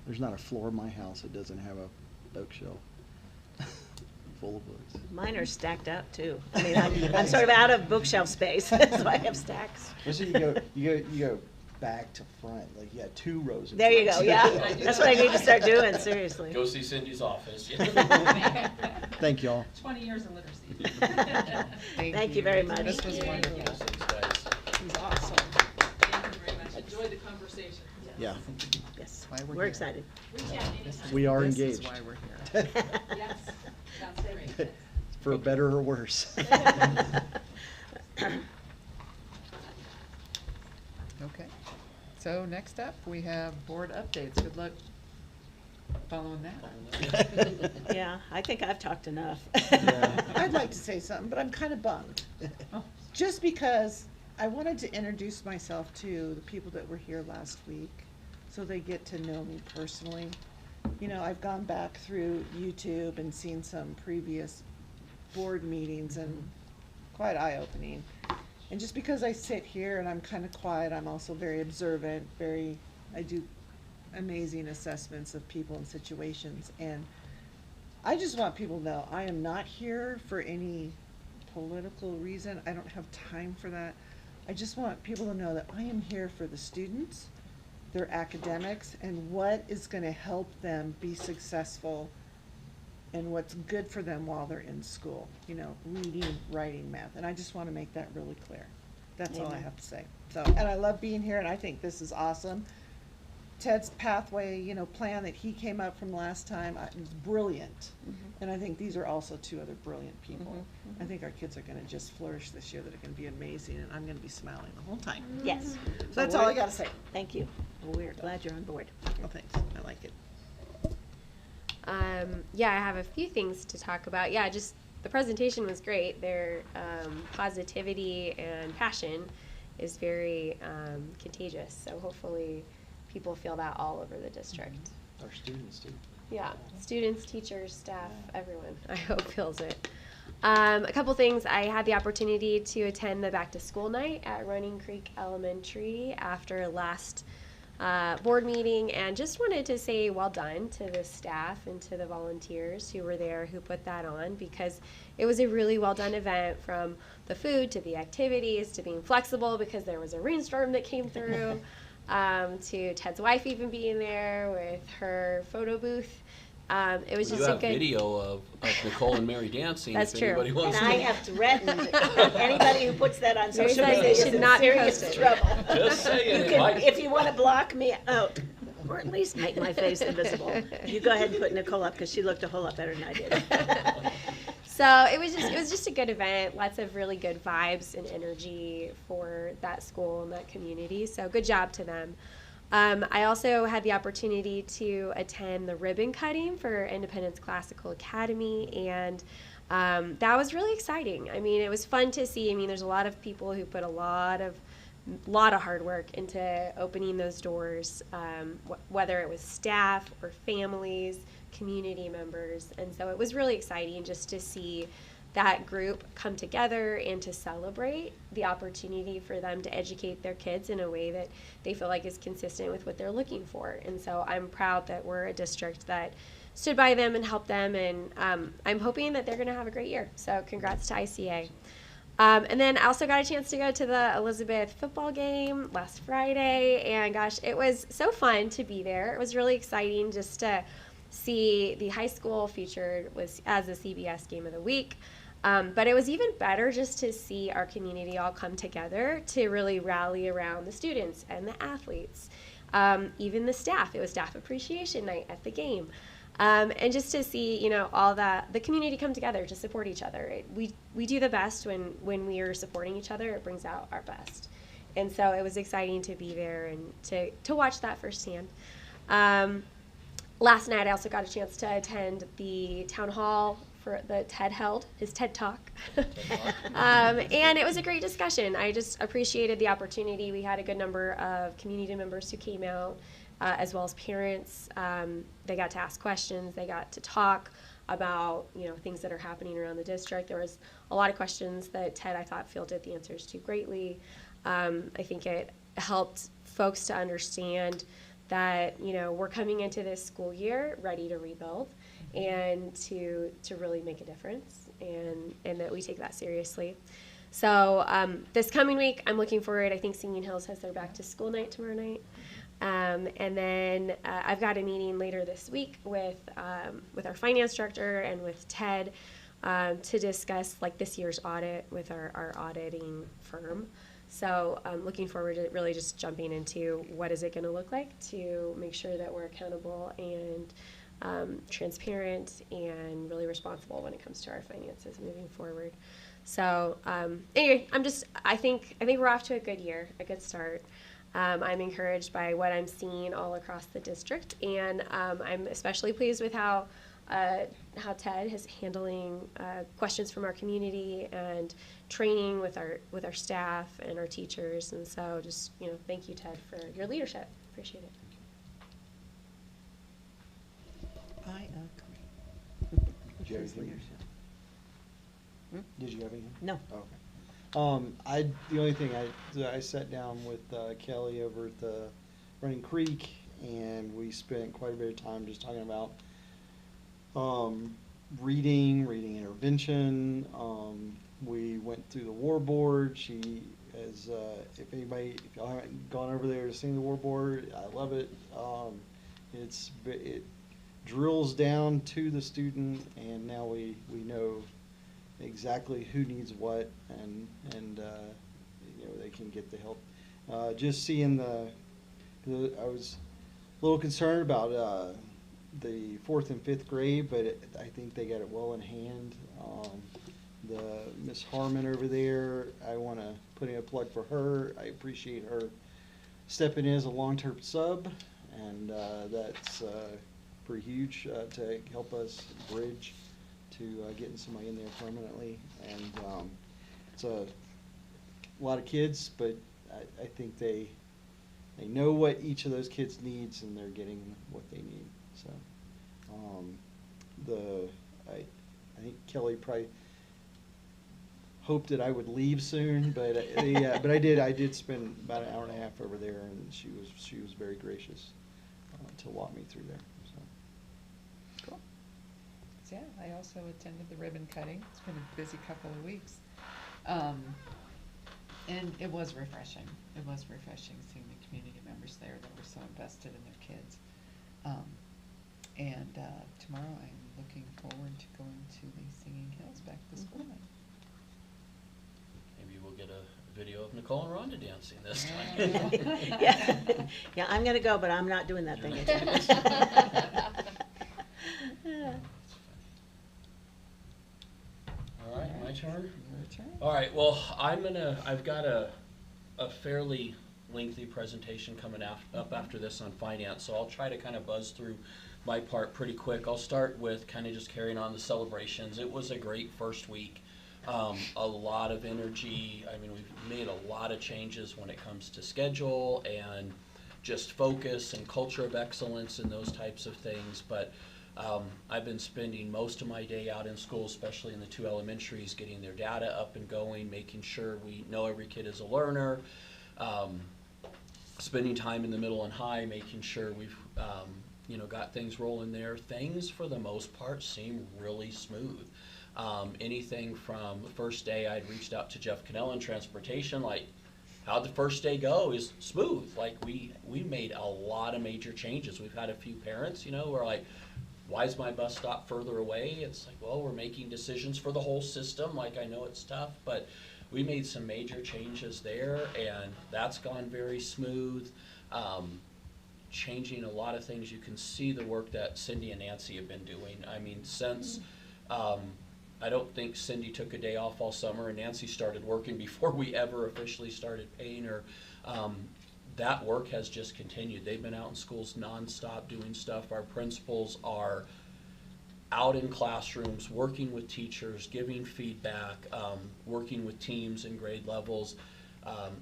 Speaker 3: There's not a floor in my house that doesn't have a bookshelf. full of books.
Speaker 8: Mine are stacked up too. I mean, I'm sort of out of bookshelf space, so I have stacks.
Speaker 3: Especially you go back to front, like you got 2 rows. Of
Speaker 8: There you
Speaker 3: books.
Speaker 8: go, yeah. That's what I need to start doing, seriously.
Speaker 6: Go see Cindy's office.
Speaker 3: Thank y'all.
Speaker 5: 20 years of literacy.
Speaker 8: Thank you very much.
Speaker 1: This was wonderful.
Speaker 6: Thanks, guys.
Speaker 1: It was awesome.
Speaker 5: Thank you very much. Enjoyed the conversation.
Speaker 3: Yeah,
Speaker 8: Yes,
Speaker 1: Why we're
Speaker 8: we're
Speaker 1: here.
Speaker 8: excited.
Speaker 5: Reach out anytime.
Speaker 3: we are
Speaker 1: This is
Speaker 3: engaged.
Speaker 1: why we're here.
Speaker 5: Yes, that's great.
Speaker 3: For better or worse.
Speaker 1: Okay. So next up, we have board updates. Good luck following that.
Speaker 8: Yeah, I think I've talked enough.
Speaker 10: I'd like to say something, but I'm kind of bummed.
Speaker 1: Oh.
Speaker 10: Just because I wanted to introduce myself to the people that were here last week, so they get to know me personally. You know, I've gone back through YouTube and seen some previous board meetings, and quite eye-opening. And just because I sit here and I'm kind of quiet, I'm also very observant, I do amazing assessments of people and situations. And I just want people to know, I am not here for any political reason. I don't have time for that. I just want people to know that I am here for the students, their academics, and what is going to help them be successful and what's good for them while they're in school. You know, reading, writing, math. And I just want to make that really clear. That's all I
Speaker 8: Amen.
Speaker 10: have to say. So, and I love being here, and I think this is awesome. Ted's pathway, you know, plan that he came up from last time, is brilliant. And I think these are also 2 other brilliant people. I think our kids are gonna just flourish this year, that are gonna be amazing, and I'm gonna be smiling the whole time.
Speaker 8: Yes.
Speaker 10: So that's all I gotta say.
Speaker 8: Thank you. Well, we're glad you're on board.
Speaker 10: Well, thanks, I like it.
Speaker 9: Yeah, I have a few things to talk about. Yeah, just the presentation was great. Their positivity and passion is very contagious. So hopefully people feel that all over the district.
Speaker 3: Our students too.
Speaker 9: Yeah, students, teachers, staff, everyone, I hope feels it. A couple things. I had the opportunity to attend the back to school night at Running Creek Elementary after last board meeting, and just wanted to say well done to the staff and to the volunteers who were there who put that on, because it was a really well done event, from the food to the activities to being flexible because there was a rainstorm that came through. To Ted's wife even being there with her photo booth. It was
Speaker 6: You
Speaker 9: just a
Speaker 6: have
Speaker 9: good
Speaker 6: video of Nicole and Mary dancing.
Speaker 9: That's
Speaker 6: if
Speaker 9: true.
Speaker 6: anybody wants
Speaker 8: And
Speaker 6: to.
Speaker 8: I have threatened anybody who puts that on
Speaker 9: Mary
Speaker 8: social
Speaker 9: says
Speaker 8: media
Speaker 9: it
Speaker 8: is
Speaker 9: should
Speaker 8: in
Speaker 9: not be
Speaker 8: serious
Speaker 9: posted.
Speaker 8: trouble.
Speaker 6: Just saying.
Speaker 8: You can, if you want to block me out, or at least make my face invisible, you go ahead and put Nicole up, because she looked a whole lot better than I did.
Speaker 9: So it was just a good event. Lots of really good vibes and energy for that school and that community. So good job to them. I also had the opportunity to attend the ribbon cutting for Independence Classical Academy, and that was really exciting. I mean, it was fun to see. I mean, there's a lot of people who put a lot of hard work into opening those doors, whether it was staff or families, community members, and so it was really exciting just to see that group come together and to celebrate the opportunity for them to educate their kids in a way that they feel like is consistent with what they're looking for. And so I'm proud that we're a district that stood by them and helped them, and I'm hoping that they're going to have a great year. So congrats to ICA. And then I also got a chance to go to the Elizabeth football game last Friday, and gosh, it was so fun to be there. It was really exciting just to see the high school featured as the CBS game of the week. But it was even better just to see our community all come together to really rally around the students and the athletes, even the staff. It was staff appreciation night at the game. And just to see, all the community come together to support each other. We do the best when we are supporting each other. It brings out our best. And so it was exciting to be there and to watch that firsthand. Last night I also got a chance to attend the town hall for the Ted held, his TED Talk. And it was a great discussion. I just appreciated the opportunity. We had a good number of community members who came out, as well as parents. They got to ask questions. They got to talk about, things that are happening around the district. There was a lot of questions that Ted, I thought, fielded the answers to greatly. I think it helped folks to understand that, we're coming into this school year ready to rebuild. and to really make a difference, and that we take that seriously. So this coming week, I'm looking forward. I think Singing Hills has their back to school night tomorrow night. And then I've got a meeting later this week with our finance director and with Ted to discuss like this year's audit with our auditing firm. So I'm looking forward to really just jumping into what is it going to look like to make sure that we're accountable and transparent and really responsible when it comes to our finances moving forward. So anyway, I think we're off to a good year, a good start. I'm encouraged by what I'm seeing all across the district, and I'm especially pleased with how Ted is handling questions from our community and training with our staff and our teachers. And so, just thank you, Ted, for your leadership. Appreciate it.
Speaker 10: I agree.
Speaker 3: Did you have
Speaker 10: His
Speaker 3: anything?
Speaker 10: leadership.
Speaker 3: Did you have anything?
Speaker 10: No.
Speaker 3: Okay. The only thing I sat down with Kelly over at the Running Creek, and we spent quite a bit of time just talking about reading intervention. We went through the war board. She is, if y'all haven't gone over there to see the war board, I love it. It drills down to the student, and now we know exactly who needs what, and they can get the help. Just seeing I was a little concerned about the 4th and 5th grade, but I think they got it well in hand. The Miss Harmon over there, I want to put in a plug for her. I appreciate her stepping in as a long-term sub, and that's pretty huge to help us bridge to getting somebody in there permanently. And it's a lot of kids, but I think they know what each of those kids needs, and they're getting what they need. So I think Kelly probably hoped that I would leave soon, but but I did spend about an hour and a half over there, and she was very gracious to walk me through there. So
Speaker 1: Cool. So, yeah, I also attended the ribbon cutting. It's been a busy couple of weeks. And it was refreshing. It was refreshing seeing the community members there that were so invested in their kids. And tomorrow I'm looking forward to going to the Singing Hills back to school night.
Speaker 6: Maybe we'll get a video of Nicole and Rhonda dancing this time.
Speaker 8: Yeah, I'm gonna go, but I'm not doing that thing.
Speaker 6: All right, my turn?
Speaker 1: Your turn.
Speaker 6: All right, well, I've got a fairly lengthy presentation coming up after this on finance, so I'll try to kind of buzz through my part pretty quick. I'll start with kind of just carrying on the celebrations. It was a great first week. A lot of energy. I mean, we've made a lot of changes when it comes to schedule and just focus and culture of excellence and those types of things. But I've been spending most of my day out in school, especially in the 2 elementaries, getting their data up and going, making sure we know every kid is a learner, spending time in the middle and high, making sure we've got things rolling there. Things, for the most part, seem really smooth. Anything from the first day, I'd reached out to Jeff Cannell in transportation, like, how'd the first day go? Is smooth. Like, we made a lot of major changes. We've had a few parents, who are like, why is my bus stop further away? It's like, well, we're making decisions for the whole system. Like, I know it's tough, but we made some major changes there, and that's gone very smooth. Changing a lot of things. You can see the work that Cindy and Nancy have been doing. I mean, since I don't think Cindy took a day off all summer, and Nancy started working before we ever officially started paying her. That work has just continued. They've been out in schools nonstop doing stuff. Our principals are out in classrooms, working with teachers, giving feedback, working with teams and grade levels.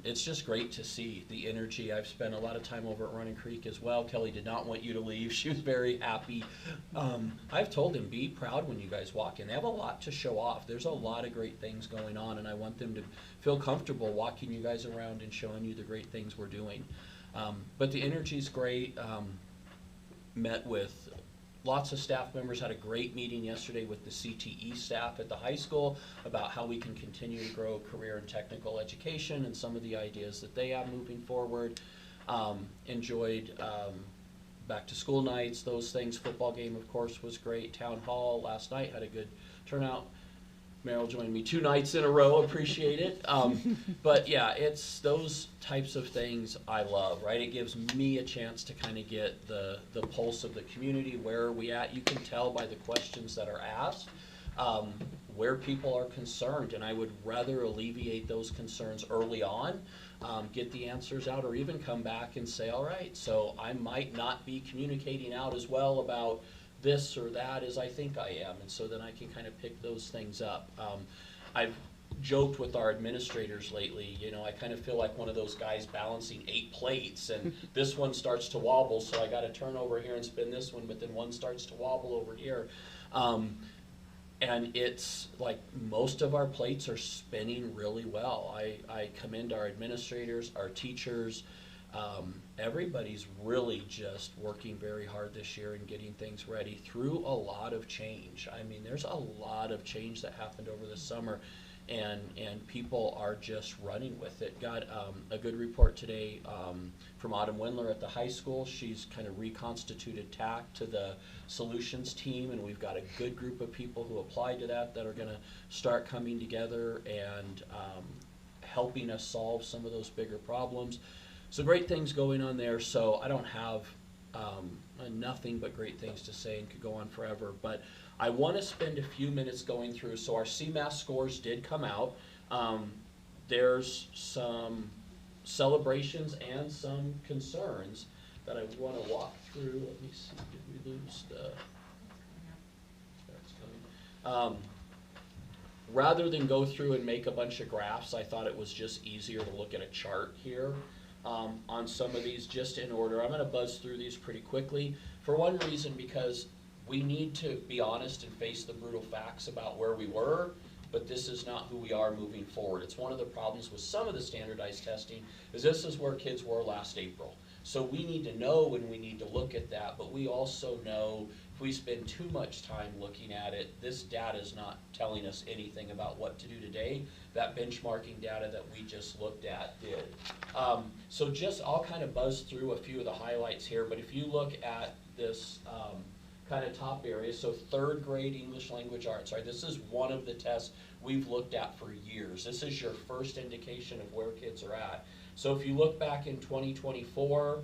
Speaker 6: It's just great to see the energy. I've spent a lot of time over at Running Creek as well. Kelly did not want you to leave. She was very happy. I've told them, be proud when you guys walk in. They have a lot to show off. There's a lot of great things going on, and I want them to feel comfortable walking you guys around and showing you the great things we're doing. But the energy's great. Met with lots of staff members had a great meeting yesterday with the CTE staff at the high school about how we can continue to grow career and technical education and some of the ideas that they have moving forward. Enjoyed back to school nights, those things. Football game, of course, was great. Town hall last night had a good turnout. Meryl joined me 2 nights in a row, appreciate it. But yeah, it's those types of things I love, right? It gives me a chance to kind of get the pulse of the community. Where are we at? You can tell by the questions that are asked where people are concerned, and I would rather alleviate those concerns early on, get the answers out, or even come back and say, all right, so I might not be communicating out as well about this or that as I think I am, and so then I can kind of pick those things up. I've joked with our administrators lately, you know, I kind of feel like one of those guys balancing 8 plates, and this one starts to wobble, so I got to turn over here and spin this one, but then one starts to wobble over here. And it's like most of our plates are spinning really well. I commend our administrators, our teachers. Everybody's really just working very hard this year and getting things ready through a lot of change. I mean, there's a lot of change that happened over the summer, and people are just running with it. Got a good report today from Autumn Windler at the high school. She's kind of reconstituted TAC to the solutions team, and we've got a good group of people who applied to that are going to start coming together and helping us solve some of those bigger problems. So great things going on there. So I don't have nothing but great things to say and could go on forever, but I want to spend a few minutes going through. So our CMAS scores did come out. There's some celebrations and some concerns that I want to walk through. Let me see, did we lose the, there it's coming. Rather than go through and make a bunch of graphs, I thought it was just easier to look at a chart here on some of these just in order. I'm going to buzz through these pretty quickly for one reason, because we need to be honest and face the brutal facts about where we were, but this is not who we are moving forward. It's one of the problems with some of the standardized testing is this is where kids were last April. So we need to know and we need to look at that, but we also know if we spend too much time looking at it, this data is not telling us anything about what to do today. That benchmarking data that we just looked at did. So just, I'll kind of buzz through a few of the highlights here, but if you look at this kind of top area, so 3rd grade English language arts, right? This is one of the tests we've looked at for years. This is your first indication of where kids are at. So if you look back in 2024,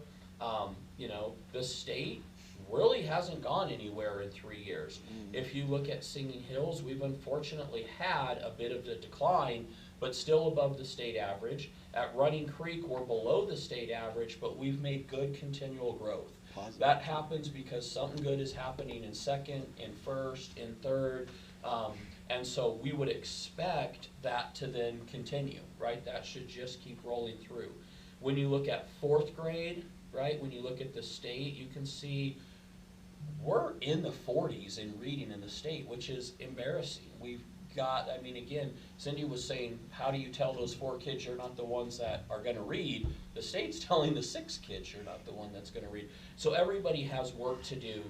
Speaker 6: you know, the state really hasn't gone anywhere in 3 years. If you look at Singing Hills, we've unfortunately had a bit of a decline, but still above the state average. At Running Creek, we're below the state average, but we've made good continual growth. Positive. That happens because something good is happening in 2nd, in 1st, in 3rd, and so we would expect that to then continue, right? That should just keep rolling through. When you look at 4th grade, right, when you look at the state, you can see we're in the 40s in reading in the state, which is embarrassing. We've got, I mean, again, Cindy was saying, how do you tell those 4 kids you're not the ones that are going to read? The state's telling the 6 kids you're not the one that's going to read. So everybody has work to do.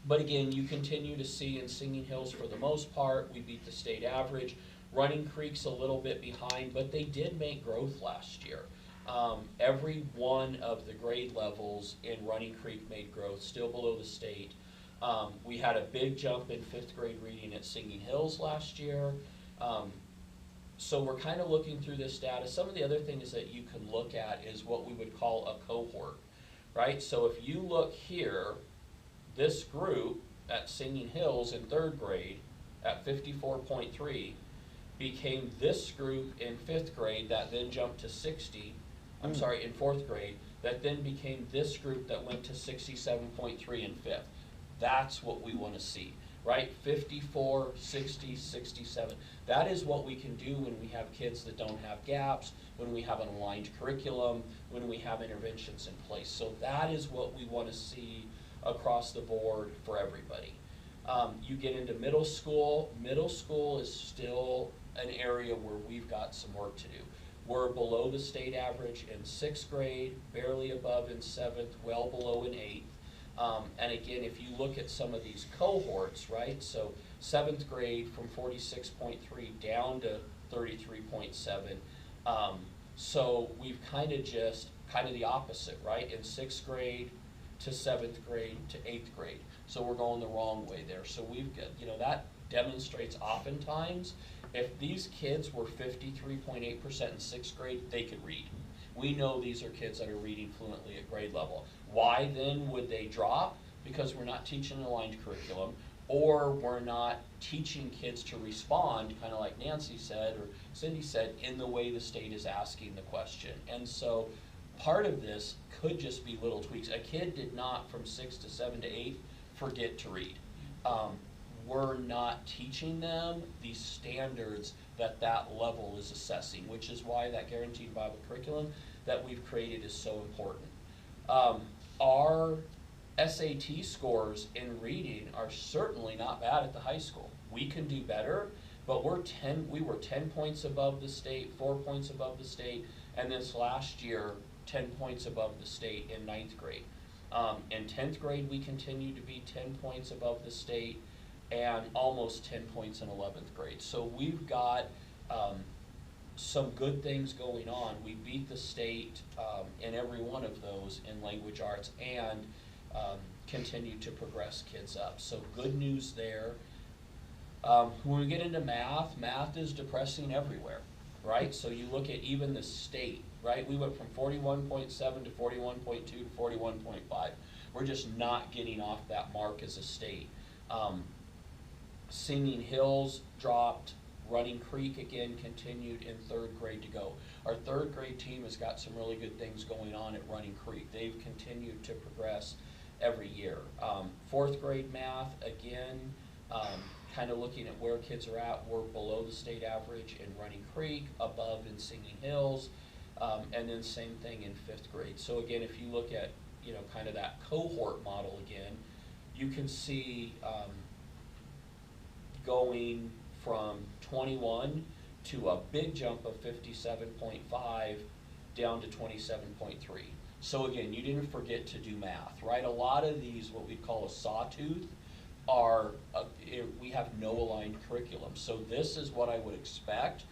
Speaker 6: But again, you continue to see in Singing Hills, for the most part, we beat the state average. Running Creek's a little bit behind, but they did make growth last year. Every one of the grade levels in Running Creek made growth, still below the state. We had a big jump in 5th grade reading at Singing Hills last year. So we're kind of looking through this data. Some of the other things that you can look at is what we would call a cohort, right? So if you look here, this group at Singing Hills in 3rd grade at 54.3 became this group in 5th grade that then jumped to 60, I'm sorry, in 4th grade, that then became this group that went to 67.3 in 5th. That's what we want to see, right? 54, 60, 67. That is what we can do when we have kids that don't have gaps, when we have an aligned curriculum, when we have interventions in place. So that is what we want to see across the board for everybody. You get into middle school. Middle school is still an area where we've got some work to do. We're below the state average in 6th grade, barely above in 7th, well below in 8th. And again, if you look at some of these cohorts, right, so 7th grade from 46.3 down to 33.7. So we've kind of the opposite, right, in 6th grade to 7th grade to 8th grade. So we're going the wrong way there. So we've got, that demonstrates oftentimes if these kids were 53.8% in 6th grade, they could read. We know these are kids that are reading fluently at grade level. Why then would they drop? Because we're not teaching an aligned curriculum, or we're not teaching kids to respond, kind of like Nancy said or Cindy said, in the way the state is asking the question. And so part of this could just be little tweaks. A kid did not, from 6 to 7 to 8, forget to read. We're not teaching them the standards that level is assessing, which is why that guaranteed Bible curriculum that we've created is so important. Our SAT scores in reading are certainly not bad at the high school. We can do better, but we were 10 points above the state, 4 points above the state, and this last year, 10 points above the state in 9th grade. In 10th grade, we continue to be 10 points above the state, and almost 10 points in 11th grade. So we've got some good things going on. We beat the state in every one of those in language arts and continue to progress kids up. So good news there. When we get into math is depressing everywhere, right? So you look at even the state, right? We went from 41.7 to 41.2 to 41.5. We're just not getting off that mark as a state. Singing Hills dropped. Running Creek again continued in 3rd grade to go. Our 3rd grade team has got some really good things going on at Running Creek. They've continued to progress every year. 4th grade math, again, kind of looking at where kids are at. We're below the state average in Running Creek, above in Singing Hills, and then same thing in 5th grade. So again, if you look at, kind of that cohort model again, you can see going from 21 to a big jump of 57.5 down to 27.3. So again, you didn't forget to do math, right? A lot of these, what we call a sawtooth, are, we have no aligned curriculum. So this is what I would expect,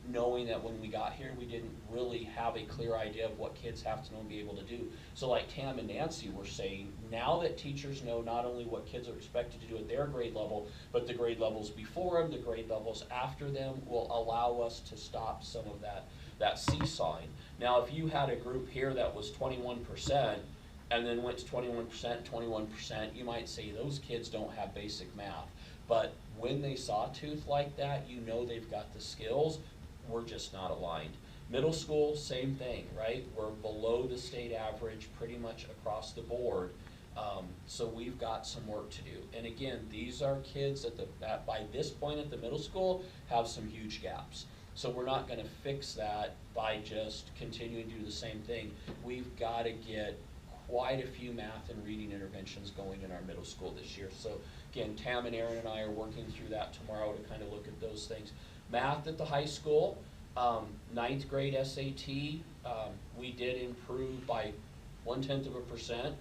Speaker 6: knowing that when we got here, we didn't really have a clear idea of what kids have to know and be able to do. So like Tam and Nancy were saying, now that teachers know not only what kids are expected to do at their grade level, but the grade levels before them, the grade levels after them, will allow us to stop some of that seesawing. Now, if you had a group here that was 21%, and then went to 21%, 21%, you might say those kids don't have basic math. But when they sawtooth like that, you know they've got the skills. We're just not aligned. Middle school, same thing, right? We're below the state average pretty much across the board. So we've got some work to do. And again, these are kids that by this point at the middle school have some huge gaps. So we're not going to fix that by just continuing to do the same thing. We've got to get quite a few math and reading interventions going in our middle school this year. So again, Tam and Aaron and I are working through that tomorrow to kind of look at those things. Math at the high school, 9th grade SAT, we did improve by 0.1%,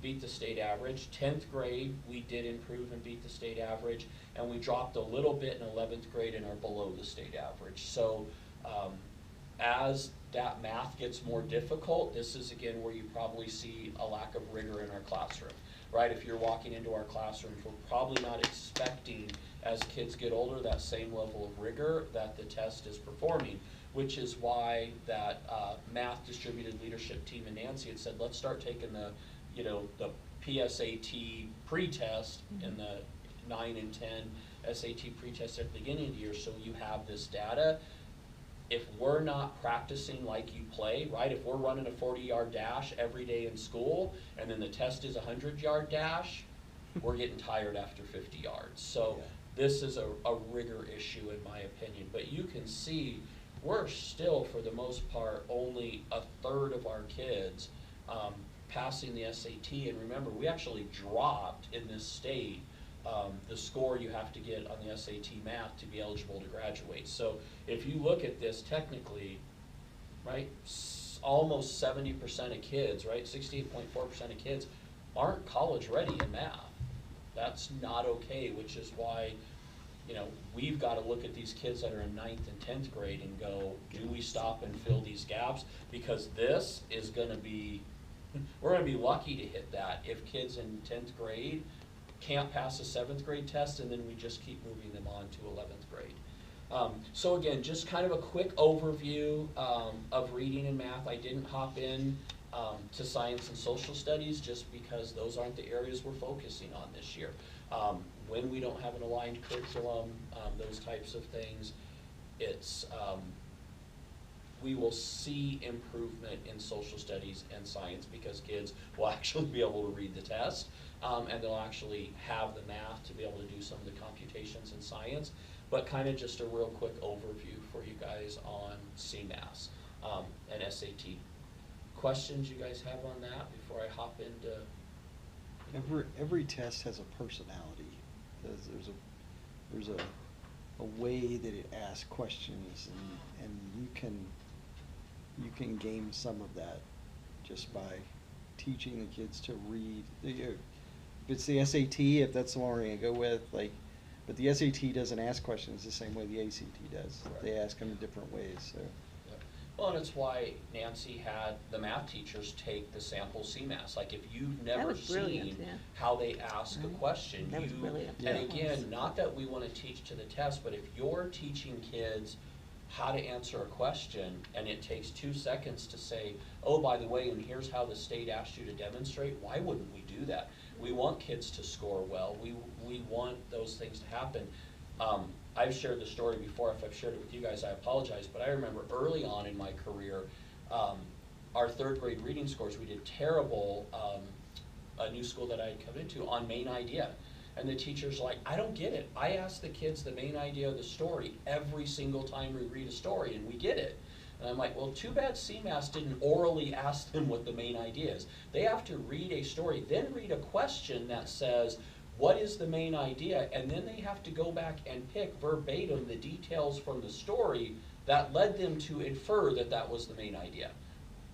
Speaker 6: beat the state average. 10th grade, we did improve and beat the state average, and we dropped a little bit in 11th grade and are below the state average. So as that math gets more difficult, this is again where you probably see a lack of rigor in our classroom, right? If you're walking into our classrooms, we're probably not expecting, as kids get older, that same level of rigor that the test is performing, which is why that math distributed leadership team and Nancy had said, let's start taking the PSAT pre-test and the 9 and 10 SAT pre-test at the beginning of the year, so you have this data. If we're not practicing like you play, right? If we're running a 40-yard dash every day in school, and then the test is a 100-yard dash, we're getting tired after 50 yards. So this is a rigor issue in my opinion. But you can see we're still, for the most part, only a third of our kids passing the SAT. And remember, we actually dropped in this state the score you have to get on the SAT math to be eligible to graduate. So if you look at this technically, right, almost 70% of kids, right, 68.4% of kids aren't college ready in math. That's not okay, which is why, you know, we've got to look at these kids that are in 9th and 10th grade and go, do we stop and fill these gaps? Because this is gonna be, we're gonna be lucky to hit that if kids in 10th grade can't pass a 7th grade test, and then we just keep moving them on to 11th grade. So again, just kind of a quick overview of reading and math. I didn't hop in to science and social studies just because those aren't the areas we're focusing on this year. When we don't have an aligned curriculum, those types of things, it's, we will see improvement in social studies and science because kids will actually be able to read the test, and they'll actually have the math to be able to do some of the computations in science. But kind of just a real quick overview for you guys on CMAS and SAT. Questions you guys have on that before I hop into?
Speaker 3: Every test has a personality. There's a way that it asks questions, and you can gain some of that just by teaching the kids to read. If it's the SAT, if that's the one we're gonna go with, like, but the SAT doesn't ask questions the same way the ACT does.
Speaker 6: Right.
Speaker 3: They ask them in different ways, so.
Speaker 6: Yep. Well, and it's why Nancy had the math teachers take the sample CMAS. Like, if you've never
Speaker 8: was brilliant,
Speaker 6: seen
Speaker 8: yeah.
Speaker 6: how they ask a
Speaker 8: Right.
Speaker 6: question,
Speaker 8: That was brilliant.
Speaker 6: and
Speaker 3: Yeah.
Speaker 6: again, not that we want to teach to the test, but if you're teaching kids how to answer a question, and it takes 2 seconds to say, oh, by the way, and here's how the state asked you to demonstrate, why wouldn't we do that? We want kids to score well. We want those things to happen. I've shared the story before. If I've shared it with you guys, I apologize, but I remember early on in my career, our 3rd grade reading scores, we did terrible, a new school that I had come into, on main idea. And the teacher's like, I don't get it. I ask the kids the main idea of the story every single time we read a story, and we get it. And I'm like, well, too bad CMAS didn't orally ask them what the main idea is. They have to read a story, then read a question that says, what is the main idea? And then they have to go back and pick verbatim the details from the story that led them to infer that that was the main idea.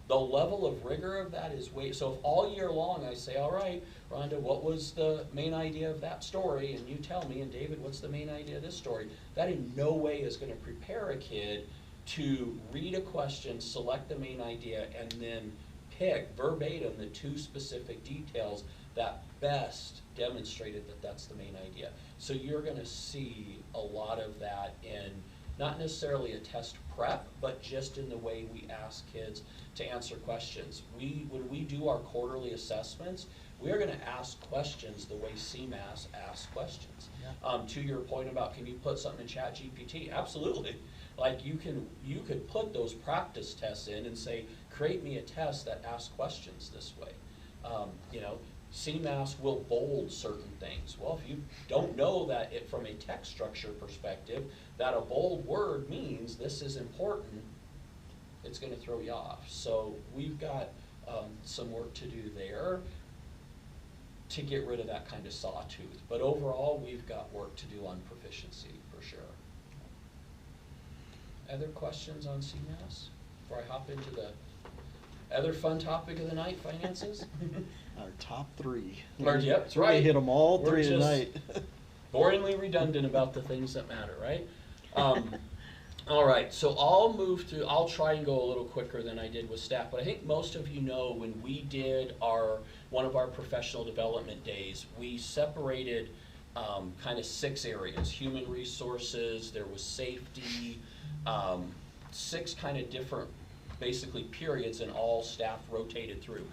Speaker 6: The level of rigor of that is way, so if all year long I say, all right, Rhonda, what was the main idea of that story? And you tell me, and David, what's the main idea of this story? That in no way is gonna prepare a kid to read a question, select the main idea, and then pick verbatim the 2 specific details that best demonstrated that that's the main idea. So you're gonna see a lot of that in not necessarily a test prep, but just in the way we ask kids to answer questions. When we do our quarterly assessments, we are gonna ask questions the way CMAS asks questions.
Speaker 3: Yeah.
Speaker 6: To your point about, can you put something in ChatGPT? Absolutely. Like, you could put those practice tests in and say, create me a test that asks questions this way. You know, CMAS will bold certain things. Well, if you don't know that it, from a text structure perspective, that a bold word means this is important, it's gonna throw you off. So we've got some work to do there to get rid of that kind of sawtooth. But overall, we've got work to do on proficiency, for sure. Other questions on CMAS before I hop into the other fun topic of the night, finances?
Speaker 3: Our top 3.
Speaker 6: Or, yep, that's
Speaker 3: So we're gonna
Speaker 6: right.
Speaker 3: hit them all
Speaker 6: We're
Speaker 3: 3
Speaker 6: just
Speaker 3: tonight.
Speaker 6: boringly redundant about the things that matter, right? All right, so I'll move through, I'll try and go a little quicker than I did with staff, but I think most of you know when we did one of our professional development days, we separated kind of 6 areas: human resources, there was safety, 6 kind of different, basically, periods, and all staff rotated through.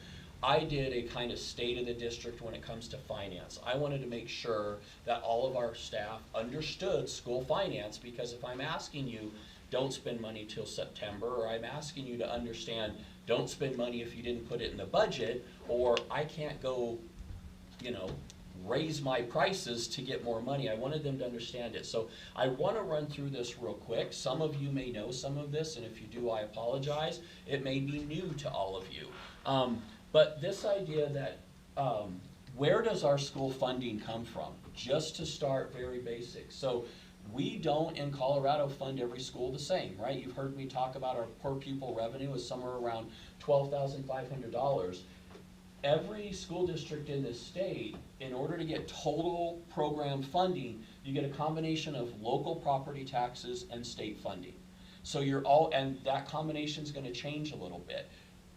Speaker 6: I did a kind of state of the district when it comes to finance. I wanted to make sure that all of our staff understood school finance, because if I'm asking you, don't spend money till September, or I'm asking you to understand, don't spend money if you didn't put it in the budget, or I can't go, you know, raise my prices to get more money. I wanted them to understand it. So I want to run through this real quick. Some of you may know some of this, and if you do, I apologize. It may be new to all of you. But this idea that where does our school funding come from? Just to start very basic. So We don't in Colorado fund every school the same, right? You've heard me talk about our per pupil revenue is somewhere around $12,500. Every school district in this state, in order to get total program funding, you get a combination of local property taxes and state funding. So and that combination is going to change a little bit.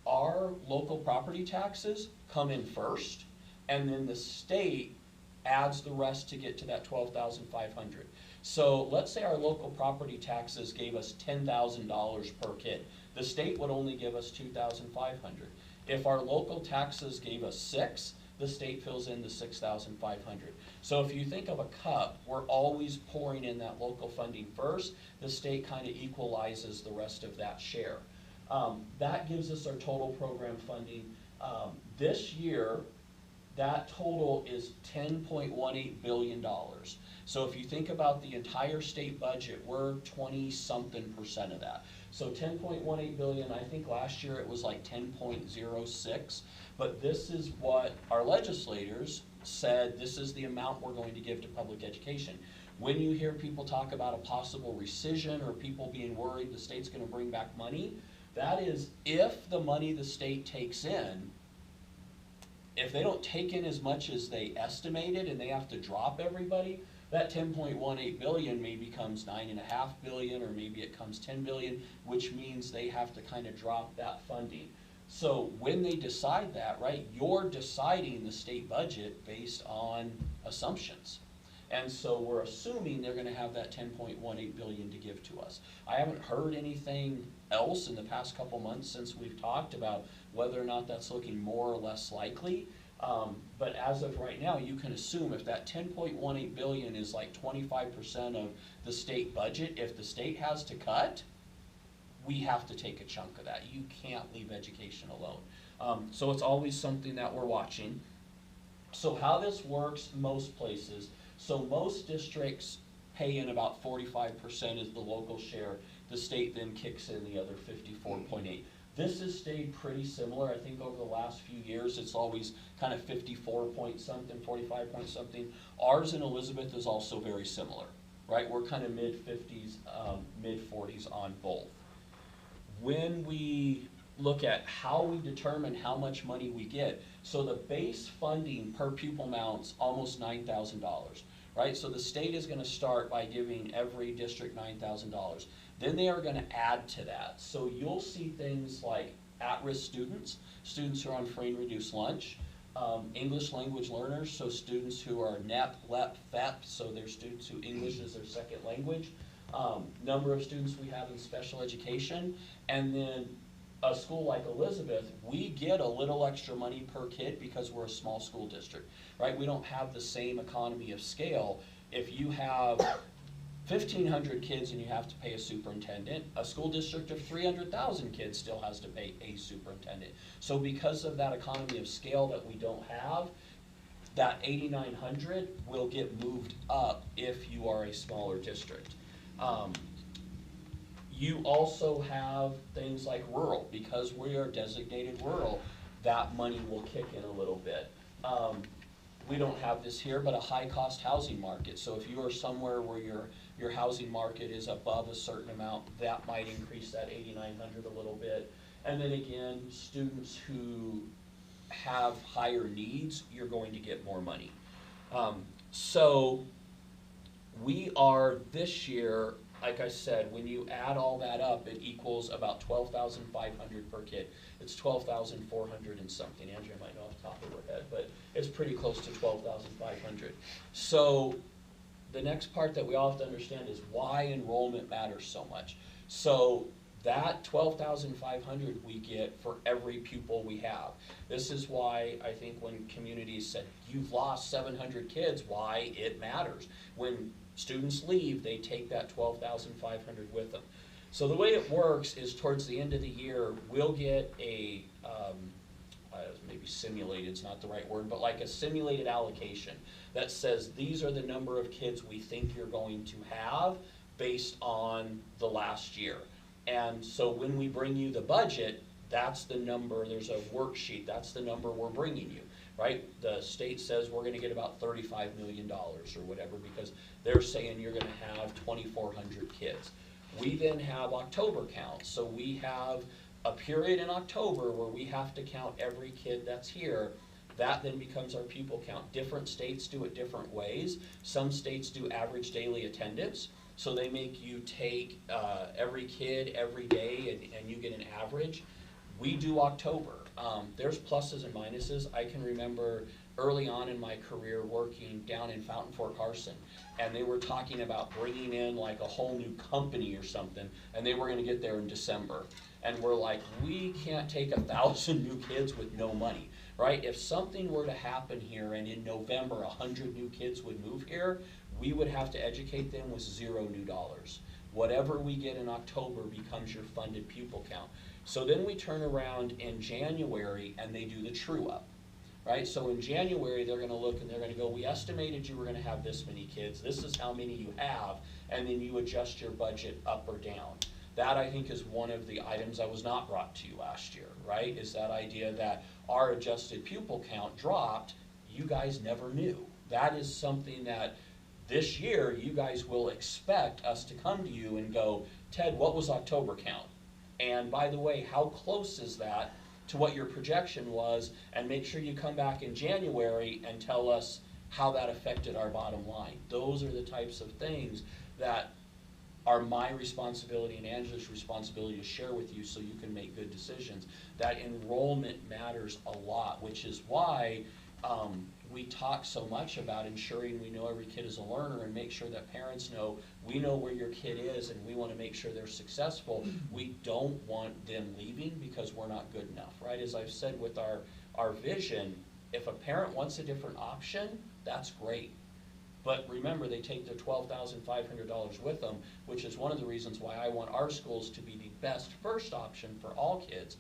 Speaker 6: Our local property taxes come in first, and then the state adds the rest to get to that $12,500. So let's say our local property taxes gave us $10,000 per kid. The state would only give us $2,500. If our local taxes gave us $6,000, the state fills in the $6,500. So if you think of a cup, we're always pouring in that local funding first. The state kind of equalizes the rest of that share. That gives us our total program funding. This year, that total is $10.18 billion. So if you think about the entire state budget, we're 20-something% of that. So 10.18 billion, I think last year it was like 10.06, but this is what our legislators said, this is the amount we're going to give to public education. When you hear people talk about a possible rescission or people being worried the state's going to bring back money, that is if the money the state takes in, if they don't take in as much as they estimated and they have to drop everybody, that 10.18 billion maybe becomes 9.5 billion, or maybe it comes 10 billion, which means they have to kind of drop that funding. So when they decide that, right, you're deciding the state budget based on assumptions. And so we're assuming they're gonna have that 10.18 billion to give to us. I haven't heard anything else in the past couple months since we've talked about whether or not that's looking more or less likely. But as of right now, you can assume if that 10.18 billion is like 25% of the state budget, if the state has to cut, we have to take a chunk of that. You can't leave education alone. So it's always something that we're watching. So how this works most places, so most districts pay in about 45% is the local share. The state then kicks in the other 54.8. This has stayed pretty similar. I think over the last few years, it's always kind of 54 point something, 45 point something. Ours in Elizabeth is also very similar, right? We're kind of mid-50s, mid-40s on both. When we look at how we determine how much money we get, so the base funding per pupil amount's almost $9,000, right? So the state is going to start by giving every district $9,000. Then they are going to add to that. So you'll see things like at-risk students, students who are on free and reduced lunch, English language learners, so students who are NEP, LEP, FEP, so they're students who English is their second language, number of students we have in special education, and then a school like Elizabeth, we get a little extra money per kid because we're a small school district, right? We don't have the same economy of scale. If you have 1,500 kids and you have to pay a superintendent, a school district of 300,000 kids still has to pay a superintendent. So because of that economy of scale that we don't have, that 8,900 will get moved up if you are a smaller district. You also have things like rural. Because we are designated rural, that money will kick in a little bit. We don't have this here, but a high-cost housing market. So if you are somewhere where your housing market is above a certain amount, that might increase that 8,900 a little bit. And then again, students who have higher needs, you're going to get more money. So we are this year, like I said, when you add all that up, it equals about 12,500 per kid. It's 12,400 and something. Andrea might know off the top of her head, but it's pretty close to 12,500. So the next part that we all have to understand is why enrollment matters so much. So that 12,500 we get for every pupil we have. This is why I think when communities said, you've lost 700 kids, why it matters. When students leave, they take that 12,500 with them. So the way it works is towards the end of the year, we'll get a, maybe simulated, it's not the right word, but like a simulated allocation that says these are the number of kids we think you're going to have based on the last year. And so when we bring you the budget, that's the number, there's a worksheet, that's the number we're bringing you. right? The state says we're gonna get about $35 million or whatever, because they're saying you're gonna have 2,400 kids. We then have October counts, so we have a period in October where we have to count every kid that's here. That then becomes our pupil count. Different states do it different ways. Some states do average daily attendance, so they make you take every kid every day and you get an average. We do October. There's pluses and minuses. I can remember early on in my career working down in Fountain Fort Carson, and they were talking about bringing in like a whole new company or something, and they were going to get there in December. And we're like, we can't take 1,000 new kids with no money, right? If something were to happen here and in November 100 new kids would move here, we would have to educate them with $0 new dollars. Whatever we get in October becomes your funded pupil count. So then we turn around in January and they do the true up, right? So in January, they're gonna look and they're gonna go, we estimated you were gonna have this many kids, this is how many you have, and then you adjust your budget up or down. That, I think, is one of the items that was not brought to you last year, right? Is that idea that our adjusted pupil count dropped, you guys never knew. That is something that this year you guys will expect us to come to you and go, Ted, what was October count? And by the way, how close is that to what your projection was? And make sure you come back in January and tell us how that affected our bottom line. Those are the types of things that are my responsibility and Angela's responsibility to share with you so you can make good decisions. That enrollment matters a lot, which is why we talk so much about ensuring we know every kid is a learner and make sure that parents know we know where your kid is and we want to make sure they're successful. We don't want them leaving because we're not good enough, right? As I've said with our vision, if a parent wants a different option, that's great. But remember, they take their $12,500 with them, which is one of the reasons why I want our schools to be the best first option for all kids,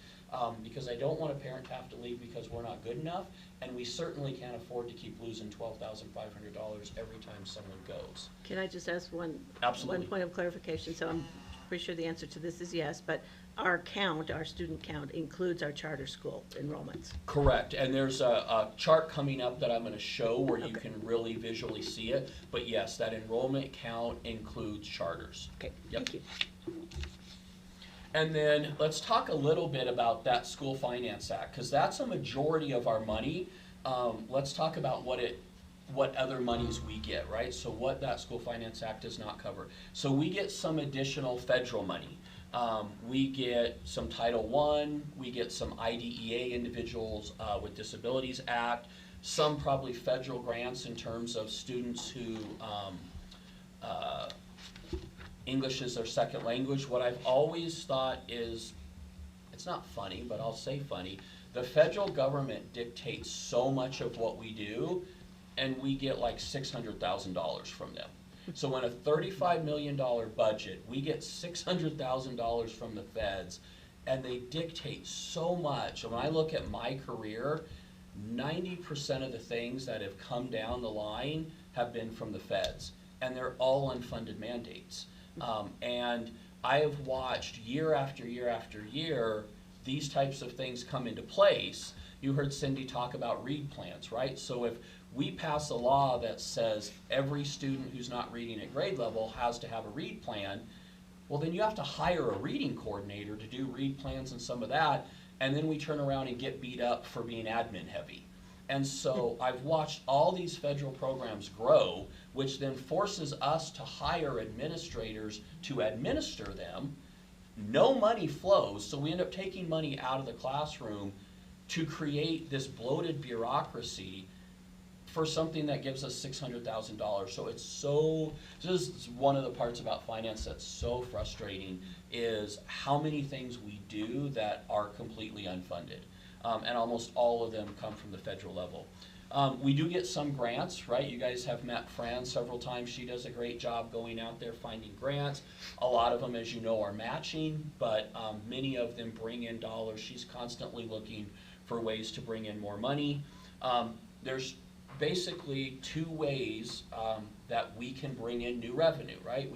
Speaker 6: because I don't want a parent to have to leave because we're not good enough, and we certainly can't afford to keep losing $12,500 every time someone goes.
Speaker 8: Can I just ask one
Speaker 6: Absolutely.
Speaker 8: point of clarification? So I'm pretty sure the answer to this is yes, but our count, our student count, includes our charter school enrollments.
Speaker 6: Correct, and there's a chart coming up that I'm going to show where you can really visually see it. But yes, that enrollment count includes charters.
Speaker 8: Okay,
Speaker 6: Yep.
Speaker 8: thank you.
Speaker 6: And then let's talk a little bit about that School Finance Act, because that's a majority of our money. Let's talk about what other monies we get, right? So what that School Finance Act does not cover. So we get some additional federal money. We get some Title I, we get some IDEA, Individuals with Disabilities Act, some probably federal grants in terms of students who English is their second language. What I've always thought is, it's not funny, but I'll say funny, the federal government dictates so much of what we do, and we get like $600,000 from them. So in a $35 million budget, we get $600,000 from the feds, and they dictate so much. And when I look at my career, 90% of the things that have come down the line have been from the feds, and they're all unfunded mandates. And I have watched year after year after year these types of things come into place. You heard Cindy talk about read plans, right? So if we pass a law that says every student who's not reading at grade level has to have a read plan, well then you have to hire a reading coordinator to do read plans and some of that, and then we turn around and get beat up for being admin heavy. And so I've watched all these federal programs grow, which then forces us to hire administrators to administer them. No money flows, so we end up taking money out of the classroom to create this bloated bureaucracy for something that gives us $600,000. So this is one of the parts about finance that's so frustrating, is how many things we do that are completely unfunded. And almost all of them come from the federal level. We do get some grants, right? You guys have met Fran several times. She does a great job going out there finding grants. A lot of them, as you know, are matching, but many of them bring in dollars. She's constantly looking for ways to bring in more money. There's basically two ways that we can bring in new revenue, right?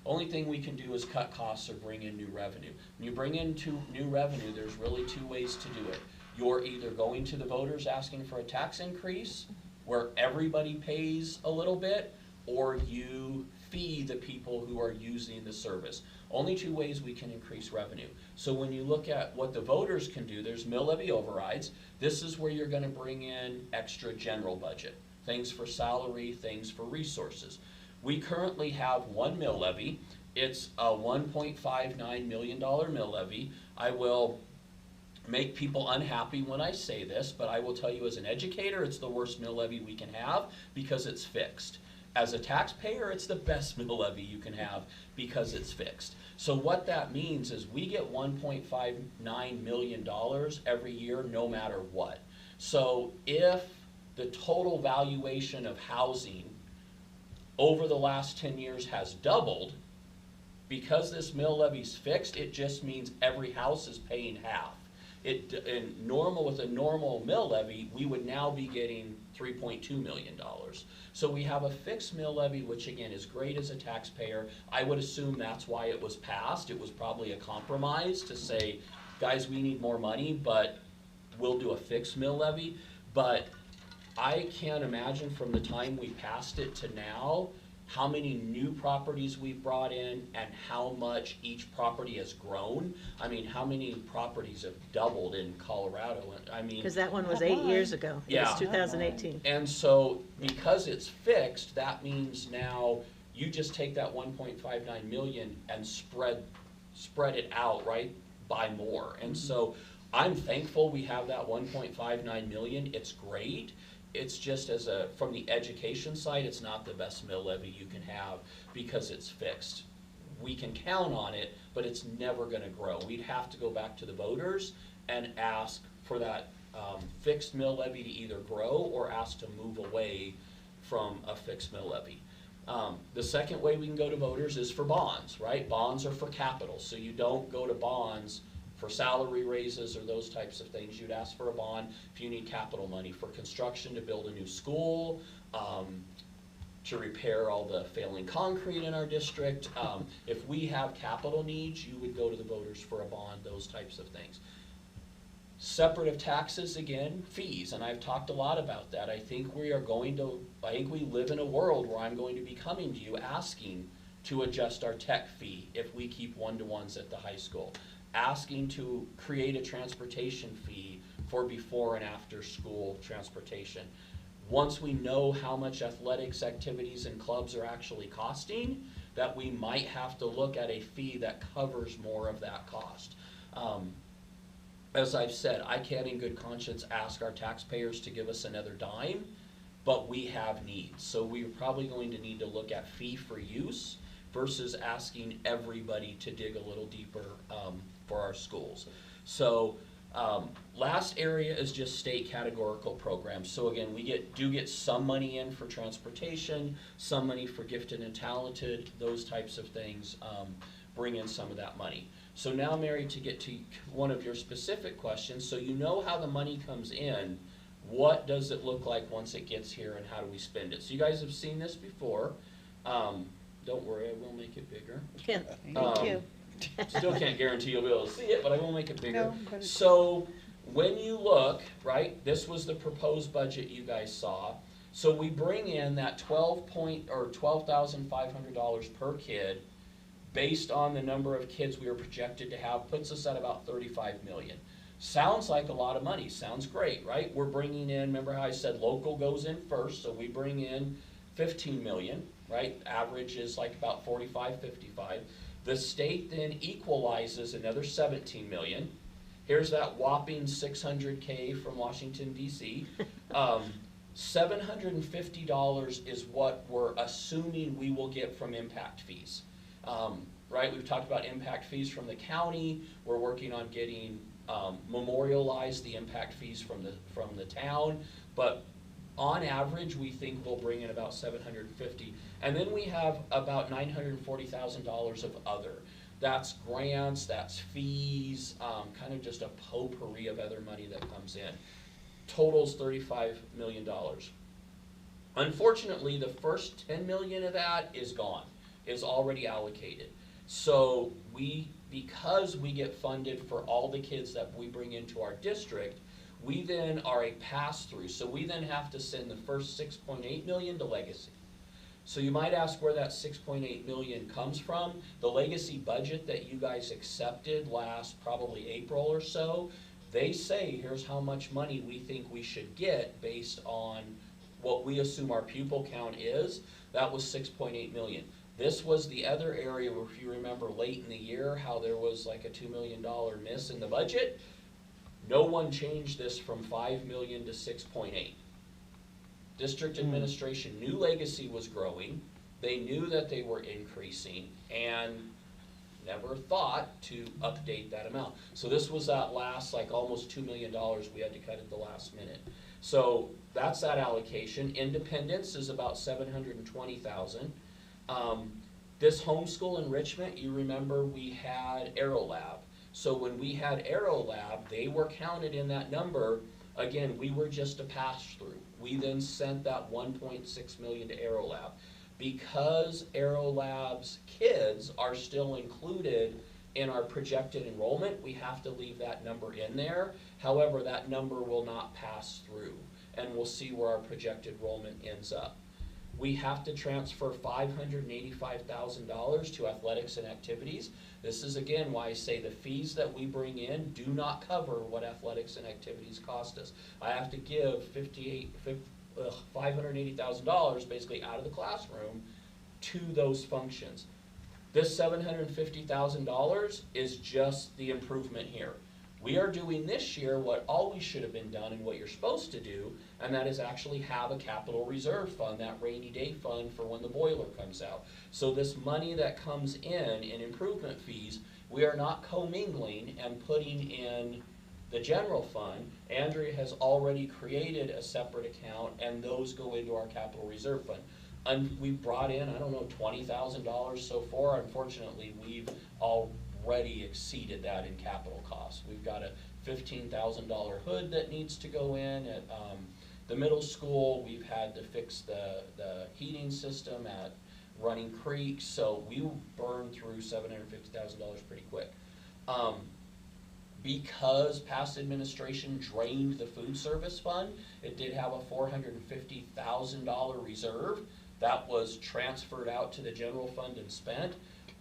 Speaker 6: Only thing we can do is cut costs or bring in new revenue. When you bring in new revenue, there's really two ways to do it. you're either going to the voters asking for a tax increase, where everybody pays a little bit, or you fee the people who are using the service. Only two ways we can increase revenue. So when you look at what the voters can do, there's mill levy overrides. This is where you're gonna bring in extra general budget, things for salary, things for resources. We currently have one mill levy. It's a $1.59 million mill levy. I will make people unhappy when I say this, but I will tell you as an educator, it's the worst mill levy we can have because it's fixed. As a taxpayer, it's the best mill levy you can have because it's fixed. So what that means is we get $1.59 million every year, no matter what. So if the total valuation of housing over the last 10 years has doubled, because this mill levy's fixed, it just means every house is paying half. With a normal mill levy, we would now be getting $3.2 million. So we have a fixed mill levy, which again is great as a taxpayer. I would assume that's why it was passed. It was probably a compromise to say, guys, we need more money, but we'll do a fixed mill levy. But I can't imagine from the time we passed it to now how many new properties we've brought in and how much each property has grown. I mean, how many properties have doubled in Colorado? I mean,
Speaker 8: Because that one was 8 years ago. It
Speaker 6: Yeah.
Speaker 8: was 2018.
Speaker 6: and so because it's fixed, that means now you just take that 1.59 million and spread it out, right, by more. And so I'm thankful we have that 1.59 million. It's great. It's just from the education side, it's not the best mill levy you can have because it's fixed. We can count on it, but it's never gonna grow. We'd have to go back to the voters and ask for that fixed mill levy to either grow or ask to move away from a fixed mill levy. The second way we can go to voters is for bonds, right? Bonds are for capital, so you don't go to bonds for salary raises or those types of things. You'd ask for a bond if you need capital money for construction, to build a new school, to repair all the failing concrete in our district. If we have capital needs, you would go to the voters for a bond, those types of things. Separate of taxes, again, fees, and I've talked a lot about that. I think we live in a world where I'm going to be coming to you asking to adjust our tech fee if we keep one-to-ones at the high school. Asking to create a transportation fee for before and after school transportation. Once we know how much athletics activities and clubs are actually costing, that we might have to look at a fee that covers more of that cost. As I've said, I can't in good conscience ask our taxpayers to give us another dime, but we have needs. So we're probably going to need to look at fee for use versus asking everybody to dig a little deeper for our schools. So last area is just state categorical programs. So again, we do get some money in for transportation, some money for gifted and talented, those types of things bring in some of that money. So now, Mary, to get to one of your specific questions, so you know how the money comes in, what does it look like once it gets here and how do we spend it? So you guys have seen this before. Don't worry, I will make it bigger.
Speaker 8: Yeah,
Speaker 10: Thank you.
Speaker 6: Still can't guarantee you'll be able to see it, but I will make it bigger.
Speaker 10: No, but it's-
Speaker 6: So when you look, right, this was the proposed budget you guys saw. So we bring in that $12,500 per kid based on the number of kids we were projected to have, puts us at about 35 million. Sounds like a lot of money, sounds great, right? We're bringing in, remember how I said local goes in first, so we bring in 15 million, right? Average is like about 45, 55. The state then equalizes another 17 million. Here's that whopping 600K from Washington, D.C. $750 is what we're assuming we will get from impact fees. Right, we've talked about impact fees from the county. We're working on getting memorialized the impact fees from the town, but on average, we think we'll bring in about $750. And then we have about $940,000 of other. That's grants, that's fees, kind of just a potpourri of other money that comes in. Totals $35 million. Unfortunately, the first $10 million of that is gone, is already allocated. So because we get funded for all the kids that we bring into our district, We then are a pass-through, so we then have to send the first 6.8 million to legacy. So you might ask where that 6.8 million comes from. The legacy budget that you guys accepted last probably April or so, they say here's how much money we think we should get based on what we assume our pupil count is. That was 6.8 million. This was the other area where, if you remember late in the year, how there was like a $2 million miss in the budget. No one changed this from 5 million to 6.8. District administration knew legacy was growing. They knew that they were increasing and never thought to update that amount. So this was that last, like, almost $2 million we had to cut at the last minute. So that's that allocation. Independence is about 720,000. This homeschool enrichment, you remember we had AeroLab. So when we had AeroLab, they were counted in that number. Again, we were just a pass-through. We then sent that 1.6 million to AeroLab. Because AeroLab's kids are still included in our projected enrollment, we have to leave that number in there. However, that number will not pass through, and we'll see where our projected enrollment ends up. We have to transfer $585,000 to athletics and activities. This is again why I say the fees that we bring in do not cover what athletics and activities cost us. I have to give $580,000 basically out of the classroom to those functions. This $750,000 is just the improvement here. We are doing this year what always should have been done and what you're supposed to do, and that is actually have a capital reserve fund, that rainy day fund for when the boiler comes out. So this money that comes in improvement fees, we are not commingling and putting in the general fund. Andrea has already created a separate account, and those go into our capital reserve fund. And we brought in, I don't know, $20,000 so far. Unfortunately, we've already exceeded that in capital costs. We've got a $15,000 hood that needs to go in at the middle school. We've had to fix the heating system at Running Creek, so we burned through $750,000 pretty quick. Because past administration drained the food service fund, it did have a $450,000 reserve that was transferred out to the general fund and spent.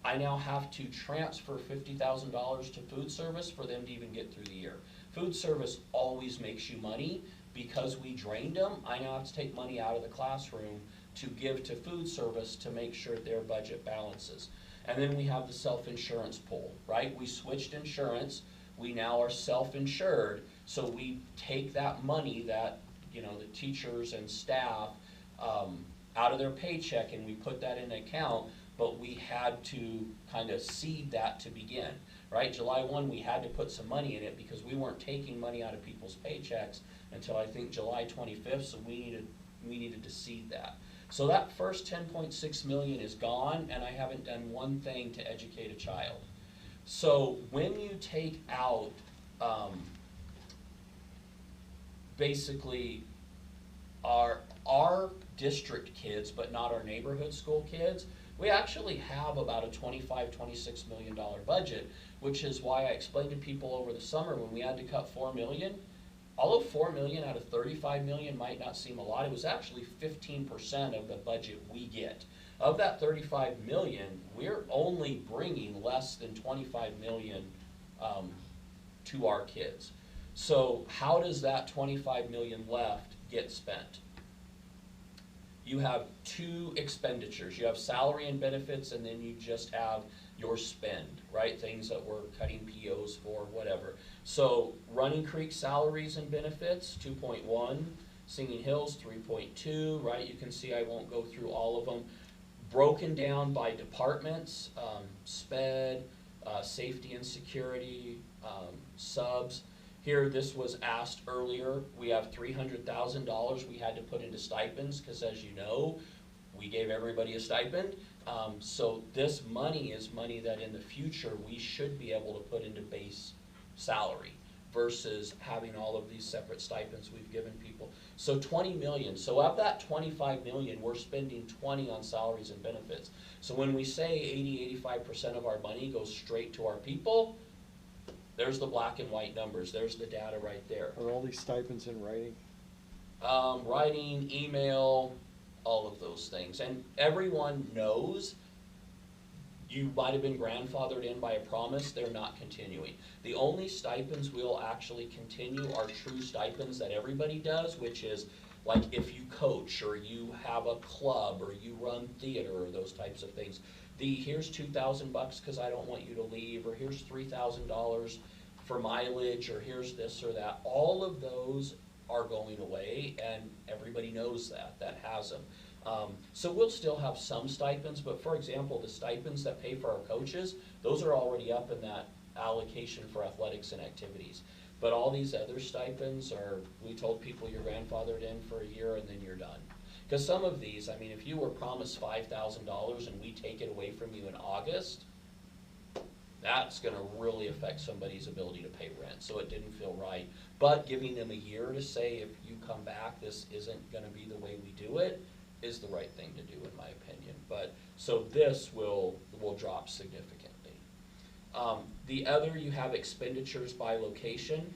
Speaker 6: I now have to transfer $50,000 to food service for them to even get through the year. Food service always makes you money. Because we drained them, I now have to take money out of the classroom to give to food service to make sure their budget balances. And then we have the self-insurance pool, right? We switched insurance. We now are self-insured, so we take that money that, you know, the teachers and staff out of their paycheck, and we put that in an account, but we had to kind of seed that to begin, right? July 1, we had to put some money in it because we weren't taking money out of people's paychecks until I think July 25th, so we needed to seed that. So that first 10.6 million is gone, and I haven't done one thing to educate a child. So when you take out basically our district kids, but not our neighborhood school kids, we actually have about a $25–26 million budget, which is why I explained to people over the summer when we had to cut $4 million. Although $4 million out of $35 million might not seem a lot, it was actually 15% of the budget we get. Of that $35 million, we're only bringing less than $25 million to our kids. So how does that $25 million left get spent? You have two expenditures. You have salary and benefits, and then you just have your spend, right? Things that we're cutting POs for, whatever. So Running Creek salaries and benefits, 2.1. Singing Hills, 3.2, right? You can see I won't go through all of them. Broken down by departments, SPED, safety and security, subs. Here, this was asked earlier. We have $300,000 we had to put into stipends because, as you know, we gave everybody a stipend. So this money is money that in the future we should be able to put into base salary versus having all of these separate stipends we've given people. So 20 million. So of that 25 million, we're spending 20 on salaries and benefits. So when we say 80–85% of our money goes straight to our people, There's the black and white numbers, there's the data right there.
Speaker 3: Are all these stipends in writing?
Speaker 6: Writing, email, all of those things. And everyone knows you might have been grandfathered in by a promise, they're not continuing. The only stipends we'll actually continue are true stipends that everybody does, which is like if you coach or you have a club or you run theater or those types of things. Here's $2,000 because I don't want you to leave, or here's $3,000 for mileage, or here's this or that. All of those are going away, and everybody knows that has them. So we'll still have some stipends, but for example, the stipends that pay for our coaches, those are already up in that allocation for athletics and activities. But all these other stipends are, we told people you're grandfathered in for a year and then you're done. Because some of these, I mean, if you were promised $5,000 and we take it away from you in August, that's gonna really affect somebody's ability to pay rent, so it didn't feel right. But giving them a year to say, if you come back, this isn't gonna be the way we do it, is the right thing to do, in my opinion. But, so this will drop significantly. The other, you have expenditures by location.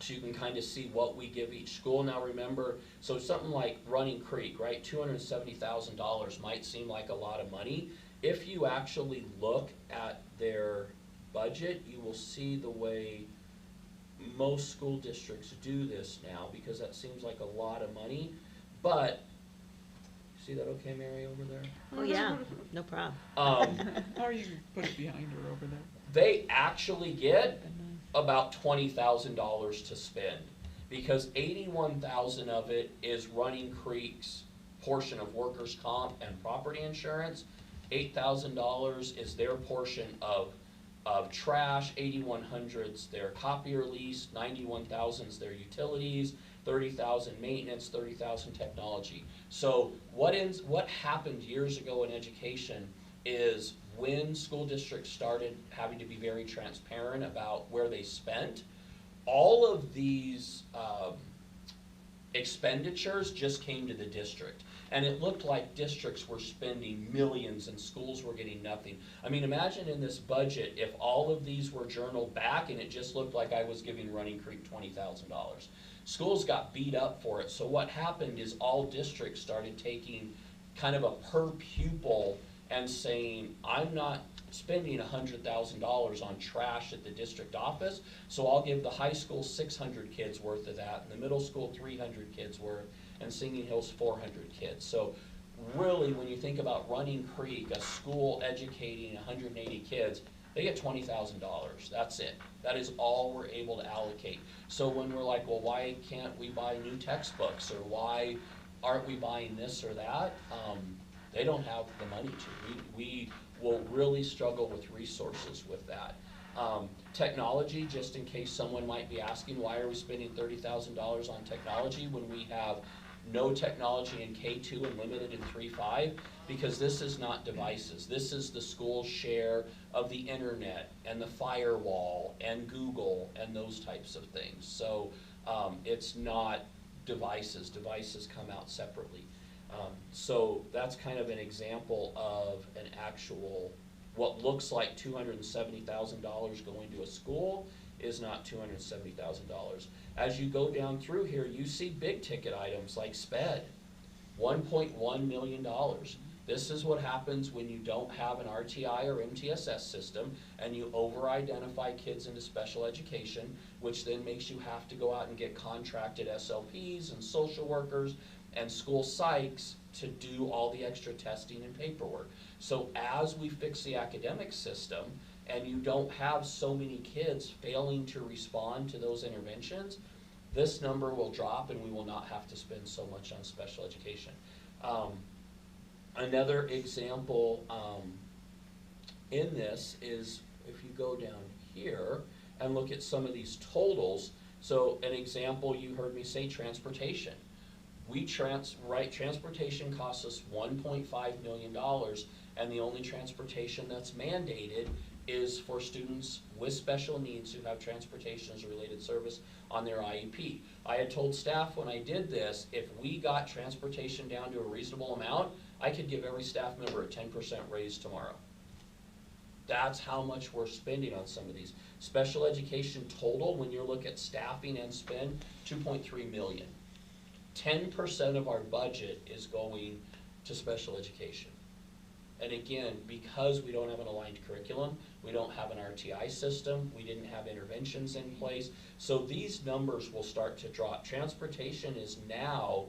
Speaker 6: So you can kind of see what we give each school. Now remember, so something like Running Creek, right, $270,000 might seem like a lot of money. If you actually look at their budget, you will see the way most school districts do this now, because that seems like a lot of money. But, see that okay, Mary, over there?
Speaker 8: Oh, yeah, no problem.
Speaker 1: Or you can put it behind her over there.
Speaker 6: They actually get about $20,000 to spend, because $81,000 of it is Running Creek's portion of workers' comp and property insurance. $8,000 is their portion of trash, $8,100's their copier lease, $91,000's their utilities, $30,000 maintenance, $30,000 technology. So what happened years ago in education is when school districts started having to be very transparent about where they spent, all of these expenditures just came to the district. And it looked like districts were spending millions and schools were getting nothing. I mean, imagine in this budget if all of these were journaled back and it just looked like I was giving Running Creek $20,000. Schools got beat up for it. So what happened is all districts started taking kind of a per pupil and saying, I'm not spending $100,000 on trash at the district office, so I'll give the high school 600 kids worth of that, and the middle school 300 kids worth, and Singing Hills 400 kids. So really, when you think about Running Creek, a school educating 180 kids, they get $20,000. That's it. That is all we're able to allocate. So when we're like, well, why can't we buy new textbooks, or why aren't we buying this or that? They don't have the money to. We will really struggle with resources with that. Technology, just in case someone might be asking, why are we spending $30,000 on technology when we have no technology in K2 and limited in 3-5? Because this is not devices. This is the school's share of the internet and the firewall and Google and those types of things. So it's not devices. Devices come out separately. So that's kind of an example of an actual, what looks like $270,000 going to a school is not $270,000. As you go down through here, you see big ticket items like SPED, $1.1 million. This is what happens when you don't have an RTI or MTSS system and you over-identify kids into special education, which then makes you have to go out and get contracted SLPs and social workers and school psychs to do all the extra testing and paperwork. So as we fix the academic system and you don't have so many kids failing to respond to those interventions, this number will drop and we will not have to spend so much on special education. Another example in this is if you go down here and look at some of these totals. So an example, you heard me say transportation. Transportation costs us $1.5 million, and the only transportation that's mandated is for students with special needs who have transportation as a related service on their IEP. I had told staff when I did this, if we got transportation down to a reasonable amount, I could give every staff member a 10% raise tomorrow. That's how much we're spending on some of these. Special education total, when you look at staffing and spend, 2.3 million. 10% of our budget is going to special education. And again, because we don't have an aligned curriculum, we don't have an RTI system, we didn't have interventions in place, so these numbers will start to drop. Transportation is now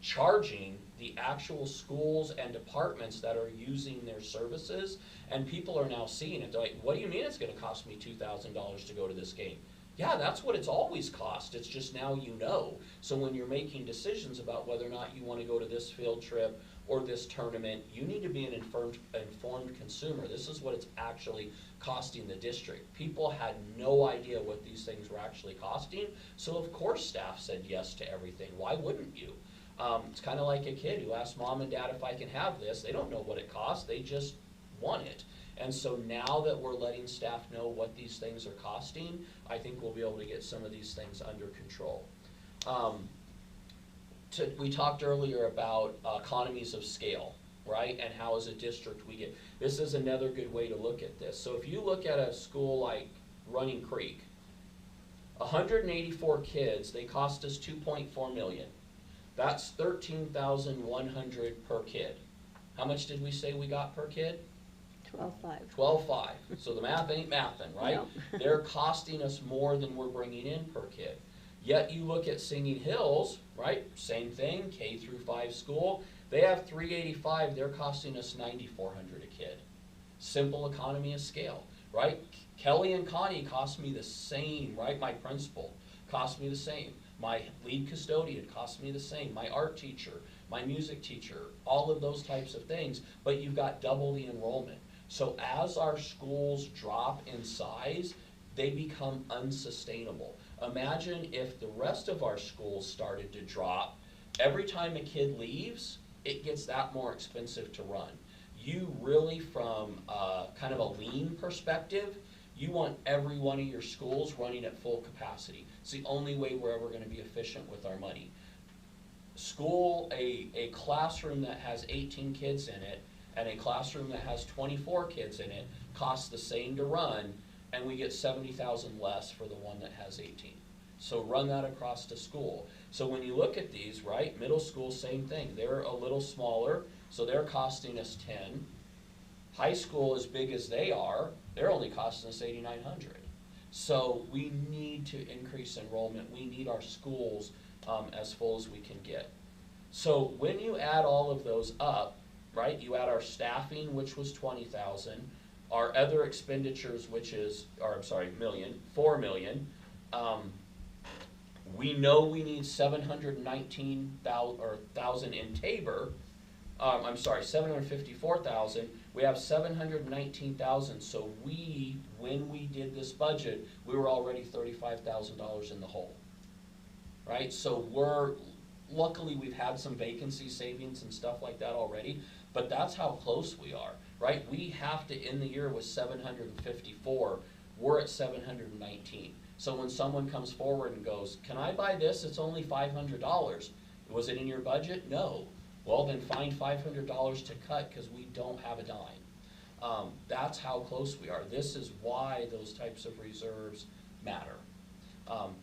Speaker 6: charging the actual schools and departments that are using their services, and people are now seeing it. They're like, what do you mean it's gonna cost me $2,000 to go to this game? Yeah, that's what it's always cost, it's just now you know. So when you're making decisions about whether or not you wanna go to this field trip or this tournament, you need to be an informed consumer. This is what it's actually costing the district. People had no idea what these things were actually costing, so of course staff said yes to everything. Why wouldn't you? It's kind of like a kid who asks mom and dad if I can have this. They don't know what it costs, they just want it. And so now that we're letting staff know what these things are costing, I think we'll be able to get some of these things under control. We talked earlier about economies of scale, right? And how as a district we get, this is another good way to look at this. So if you look at a school like Running Creek, 184 kids, they cost us $2.4 million. That's $13,100 per kid. How much did we say we got per kid?
Speaker 8: 12.5.
Speaker 6: 12.5. So the math ain't mathin', right?
Speaker 8: No.
Speaker 6: They're costing us more than we're bringing in per kid. Yet you look at Singing Hills, right? Same thing, K through 5 school. They have 385. They're costing us $9,400 a kid. Simple economy of scale, right? Kelly and Connie cost me the same, right? My principal cost me the same. My lead custodian cost me the same. My art teacher, my music teacher, all of those types of things. But you've got double the enrollment. So as our schools drop in size, they become unsustainable. Imagine if the rest of our schools started to drop. Every time a kid leaves, it gets that more expensive to run. You really, from kind of a lean perspective, you want every one of your schools running at full capacity. It's the only way we're ever gonna be efficient with our money. A classroom that has 18 kids in it and a classroom that has 24 kids in it costs the same to run, and we get 70,000 less for the one that has 18. So run that across the school. So when you look at these, right, middle school, same thing. They're a little smaller, so they're costing us 10. High school, as big as they are, they're only costing us 8,900. So we need to increase enrollment. We need our schools as full as we can get. So when you add all of those up, right, you add our staffing, which was 20,000, our other expenditures, which is, or I'm sorry, $4 million. We know we need 719,000 in Tabor. I'm sorry, 754,000. We have 719,000. So when we did this budget, we were already $35,000 in the hole, right? So luckily we've had some vacancy savings and stuff like that already, but that's how close we are, right? We have to end the year with 754. We're at 719. So when someone comes forward and goes, can I buy this? It's only $500. Was it in your budget? No. Well, then find $500 to cut because we don't have a dime. That's how close we are. This is why those types of reserves matter.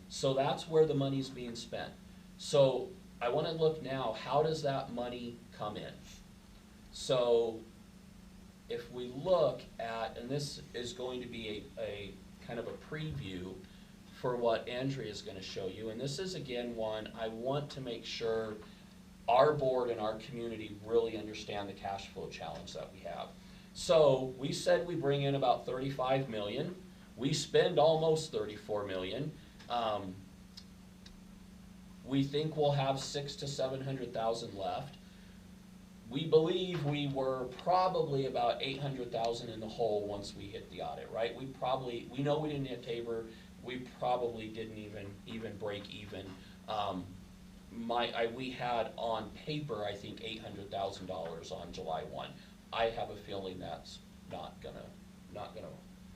Speaker 6: So that's where the money's being spent. So I want to look now, how does that money come in? So if we look at, and this is going to be a kind of a preview for what Andrea is going to show you, and this is again one I want to make sure our board and our community really understand the cash flow challenge that we have. So we said we bring in about 35 million. We spend almost 34 million. We think we'll have 600,000 to 700,000 left. We believe we were probably about 800,000 in the hole once we hit the audit, right? We know we didn't hit Tabor. We probably didn't even break even. We had on paper, I think, $800,000 on July 1. I have a feeling that's not gonna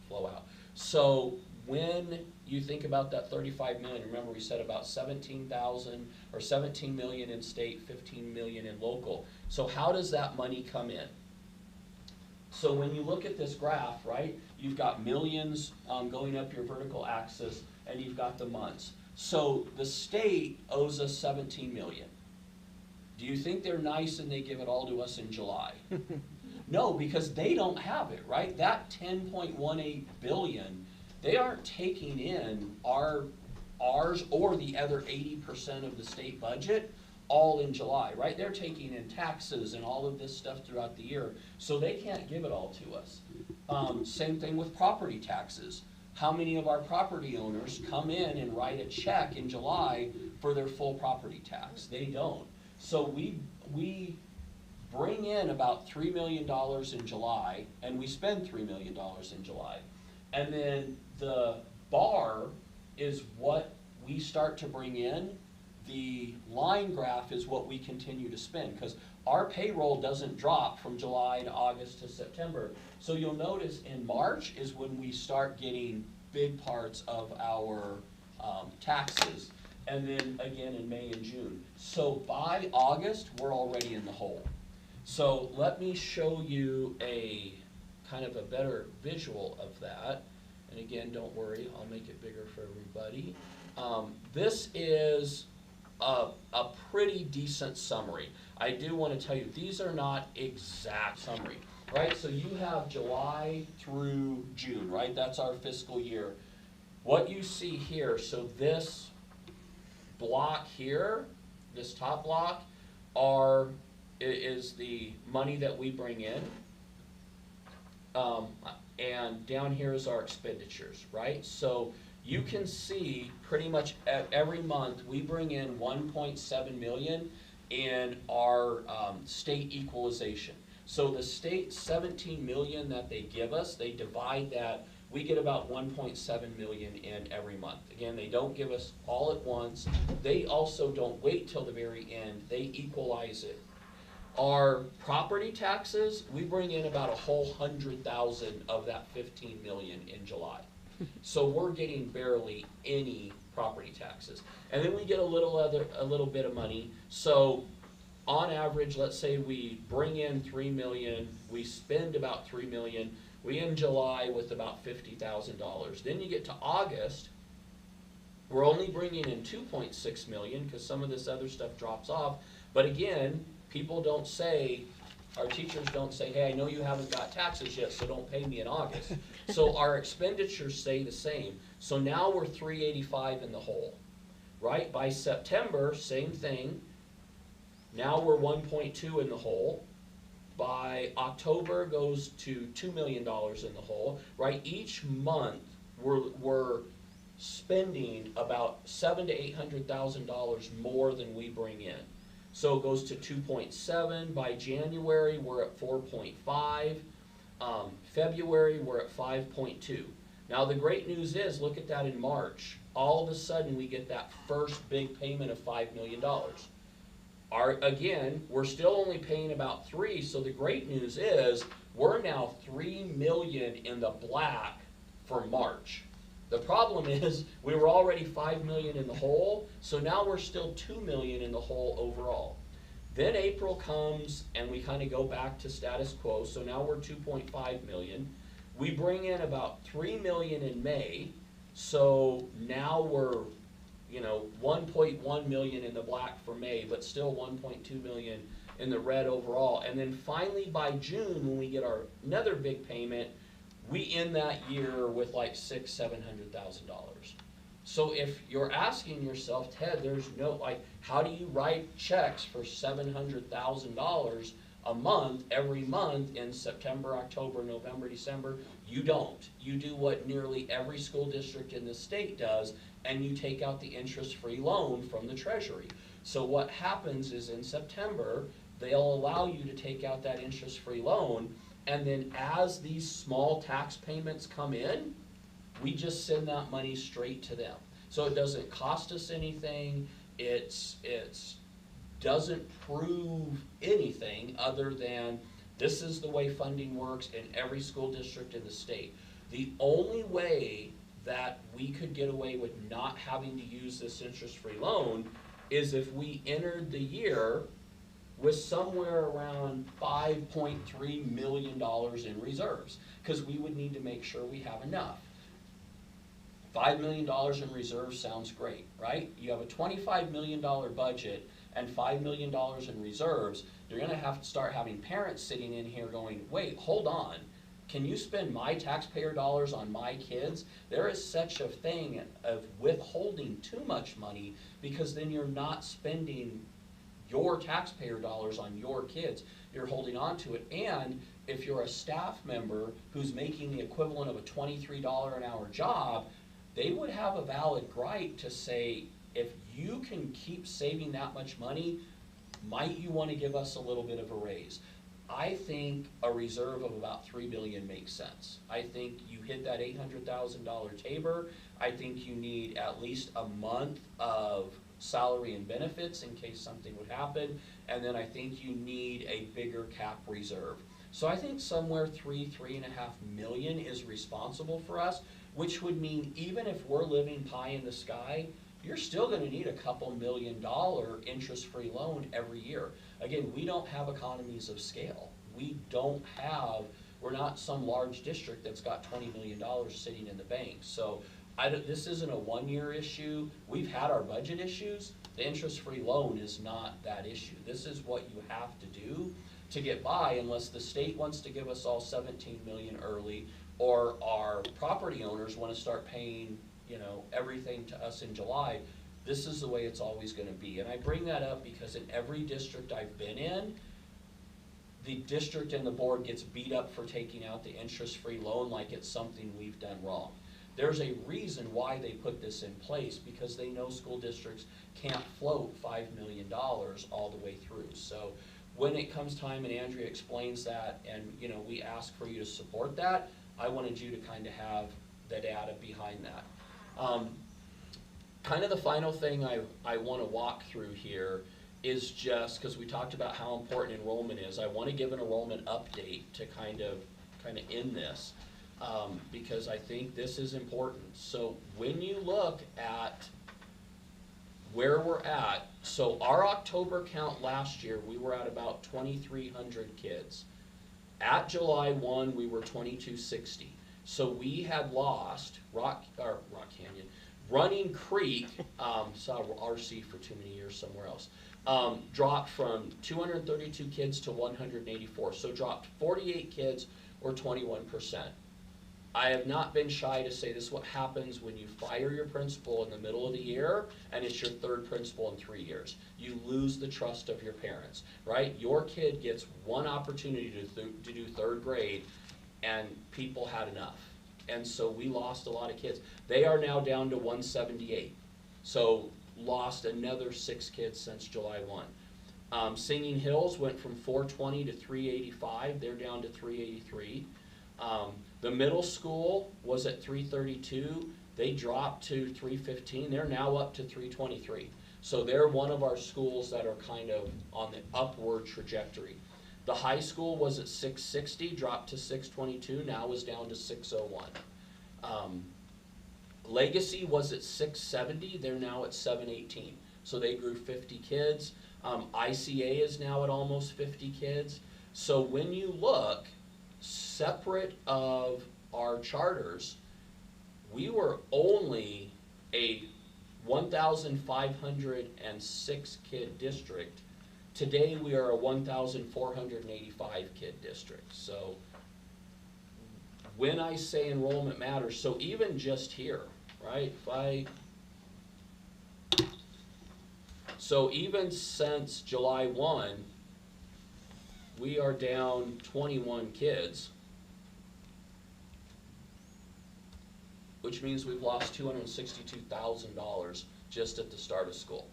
Speaker 6: flow out. So when you think about that 35 million, remember we said about 17,000 or 17 million in state, 15 million in local. So how does that money come in? So when you look at this graph, right, you've got millions going up your vertical axis, and you've got the months. So the state owes us 17 million. Do you think they're nice and they give it all to us in July? No, because they don't have it, right? That 10.18 billion, they aren't taking in ours or the other 80% of the state budget all in July, right? They're taking in taxes and all of this stuff throughout the year, so they can't give it all to us. Same thing with property taxes. How many of our property owners come in and write a check in July for their full property tax? They don't. So we bring in about $3 million in July, and we spend $3 million in July. And then the bar is what we start to bring in. The line graph is what we continue to spend, because our payroll doesn't drop from July to August to September. So you'll notice in March is when we start getting big parts of our taxes, and then again in May and June. So by August, we're already in the hole. So let me show you a kind of a better visual of that. And again, don't worry, I'll make it bigger for everybody. This is a pretty decent summary. I do want to tell you, these are not exact summary, right? So you have July through June, right? That's our fiscal year. What you see here, so this block here, this top block, is the money that we bring in. And down here is our expenditures, right? So you can see pretty much every month we bring in 1.7 million in our state equalization. So the state 17 million that they give us, they divide that, we get about 1.7 million in every month. Again, they don't give us all at once. They also don't wait till the very end. They equalize it. Our property taxes, we bring in about a whole 100,000 of that 15 million in July. So we're getting barely any property taxes. And then we get a little bit of money. So on average, let's say we bring in 3 million, we spend about 3 million, we end July with about $50,000. Then you get to August, we're only bringing in 2.6 million because some of this other stuff drops off. But again, people don't say, our teachers don't say, hey, I know you haven't got taxes yet, so don't pay me in August. So our expenditures stay the same. So now we're 385 in the hole, right? By September, same thing. Now we're 1.2 in the hole. By October goes to $2 million in the hole, right? Each month we're spending about $700,000 to $800,000 more than we bring in. So it goes to 2.7. By January, we're at 4.5. February, we're at 5.2. Now the great news is, look at that in March. All of a sudden, we get that first big payment of $5 million. Again, we're still only paying about 3, so the great news is, we're now 3 million in the black for March. The problem is, we were already 5 million in the hole, so now we're still 2 million in the hole overall. Then April comes, and we kind of go back to status quo, so now we're 2.5 million. We bring in about 3 million in May, so now we're 1.1 million in the black for May, but still 1.2 million in the red overall. And then finally by June, when we get another big payment, we end that year with like $600,000–700,000. So if you're asking yourself, Ted, there's no, how do you write checks for $700,000 a month, every month in September, October, November, December? You don't. You do what nearly every school district in the state does, and you take out the interest-free loan from the Treasury. So what happens is in September, they'll allow you to take out that interest-free loan, and then as these small tax payments come in, we just send that money straight to them. So it doesn't cost us anything. It's doesn't prove anything other than this is the way funding works in every school district in the state. The only way that we could get away with not having to use this interest-free loan is if we entered the year with somewhere around $5.3 million in reserves, because we would need to make sure we have enough. $5 million in reserves sounds great, right? You have a $25 million budget and $5 million in reserves, you're gonna have to start having parents sitting in here going, wait, hold on. Can you spend my taxpayer dollars on my kids? There is such a thing of withholding too much money, because then you're not spending your taxpayer dollars on your kids. You're holding on to it. And if you're a staff member who's making the equivalent of a $23 an hour job, they would have a valid gripe to say, if you can keep saving that much money, might you want to give us a little bit of a raise? I think a reserve of about $3 billion makes sense. I think you hit that $800,000 tabor. I think you need at least a month of salary and benefits in case something would happen, and then I think you need a bigger cap reserve. So I think somewhere $3.5 million is responsible for us, which would mean even if we're living pie in the sky, you're still gonna need a couple $1 million interest-free loan every year. Again, we don't have economies of scale. We're not some large district that's got $20 million sitting in the bank. So this isn't a one-year issue. We've had our budget issues. The interest-free loan is not that issue. This is what you have to do to get by, unless the state wants to give us all $17 million early, or our property owners want to start paying, everything to us in July. This is the way it's always going to be. And I bring that up because in every district I've been in, the district and the board gets beat up for taking out the interest-free loan like it's something we've done wrong. There's a reason why they put this in place, because they know school districts can't float $5 million all the way through. So when it comes time and Andrea explains that, and we ask for you to support that, I wanted you to kind of have the data behind that. Kind of the final thing I want to walk through here is just, because we talked about how important enrollment is, I want to give an enrollment update to kind of end this, because I think this is important. So when you look at where we're at, so our October count last year, we were at about 2,300 kids. At July 1, we were 2,260. So we had lost Running Creek, saw RC for too many years somewhere else, dropped from 232 kids to 184. So dropped 48 kids, or 21%. I have not been shy to say this is what happens when you fire your principal in the middle of the year and it's your third principal in 3 years. You lose the trust of your parents, right? Your kid gets one opportunity to do third grade, and people had enough. And so we lost a lot of kids. They are now down to 178. So lost another 6 kids since July 1. Singing Hills went from 420 to 385. They're down to 383. The middle school was at 332. They dropped to 315. They're now up to 323. So they're one of our schools that are kind of on the upward trajectory. The high school was at 660, dropped to 622, now is down to 601. Legacy was at 670, they're now at 718. So they grew 50 kids. ICA is now at almost 50 kids. So when you look, separate of our charters, we were only a 1,506 kid district. Today we are a 1,485 kid district. So when I say enrollment matters, so even just here, right? So even since July 1, we are down 21 kids, which means we've lost $262,000 just at the start of school.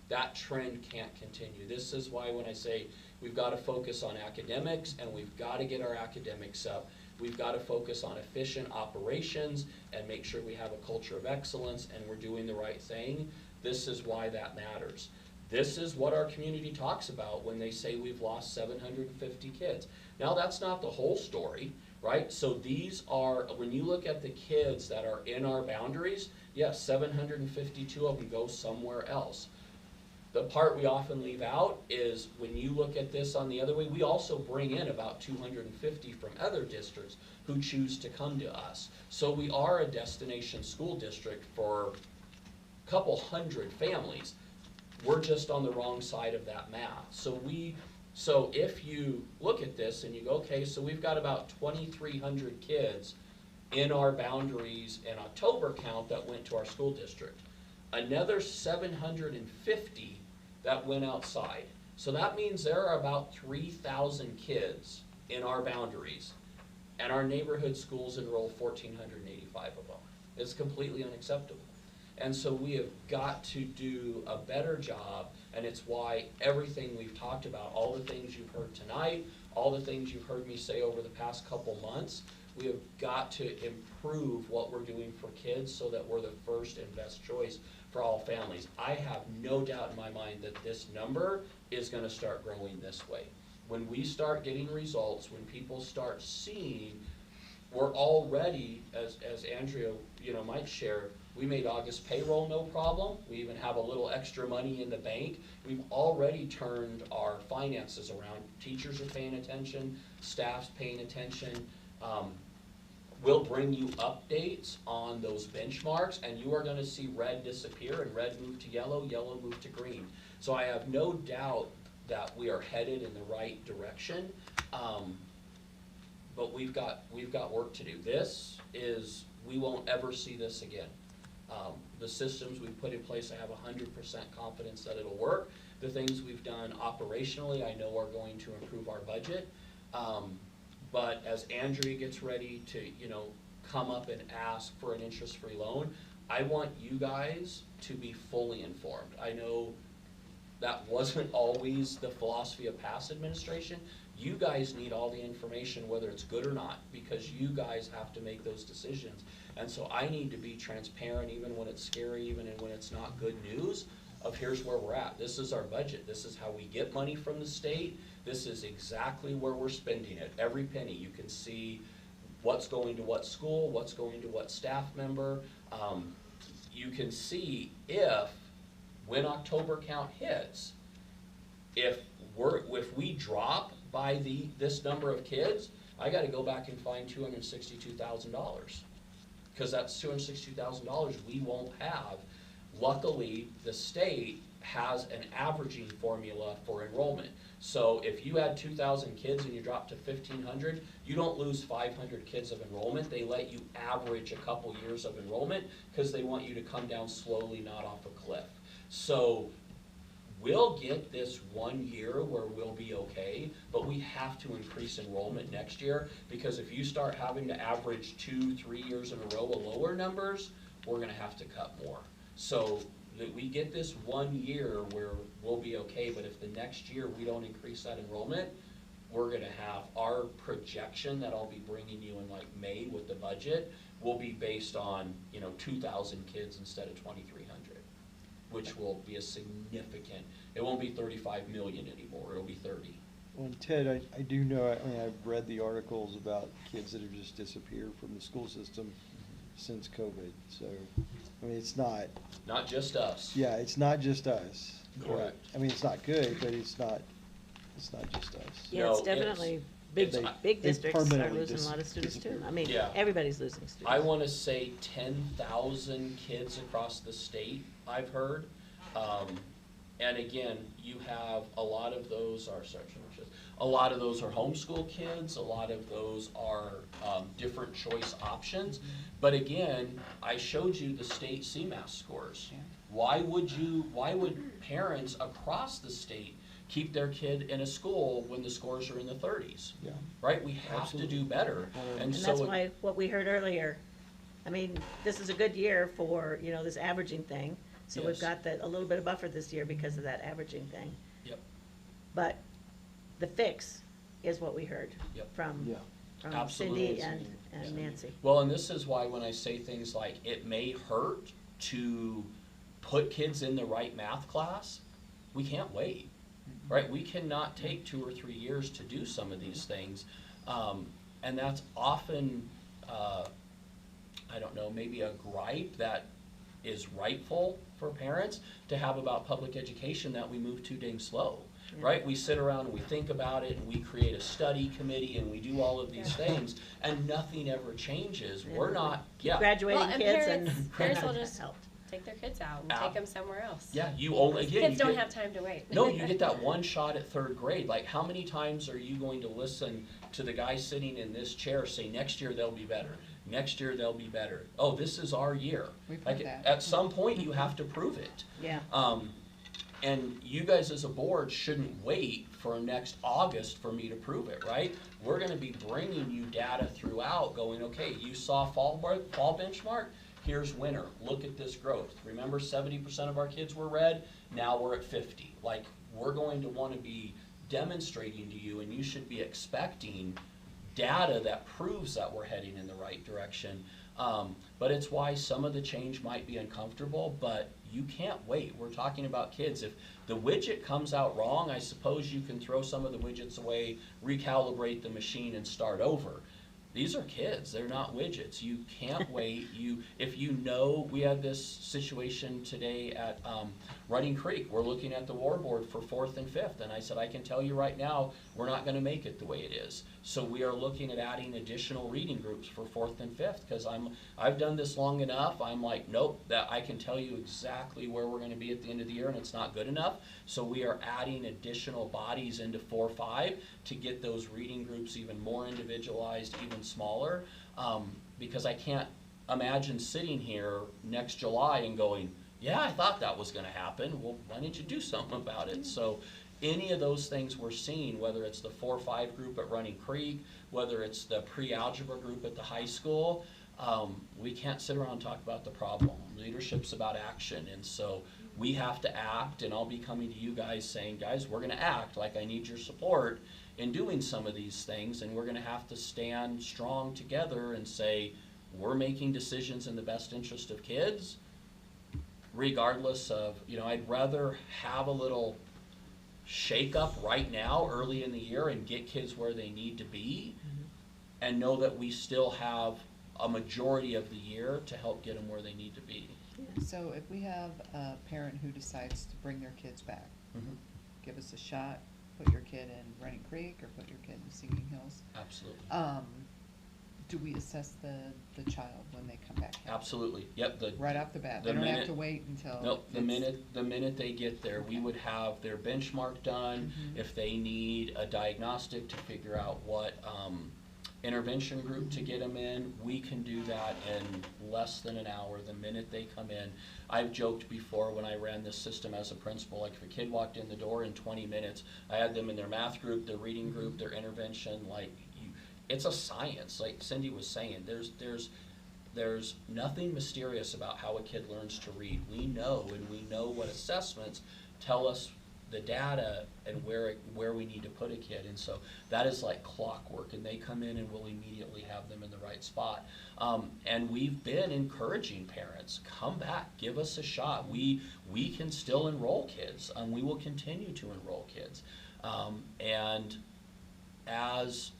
Speaker 6: That trend can't continue. This is why when I say we've got to focus on academics and we've got to get our academics up, we've got to focus on efficient operations and make sure we have a culture of excellence and we're doing the right thing. This is why that matters. This is what our community talks about when they say we've lost 750 kids. Now that's not the whole story, right? So these are, when you look at the kids that are in our boundaries, yes, 752 of them go somewhere else. the part we often leave out is when you look at this on the other way, we also bring in about 250 from other districts who choose to come to us. So we are a destination school district for a couple hundred families. We're just on the wrong side of that math. So if you look at this and you go, okay, so we've got about 2,300 kids in our boundaries in October count that went to our school district. Another 750 that went outside. So that means there are about 3,000 kids in our boundaries, and our neighborhood schools enroll 1,485 of them. It's completely unacceptable. And so we have got to do a better job, and it's why everything we've talked about, all the things you've heard tonight, all the things you've heard me say over the past couple months, we have got to improve what we're doing for kids so that we're the first and best choice for all families. I have no doubt in my mind that this number is going to start growing this way. When we start getting results, when people start seeing, we're already, as Andrea might share, we made August payroll no problem. We even have a little extra money in the bank. We've already turned our finances around. Teachers are paying attention, staff's paying attention. We'll bring you updates on those benchmarks, and you are going to see red disappear and red move to yellow, yellow move to green. So I have no doubt that we are headed in the right direction, but we've got work to do. We won't ever see this again. The systems we've put in place, I have 100% confidence that it'll work. The things we've done operationally, I know are going to improve our budget. But as Andrea gets ready to, come up and ask for an interest-free loan, I want you guys to be fully informed. I know that wasn't always the philosophy of past administration. You guys need all the information, whether it's good or not, because you guys have to make those decisions. And so I need to be transparent, even when it's scary, even when it's not good news, of here's where we're at. This is our budget. This is how we get money from the state. This is exactly where we're spending it. Every penny. You can see what's going to what school, what's going to what staff member. You can see when October count hits, if we drop by this number of kids, I got to go back and find $262,000, because that's $262,000 we won't have. Luckily, the state has an averaging formula for enrollment. So if you had 2,000 kids and you drop to 1,500, you don't lose 500 kids of enrollment. They let you average a couple years of enrollment because they want you to come down slowly, not off a cliff. So we'll get this 1 year where we'll be okay, but we have to increase enrollment next year, because if you start having to average 2-3 years in a row of lower numbers, we're gonna have to cut more. So that we get this 1 year where we'll be okay, but if the next year we don't increase that enrollment, we're gonna have our projection that I'll be bringing you in like May with the budget will be based on 2,000 kids instead of 2,300, which will be a significant. It won't be 35 million anymore. It'll be 30.
Speaker 3: Well, and Ted, I do know. I've read the articles about kids that have just disappeared from the school system since COVID. So, it's not
Speaker 6: just us.
Speaker 3: Yeah, it's not just us.
Speaker 6: Correct.
Speaker 3: It's not good, but it's not just us.
Speaker 8: Yeah,
Speaker 6: No,
Speaker 8: it's definitely big
Speaker 3: they
Speaker 8: districts are
Speaker 3: permanently
Speaker 8: losing a lot of students too.
Speaker 3: disappeared.
Speaker 6: Yeah.
Speaker 8: Everybody's losing students.
Speaker 6: I want to say 10,000 kids across the state, I've heard. And again, you have a lot of those are homeschool kids, a lot of those are different choice options. But again, I showed you the state CMAS scores.
Speaker 1: Yeah.
Speaker 6: Why would parents across the state keep their kid in a school when the scores are in the 30s?
Speaker 3: Yeah.
Speaker 6: Right? We have
Speaker 3: Absolutely.
Speaker 6: to do better.
Speaker 8: And that's why what we heard earlier, this is a good year for, this averaging thing. So we've
Speaker 6: Yes.
Speaker 8: got a little bit of buffer this year because of that averaging thing.
Speaker 6: Yep.
Speaker 8: But the fix is what we heard
Speaker 6: Yep.
Speaker 8: from
Speaker 6: Absolutely.
Speaker 8: Cindy and Nancy.
Speaker 6: Well, and this is why when I say things like it may hurt to put kids in the right math class, we can't wait, right? We cannot take 2 or 3 years to do some of these things. And that's often, maybe a gripe that is rightful for parents to have about public education that we move too dang slow. Right? We sit around and we think about it and we create a study committee and we do all of these things and nothing ever changes. We're not,
Speaker 8: Graduating
Speaker 9: Well, and
Speaker 8: kids
Speaker 9: parents will just
Speaker 8: helped.
Speaker 9: take their kids out and take them somewhere else.
Speaker 6: Yeah, you only, again,
Speaker 9: Kids
Speaker 6: you
Speaker 9: don't
Speaker 6: get-
Speaker 9: have time to wait.
Speaker 6: No, you get that one shot at third grade. Like, how many times are you going to listen to the guy sitting in this chair say, next year they'll be better, next year they'll be better? Oh, this is our year.
Speaker 1: We've heard
Speaker 6: Like,
Speaker 1: that.
Speaker 6: at some point, you have to prove it.
Speaker 8: Yeah.
Speaker 6: And you guys as a board shouldn't wait for next August for me to prove it, right? We're gonna be bringing you data throughout, going, okay, you saw fall benchmark, here's winter, look at this growth. Remember 70% of our kids were red, now we're at 50. Like, we're going to wanna be demonstrating to you, and you should be expecting data that proves that we're heading in the right direction. But it's why some of the change might be uncomfortable, but you can't wait. We're talking about kids. If the widget comes out wrong, I suppose you can throw some of the widgets away, recalibrate the machine, and start over. These are kids, they're not widgets. You can't wait. If you know, we had this situation today at Running Creek. We're looking at the war board for 4th and 5th, and I said, I can tell you right now, we're not gonna make it the way it is. So we are looking at adding additional reading groups for 4th and 5th, because I've done this long enough, I'm like, nope, that I can tell you exactly where we're gonna be at the end of the year, and it's not good enough. So we are adding additional bodies into 4-5 to get those reading groups even more individualized, even smaller, because I can't imagine sitting here next July and going, yeah, I thought that was gonna happen. Well, why didn't you do something about it? So any of those things we're seeing, whether it's the 4-5 group at Running Creek, whether it's the pre-algebra group at the high school, we can't sit around and talk about the problem. Leadership's about action, and so we have to act, and I'll be coming to you guys saying, guys, we're gonna act, like I need your support in doing some of these things, and we're gonna have to stand strong together and say, we're making decisions in the best interest of kids, regardless of, I'd rather have a little shake up right now, early in the year, and get kids where they need to be, and know that we still have a majority of the year to help get them where they need to be.
Speaker 1: So if we have a parent who decides to bring their kids back, give us a shot, put your kid in Running Creek or put your kid in Singing Hills.
Speaker 6: Absolutely.
Speaker 1: Do we assess the child when they come back?
Speaker 6: Absolutely. Yep.
Speaker 1: Right off the bat. They don't have to wait until.
Speaker 6: Nope. The minute they get there, we would have their benchmark done. If they need a diagnostic to figure out what intervention group to get them in, we can do that in less than an hour the minute they come in. I've joked before when I ran this system as a principal, like if a kid walked in the door in 20 minutes, I had them in their math group, their reading group, their intervention, it's a science, like Cindy was saying. There's nothing mysterious about how a kid learns to read. We know, and we know what assessments tell us the data and where we need to put a kid, and so that is like clockwork, and they come in and we'll immediately have them in the right spot. And we've been encouraging parents, come back, give us a shot. We can still enroll kids, we will continue to enroll kids. And as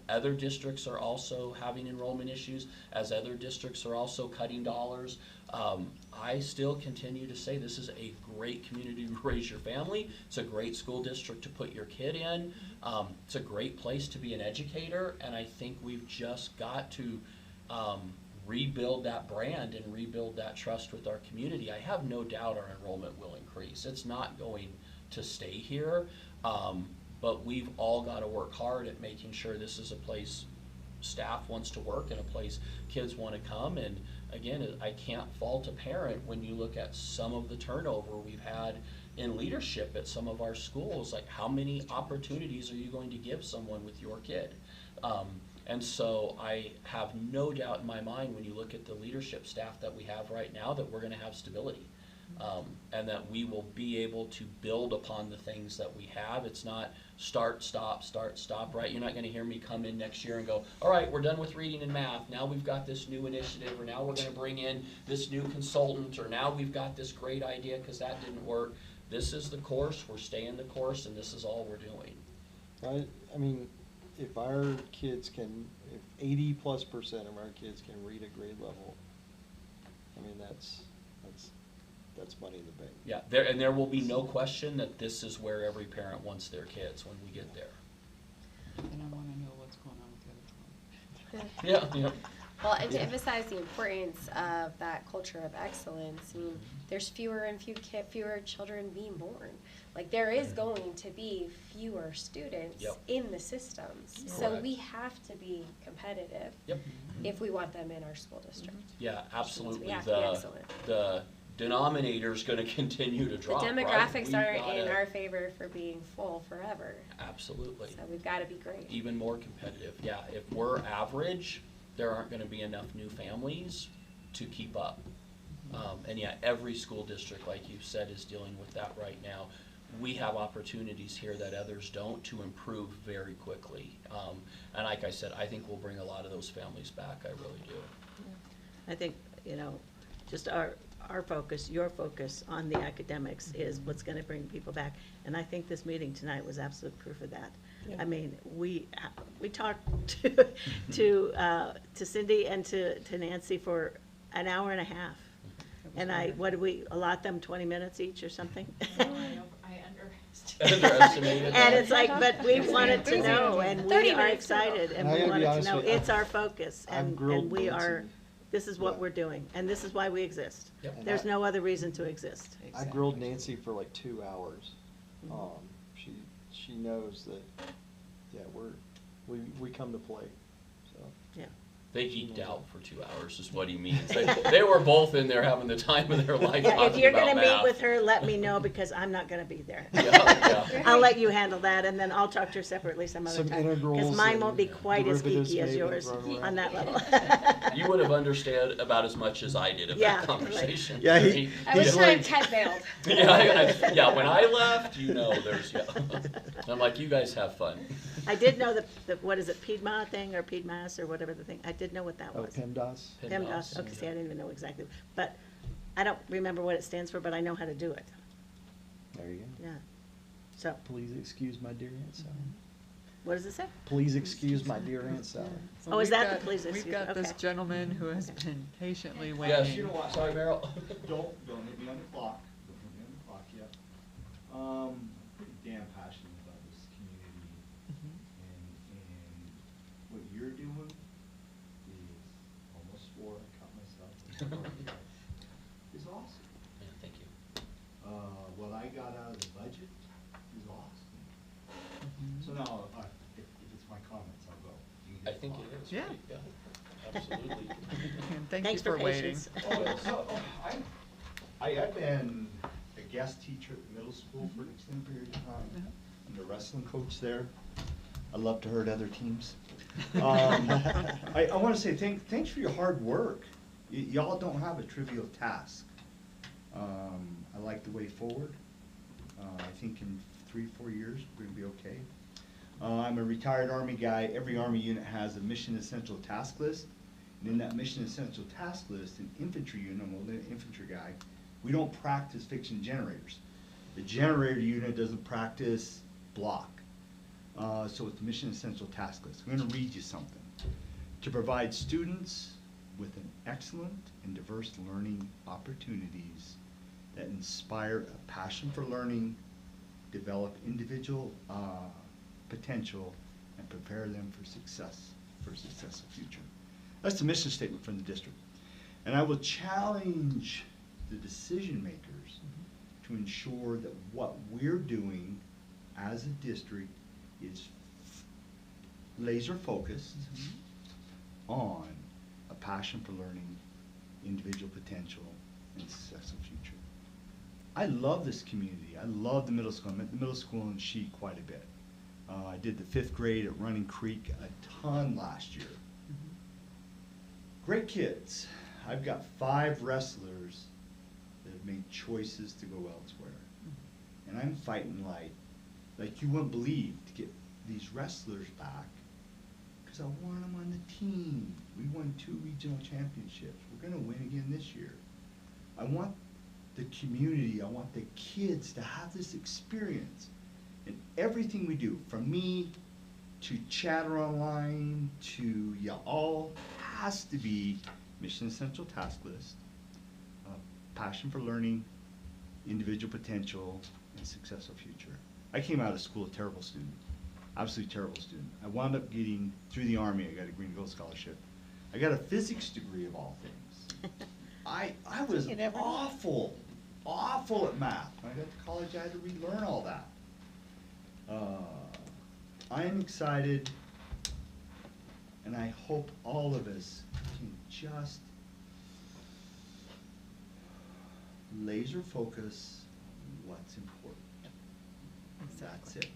Speaker 6: other districts are also having enrollment issues, as other districts are also cutting dollars, I still continue to say this is a great community to raise your family. It's a great school district to put your kid in. It's a great place to be an educator, and I think we've just got to rebuild that brand and rebuild that trust with our community. I have no doubt our enrollment will increase. It's not going to stay here. But we've all got to work hard at making sure this is a place staff wants to work and a place kids want to come. And again, I can't fault a parent when you look at some of the turnover we've had in leadership at some of our schools. Like, how many opportunities are you going to give someone with your kid? And so I have no doubt in my mind when you look at the leadership staff that we have right now that we're going to have stability. And that we will be able to build upon the things that we have. It's not start, stop, right? You're not going to hear me come in next year and go, all right, we're done with reading and math. Now we've got this new initiative, or now we're going to bring in this new consultant, or now we've got this great idea because that didn't work. This is the course, we're staying the course, and this is all we're doing.
Speaker 3: I mean, if our kids can, if 80+% of our kids can read at grade level, I mean, that's that's money in the bank.
Speaker 6: Yeah, there will be no question that this is where every parent wants their kids when we get there.
Speaker 1: And I wanna know what's going on with the other one.
Speaker 6: Yeah, yeah.
Speaker 9: Well, and to emphasize the importance of that culture of excellence, I mean, there's fewer and fewer children being born. Like, there is going to be fewer students
Speaker 6: Yep.
Speaker 9: in the systems. So
Speaker 6: Correct.
Speaker 9: we have to be competitive
Speaker 6: Yep.
Speaker 9: if we want them in our school district.
Speaker 6: Yeah, absolutely.
Speaker 9: We have to be excellent.
Speaker 6: The denominator's gonna continue to
Speaker 9: The
Speaker 6: drop, right?
Speaker 9: demographics
Speaker 6: We've
Speaker 9: aren't in
Speaker 6: gotta-
Speaker 9: our favor for being full forever.
Speaker 6: Absolutely.
Speaker 9: So we've got to be great.
Speaker 6: Even more competitive. Yeah, if we're average, there aren't gonna be enough new families to keep up. And yeah, every school district, like you said, is dealing with that right now. We have opportunities here that others don't to improve very quickly. And like I said, I think we'll bring a lot of those families back, I really do.
Speaker 8: I think, you know, just our focus, your focus on the academics is what's gonna bring people back. And I think this meeting tonight was absolute proof of that. I mean, we talked to Cindy and to Nancy for an hour and a half. And what did we allot them, 20 minutes each or something?
Speaker 11: I
Speaker 6: Underestimated.
Speaker 8: And it's like, but we wanted to know, and we
Speaker 9: 30
Speaker 8: are
Speaker 9: minutes
Speaker 8: excited, and
Speaker 3: And I
Speaker 8: we
Speaker 3: gotta be
Speaker 8: wanted to
Speaker 3: honest
Speaker 8: know,
Speaker 3: with you,
Speaker 8: it's our focus,
Speaker 3: I've
Speaker 8: and
Speaker 3: grilled
Speaker 8: we are,
Speaker 3: Nancy.
Speaker 8: this is what
Speaker 3: Yeah.
Speaker 8: we're doing, and this is why we exist.
Speaker 6: Yep.
Speaker 3: And
Speaker 8: There's
Speaker 3: I-
Speaker 8: no other reason to exist.
Speaker 3: I grilled Nancy for like 2 hours. She knows that, yeah, we come to play, so.
Speaker 8: Yeah.
Speaker 6: They geeked out for 2 hours is what he means. They were both in there having the time of their life
Speaker 8: Yeah, if
Speaker 6: talking
Speaker 8: you're
Speaker 6: about
Speaker 8: gonna meet
Speaker 6: math.
Speaker 8: with her, let me know, because I'm not gonna be there.
Speaker 6: Yeah, yeah.
Speaker 8: I'll let you handle that, and then I'll talk to her separately some other
Speaker 3: Some
Speaker 8: time.
Speaker 3: integrals
Speaker 8: Because mine
Speaker 3: and
Speaker 8: won't be quite as
Speaker 3: derivatives
Speaker 8: geeky as
Speaker 3: maybe
Speaker 8: yours
Speaker 3: thrown around.
Speaker 8: on that level.
Speaker 6: You would have understood about as much as I did of
Speaker 8: Yeah,
Speaker 6: that conversation.
Speaker 3: Yeah,
Speaker 9: I was
Speaker 3: he's
Speaker 9: time
Speaker 3: like-
Speaker 9: Ted bailed.
Speaker 6: Yeah, when I left, there's, yeah. I'm like, you guys have fun.
Speaker 8: I did know the what is it, Piedmont thing, or Piedmas, or whatever the thing, I did know what that
Speaker 3: Oh,
Speaker 8: was.
Speaker 3: PEMDAS?
Speaker 8: PEMDAS, okay, see, I didn't even know exactly, but I don't remember what it stands for, but I know how to do it,
Speaker 3: There you go.
Speaker 8: yeah. So,
Speaker 3: Please excuse my dear Aunt Sally.
Speaker 8: what does it say?
Speaker 3: Please excuse my dear Aunt Sally.
Speaker 8: Oh, is
Speaker 1: we've
Speaker 8: that the
Speaker 1: got-
Speaker 8: please
Speaker 1: We've
Speaker 8: excuse
Speaker 1: got
Speaker 8: me,
Speaker 1: this
Speaker 8: okay.
Speaker 1: gentleman who has been patiently
Speaker 6: Yes,
Speaker 1: waiting.
Speaker 6: sorry, Meryl.
Speaker 13: Don't hit me on the clock, don't hit me on the clock yet. Pretty damn passionate about this community, and what you're doing is, almost swore, I caught myself, is awesome.
Speaker 6: Yeah, thank you.
Speaker 13: What I got out of the budget is awesome. So now, if it's my comments, I'll go. You can
Speaker 6: I
Speaker 13: get
Speaker 6: think
Speaker 13: the
Speaker 6: it is.
Speaker 1: Yeah.
Speaker 6: Absolutely.
Speaker 1: And thank you
Speaker 8: Thanks
Speaker 1: for
Speaker 8: for
Speaker 1: waiting.
Speaker 8: patience.
Speaker 13: I've been a guest teacher at the middle school for an extended period of time. I'm the wrestling coach there. I love to hurt other teams. I want to say thanks for your hard work. Y'all don't have a trivial task. I like the way forward. I think in 3-4 years, we're gonna be okay. I'm a retired Army guy. Every Army unit has a mission essential task list. And in that mission essential task list, an infantry unit, I'm an infantry guy, we don't practice fiction generators. The generator unit doesn't practice block. So it's the mission essential task list. I'm gonna read you something. To provide students with an excellent and diverse learning opportunities that inspire a passion for learning, develop individual potential, and prepare them for a successful future. That's the mission statement from the district. And I will challenge the decision makers to ensure that what we're doing as a district is laser focused on a passion for learning, individual potential, and successful future. I love this community. I love the middle school. I'm at the middle school in She quite a bit. I did the 5th grade at Running Creek a ton last year. Great kids. I've got 5 wrestlers that have made choices to go elsewhere. And I'm fighting like you wouldn't believe to get these wrestlers back, because I want them on the team. We won 2 regional championships. We're gonna win again this year. I want the community, I want the kids to have this experience. And everything we do, from me to Chatter Online to y'all, has to be mission essential task list, passion for learning, individual potential, and successful future. I came out of school a terrible student, absolutely terrible student. I wound up getting, through the Army, I got a Green and Gold Scholarship. I got a physics degree of all things. I was
Speaker 10: You never know.
Speaker 13: awful at math. When I got to college, I had to relearn all that. I am excited, and I hope all of us can just laser focus on what's important. That's it.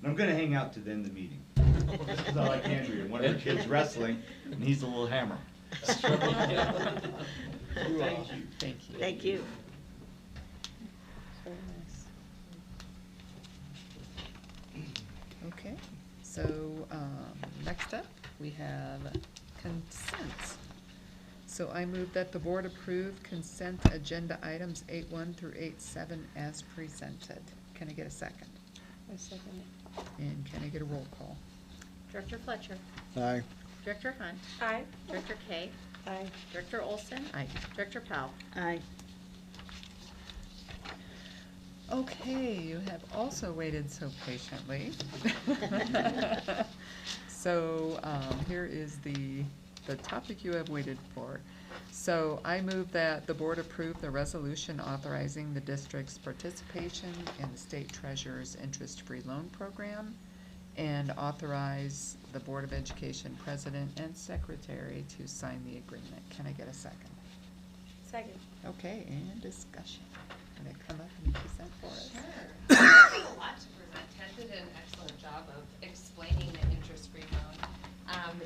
Speaker 13: And I'm gonna hang out to the end of the meeting. Just because I like Andrea, one of her kids wrestling, and he's a little hammer.
Speaker 6: Thank you.
Speaker 1: Thank you.
Speaker 8: Thank you.
Speaker 10: Very nice.
Speaker 1: Okay, so, next up, we have consent. So I move that the board approve consent agenda items 8.1 through 8.7 as presented. Can I get a second?
Speaker 10: I second it.
Speaker 1: And can I get a roll call?
Speaker 2: Director Fletcher.
Speaker 3: Aye.
Speaker 2: Director Hunt.
Speaker 9: Aye.
Speaker 2: Director Kay.
Speaker 10: Aye.
Speaker 2: Director Olson.
Speaker 1: Aye.
Speaker 2: Director Powell.
Speaker 8: Aye.
Speaker 1: Okay, you have also waited so patiently. So, here is the topic you have waited for. So I move that the board approve the resolution authorizing the district's participation in the state treasurer's interest-free loan program and authorize the Board of Education president and secretary to sign the agreement. Can I get a second?
Speaker 9: Second.
Speaker 1: Okay, and discussion. Can I come up and present for us?
Speaker 14: Sure. There's a lot to present. Ted did an excellent job of explaining the interest-free loan.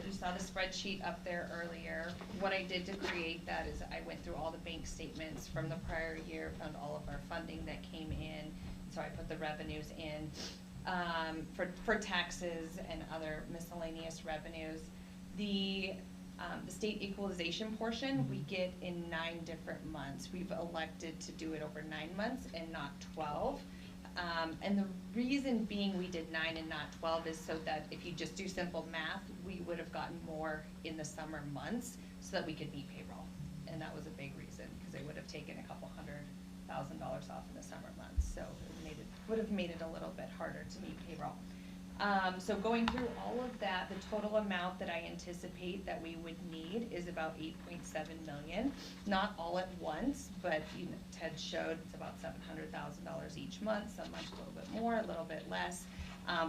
Speaker 14: You saw the spreadsheet up there earlier. What I did to create that is I went through all the bank statements from the prior year, found all of our funding that came in. So I put the revenues in for taxes and other miscellaneous revenues. The state equalization portion we get in 9 different months. We've elected to do it over 9 months and not 12. And the reason being we did 9 and not 12 is so that if you just do simple math, we would have gotten more in the summer months so that we could meet payroll. And that was a big reason, because they would have taken a couple $100,000 off in the summer months. So it would have made it a little bit harder to meet payroll. So going through all of that, the total amount that I anticipate that we would need is about $8.7 million. Not all at once, but Ted showed it's about $700,000 each month. Some months a little bit more, a little bit less,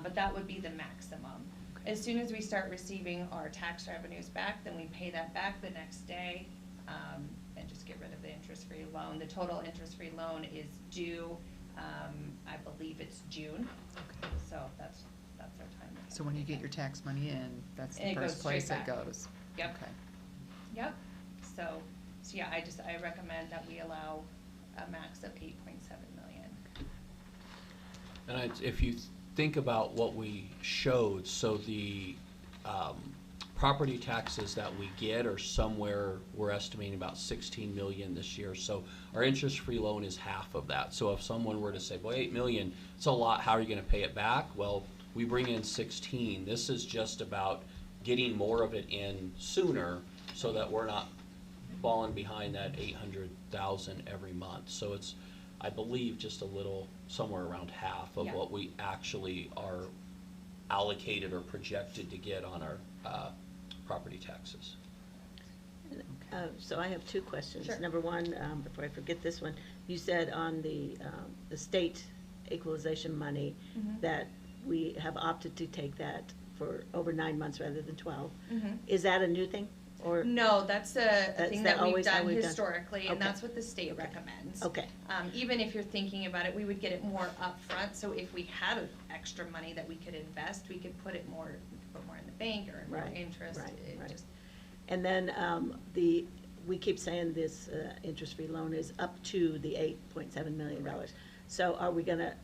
Speaker 14: but that would be the maximum. As soon as we start receiving our tax revenues back, then we pay that back the next day and just get rid of the interest-free loan. The total interest-free loan is due, I believe it's June.
Speaker 1: Okay.
Speaker 14: So that's our time.
Speaker 1: So when you get your tax money in, that's the
Speaker 14: And it goes
Speaker 1: first place
Speaker 14: straight
Speaker 1: it
Speaker 14: back.
Speaker 1: goes?
Speaker 14: Yep.
Speaker 1: Okay.
Speaker 14: Yep. So yeah, I recommend that we allow a max of $8.7 million.
Speaker 6: And if you think about what we showed, so the property taxes that we get are somewhere, we're estimating about 16 million this year. So our interest-free loan is half of that. So if someone were to say, well, 8 million, it's a lot, how are you gonna pay it back? Well, we bring in 16. This is just about getting more of it in sooner so that we're not falling behind that 800,000 every month. So it's, I believe, just a little, somewhere around half of
Speaker 14: Yeah.
Speaker 6: what we actually are allocated or projected to get on our property taxes.
Speaker 8: So I have 2 questions.
Speaker 14: Sure.
Speaker 8: Number one, before I forget this one, you said on the state equalization money
Speaker 14: Mhm.
Speaker 8: that we have opted to take that for over 9 months rather than 12.
Speaker 14: Mhm.
Speaker 8: Is that a new thing, or?
Speaker 14: No, that's a
Speaker 8: That's
Speaker 14: thing
Speaker 8: that
Speaker 14: that we've
Speaker 8: always how
Speaker 14: done
Speaker 8: we've done?
Speaker 14: historically, and
Speaker 8: Okay.
Speaker 14: that's what the state recommends.
Speaker 8: Okay.
Speaker 14: Even if you're thinking about it, we would get it more upfront, so if we had extra money that we could invest, we could put more in the bank or more
Speaker 8: Right,
Speaker 14: interest.
Speaker 8: right,
Speaker 14: It
Speaker 8: right.
Speaker 14: just-
Speaker 8: And then we keep saying this interest-free loan is up to the $8.7 million. So are we gonna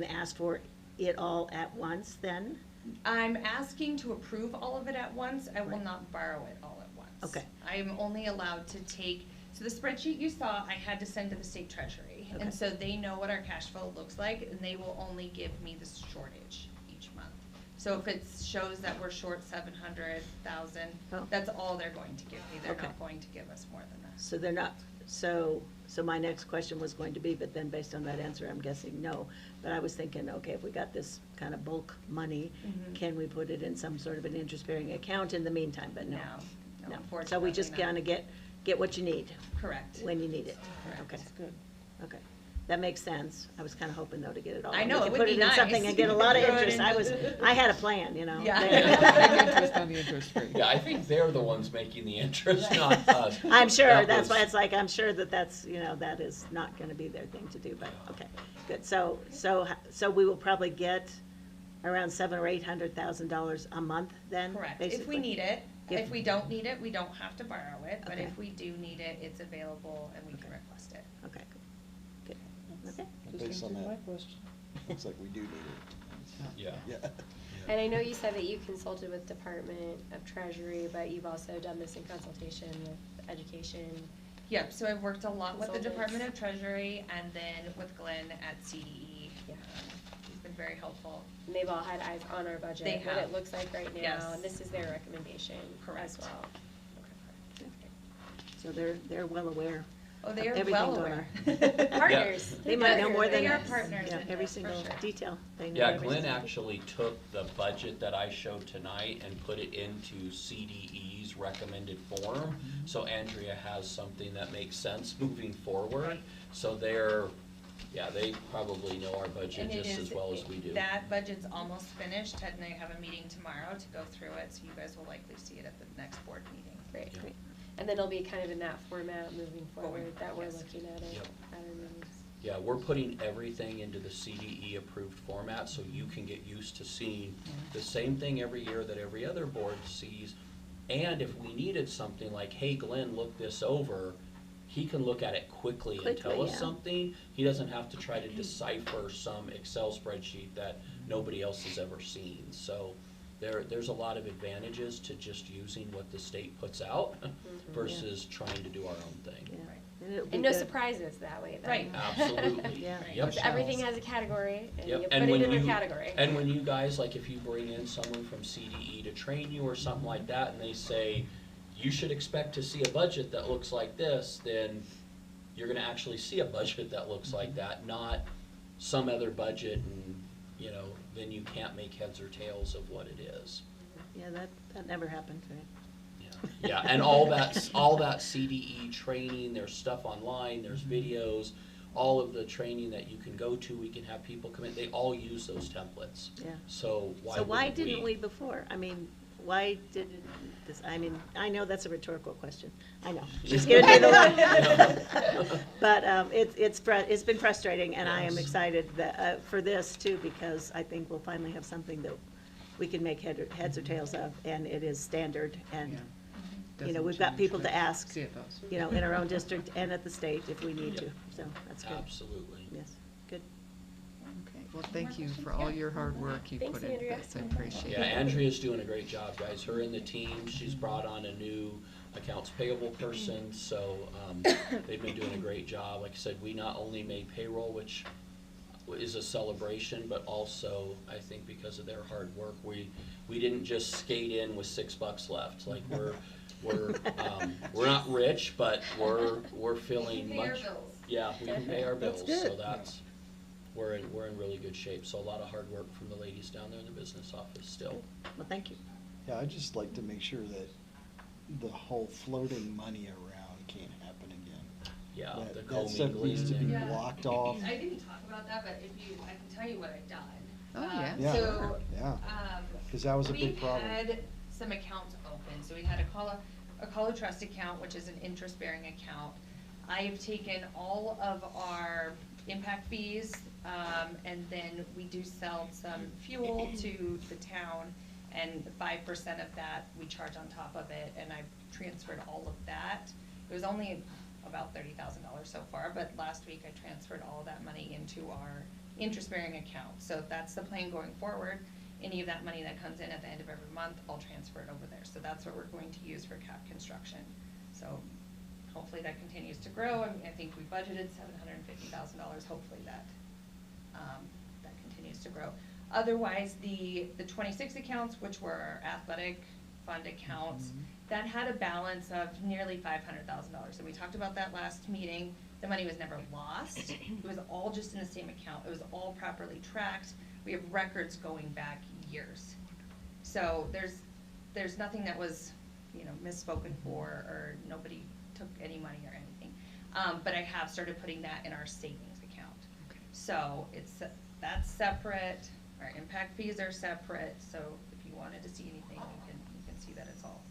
Speaker 8: ask for it all at once then?
Speaker 14: I'm asking to approve all of it at once. I will
Speaker 8: Right.
Speaker 14: not borrow it all at once.
Speaker 8: Okay.
Speaker 14: I'm only allowed to take, so the spreadsheet you saw, I had to send to the state treasury.
Speaker 8: Okay.
Speaker 14: And so they know what our cash flow looks like, and they will only give me the shortage each month. So if it shows that we're short 700,000,
Speaker 8: Oh.
Speaker 14: that's all they're going to give me. They're
Speaker 8: Okay.
Speaker 14: not going to give us more than that.
Speaker 8: So they're not, so my next question was going to be, but then based on that answer, I'm guessing no. But I was thinking, okay, if we got this kind of bulk money,
Speaker 14: Mhm.
Speaker 8: can we put it in some sort of an interest-bearing account in the meantime? But no.
Speaker 14: No,
Speaker 8: So we
Speaker 14: unfortunately
Speaker 8: just
Speaker 14: not.
Speaker 8: kind of get what you need.
Speaker 14: Correct.
Speaker 8: When you need it.
Speaker 14: Correct.
Speaker 8: Okay.
Speaker 10: That's good.
Speaker 8: Okay. That makes sense. I was kind of hoping though to get it all.
Speaker 14: I know,
Speaker 8: We
Speaker 14: it
Speaker 8: could
Speaker 14: would
Speaker 8: put
Speaker 14: be
Speaker 8: it in something
Speaker 14: nice.
Speaker 8: and get a lot of
Speaker 14: Throw it
Speaker 8: interest.
Speaker 14: into-
Speaker 8: I had a plan, you know.
Speaker 14: Yeah.
Speaker 1: Big interest on the interest free.
Speaker 6: Yeah, I think they're the ones making the interest, not us.
Speaker 8: I'm sure,
Speaker 6: That
Speaker 8: that's
Speaker 6: was-
Speaker 8: why it's like, I'm sure that's, that is not gonna be their thing to do, but, okay, good. So we will probably get around $700,000 or $800,000 a month then,
Speaker 14: Correct.
Speaker 8: basically?
Speaker 14: If we need it.
Speaker 8: If-
Speaker 14: If we don't need it, we don't have to borrow it. But
Speaker 8: Okay.
Speaker 14: if we do need it, it's available and we can request it.
Speaker 8: Okay, good. Okay.
Speaker 3: Based on
Speaker 10: answered my
Speaker 3: that,
Speaker 10: question.
Speaker 3: looks like we do need it.
Speaker 6: Yeah.
Speaker 3: Yeah.
Speaker 9: And I know you said that you consulted with Department of Treasury, but you've also done this in consultation with Education.
Speaker 14: Yep, so I've worked a lot with the
Speaker 9: Consultants.
Speaker 14: Department of Treasury and then with Glenn at CDE.
Speaker 9: Yeah.
Speaker 14: He's been very helpful.
Speaker 9: And they've all had eyes on our budget,
Speaker 14: They
Speaker 9: what
Speaker 14: have.
Speaker 9: it looks like right now,
Speaker 14: Yes.
Speaker 9: and this is their recommendation
Speaker 14: Correct.
Speaker 9: as well.
Speaker 8: So they're well aware.
Speaker 14: Oh,
Speaker 8: of
Speaker 14: they are
Speaker 8: everything
Speaker 14: well
Speaker 8: going
Speaker 14: aware.
Speaker 8: on.
Speaker 9: Partners.
Speaker 8: They might know
Speaker 9: Partners.
Speaker 8: more than
Speaker 14: They are
Speaker 8: us.
Speaker 14: partners
Speaker 8: Yeah,
Speaker 14: in
Speaker 8: every
Speaker 14: this, for
Speaker 8: single
Speaker 14: sure.
Speaker 8: detail. They know
Speaker 6: Yeah,
Speaker 8: every
Speaker 6: Glenn
Speaker 8: single-
Speaker 6: actually took the budget that I showed tonight and put it into CDE's recommended form. So Andrea has something that makes sense moving forward. So they probably know our budget
Speaker 14: And it
Speaker 6: just
Speaker 14: is,
Speaker 6: as well as we do.
Speaker 14: that budget's almost finished. Ted and I have a meeting tomorrow to go through it, so you guys will likely see it at the next board meeting.
Speaker 9: Great,
Speaker 6: Yeah.
Speaker 9: great. And then it'll be kind of in that format moving forward
Speaker 14: Going,
Speaker 9: that we're
Speaker 14: yes.
Speaker 9: looking at it,
Speaker 6: Yep.
Speaker 9: at our meetings.
Speaker 6: Yeah, we're putting everything into the CDE approved format so you can get used to seeing the same thing every year that every other board sees. And if we needed something like, hey, Glenn, look this over, he can look at it quickly and tell
Speaker 8: Quickly,
Speaker 6: us
Speaker 8: yeah.
Speaker 6: something. He doesn't have to try to decipher some Excel spreadsheet that nobody else has ever seen. So there's a lot of advantages to just using what the state puts out versus trying to do our own thing.
Speaker 8: Yeah.
Speaker 14: Right.
Speaker 8: And it'll be
Speaker 9: And no
Speaker 8: good.
Speaker 9: surprises that way then.
Speaker 14: Right.
Speaker 6: Absolutely.
Speaker 8: Yeah.
Speaker 6: Yep.
Speaker 9: Everything has a category, and
Speaker 6: Yep,
Speaker 9: you
Speaker 6: and
Speaker 9: put
Speaker 6: when
Speaker 9: it in a
Speaker 6: you-
Speaker 9: category.
Speaker 6: And when you guys, like if you bring in someone from CDE to train you or something like that, and they say, you should expect to see a budget that looks like this, then you're gonna actually see a budget that looks like that, not some other budget and, then you can't make heads or tails of what it is.
Speaker 8: Yeah, that never happened, right?
Speaker 6: Yeah, and all that CDE training, there's stuff online, there's videos, all of the training that you can go to, we can have people come in, they all use those templates.
Speaker 8: Yeah.
Speaker 6: So why
Speaker 8: So why
Speaker 6: wouldn't
Speaker 8: didn't we before? I mean, why didn't this, I know that's a rhetorical question. I know. She's giving me the look. But it's been frustrating, and I am
Speaker 6: Yes.
Speaker 8: excited that, for this too, because I think we'll finally have something that we can make heads or tails of, and it is standard, and,
Speaker 1: Doesn't
Speaker 8: we've got
Speaker 1: change
Speaker 8: people
Speaker 1: with
Speaker 8: to ask,
Speaker 1: CFOs.
Speaker 8: in our own district and at the state if we need to, so that's good.
Speaker 6: Absolutely.
Speaker 8: Yes, good.
Speaker 1: Okay, well, thank you for all your hard work you
Speaker 9: Thanks,
Speaker 1: put into
Speaker 9: Andrea.
Speaker 1: this, I appreciate it.
Speaker 6: Yeah, Andrea's doing a great job, guys. Her and the team, she's brought on a new accounts payable person, so they've been doing a great job. Like I said, we not only made payroll, which is a celebration, but also, I think because of their hard work, we didn't just skate in with $6 left. Like we're not rich, but we're feeling
Speaker 14: We can pay our
Speaker 6: much.
Speaker 14: bills.
Speaker 6: Yeah, we can pay our
Speaker 10: That's
Speaker 6: bills, so
Speaker 10: good.
Speaker 6: we're in really good shape. So a lot of hard work from the ladies down there in the business office still.
Speaker 8: Well, thank you.
Speaker 3: Yeah, I'd just like to make sure that the whole floating money around can't happen again.
Speaker 6: Yeah, the
Speaker 3: That stuff needs to be
Speaker 6: commingling.
Speaker 14: Yeah.
Speaker 3: blocked off.
Speaker 14: I didn't talk about that, but I can tell you what I've done.
Speaker 1: Oh, yeah.
Speaker 3: Yeah,
Speaker 14: So,
Speaker 3: yeah. 'Cause that was a big problem.
Speaker 14: We've had some accounts open, so we had a Colo Trust account, which is an interest-bearing account. I've taken all of our impact fees, and then we do sell some fuel to the town, and 5% of that we charge on top of it, and I've transferred all of that. It was only about $30,000 so far, but last week I transferred all of that money into our interest-bearing account. So that's the plan going forward. Any of that money that comes in at the end of every month, I'll transfer it over there. So that's what we're going to use for cap construction. So hopefully that continues to grow. I think we budgeted $750,000. Hopefully that continues to grow. Otherwise, the 26 accounts, which were our athletic fund accounts, that had a balance of nearly $500,000. And we talked about that last meeting. The money was never lost. It was all just in the same account. It was all properly tracked. We have records going back years. So there's nothing that was, misspoken for, or nobody took any money or anything. But I have started putting that in our savings account. So that's separate. Our impact fees are separate. So if you wanted to see anything, you can see that it's all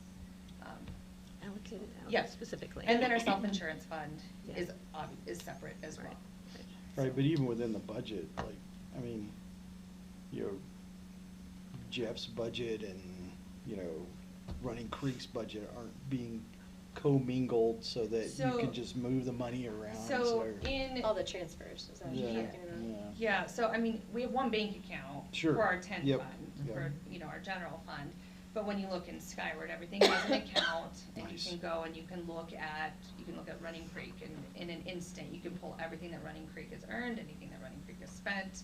Speaker 8: Allocated out
Speaker 14: yeah,
Speaker 8: specifically.
Speaker 14: And then our self-insurance fund
Speaker 8: Yeah.
Speaker 14: is separate as well.
Speaker 3: Right, but even within the budget, Jeff's budget and, Running Creek's budget aren't being commingled so that you
Speaker 14: So-
Speaker 3: can just move the money around.
Speaker 14: So in
Speaker 2: All the transfers, is that what you're
Speaker 3: Yeah,
Speaker 2: talking about?
Speaker 3: yeah.
Speaker 14: Yeah, so we have one bank account
Speaker 3: Sure.
Speaker 14: for our tent
Speaker 3: Yep.
Speaker 14: fund,
Speaker 3: Yep.
Speaker 14: for, our general fund. But when you look in Skyward, everything has an account, and
Speaker 3: Nice.
Speaker 14: you can go and you can look at Running Creek, and in an instant, you can pull everything that Running Creek has earned, anything that Running Creek has spent,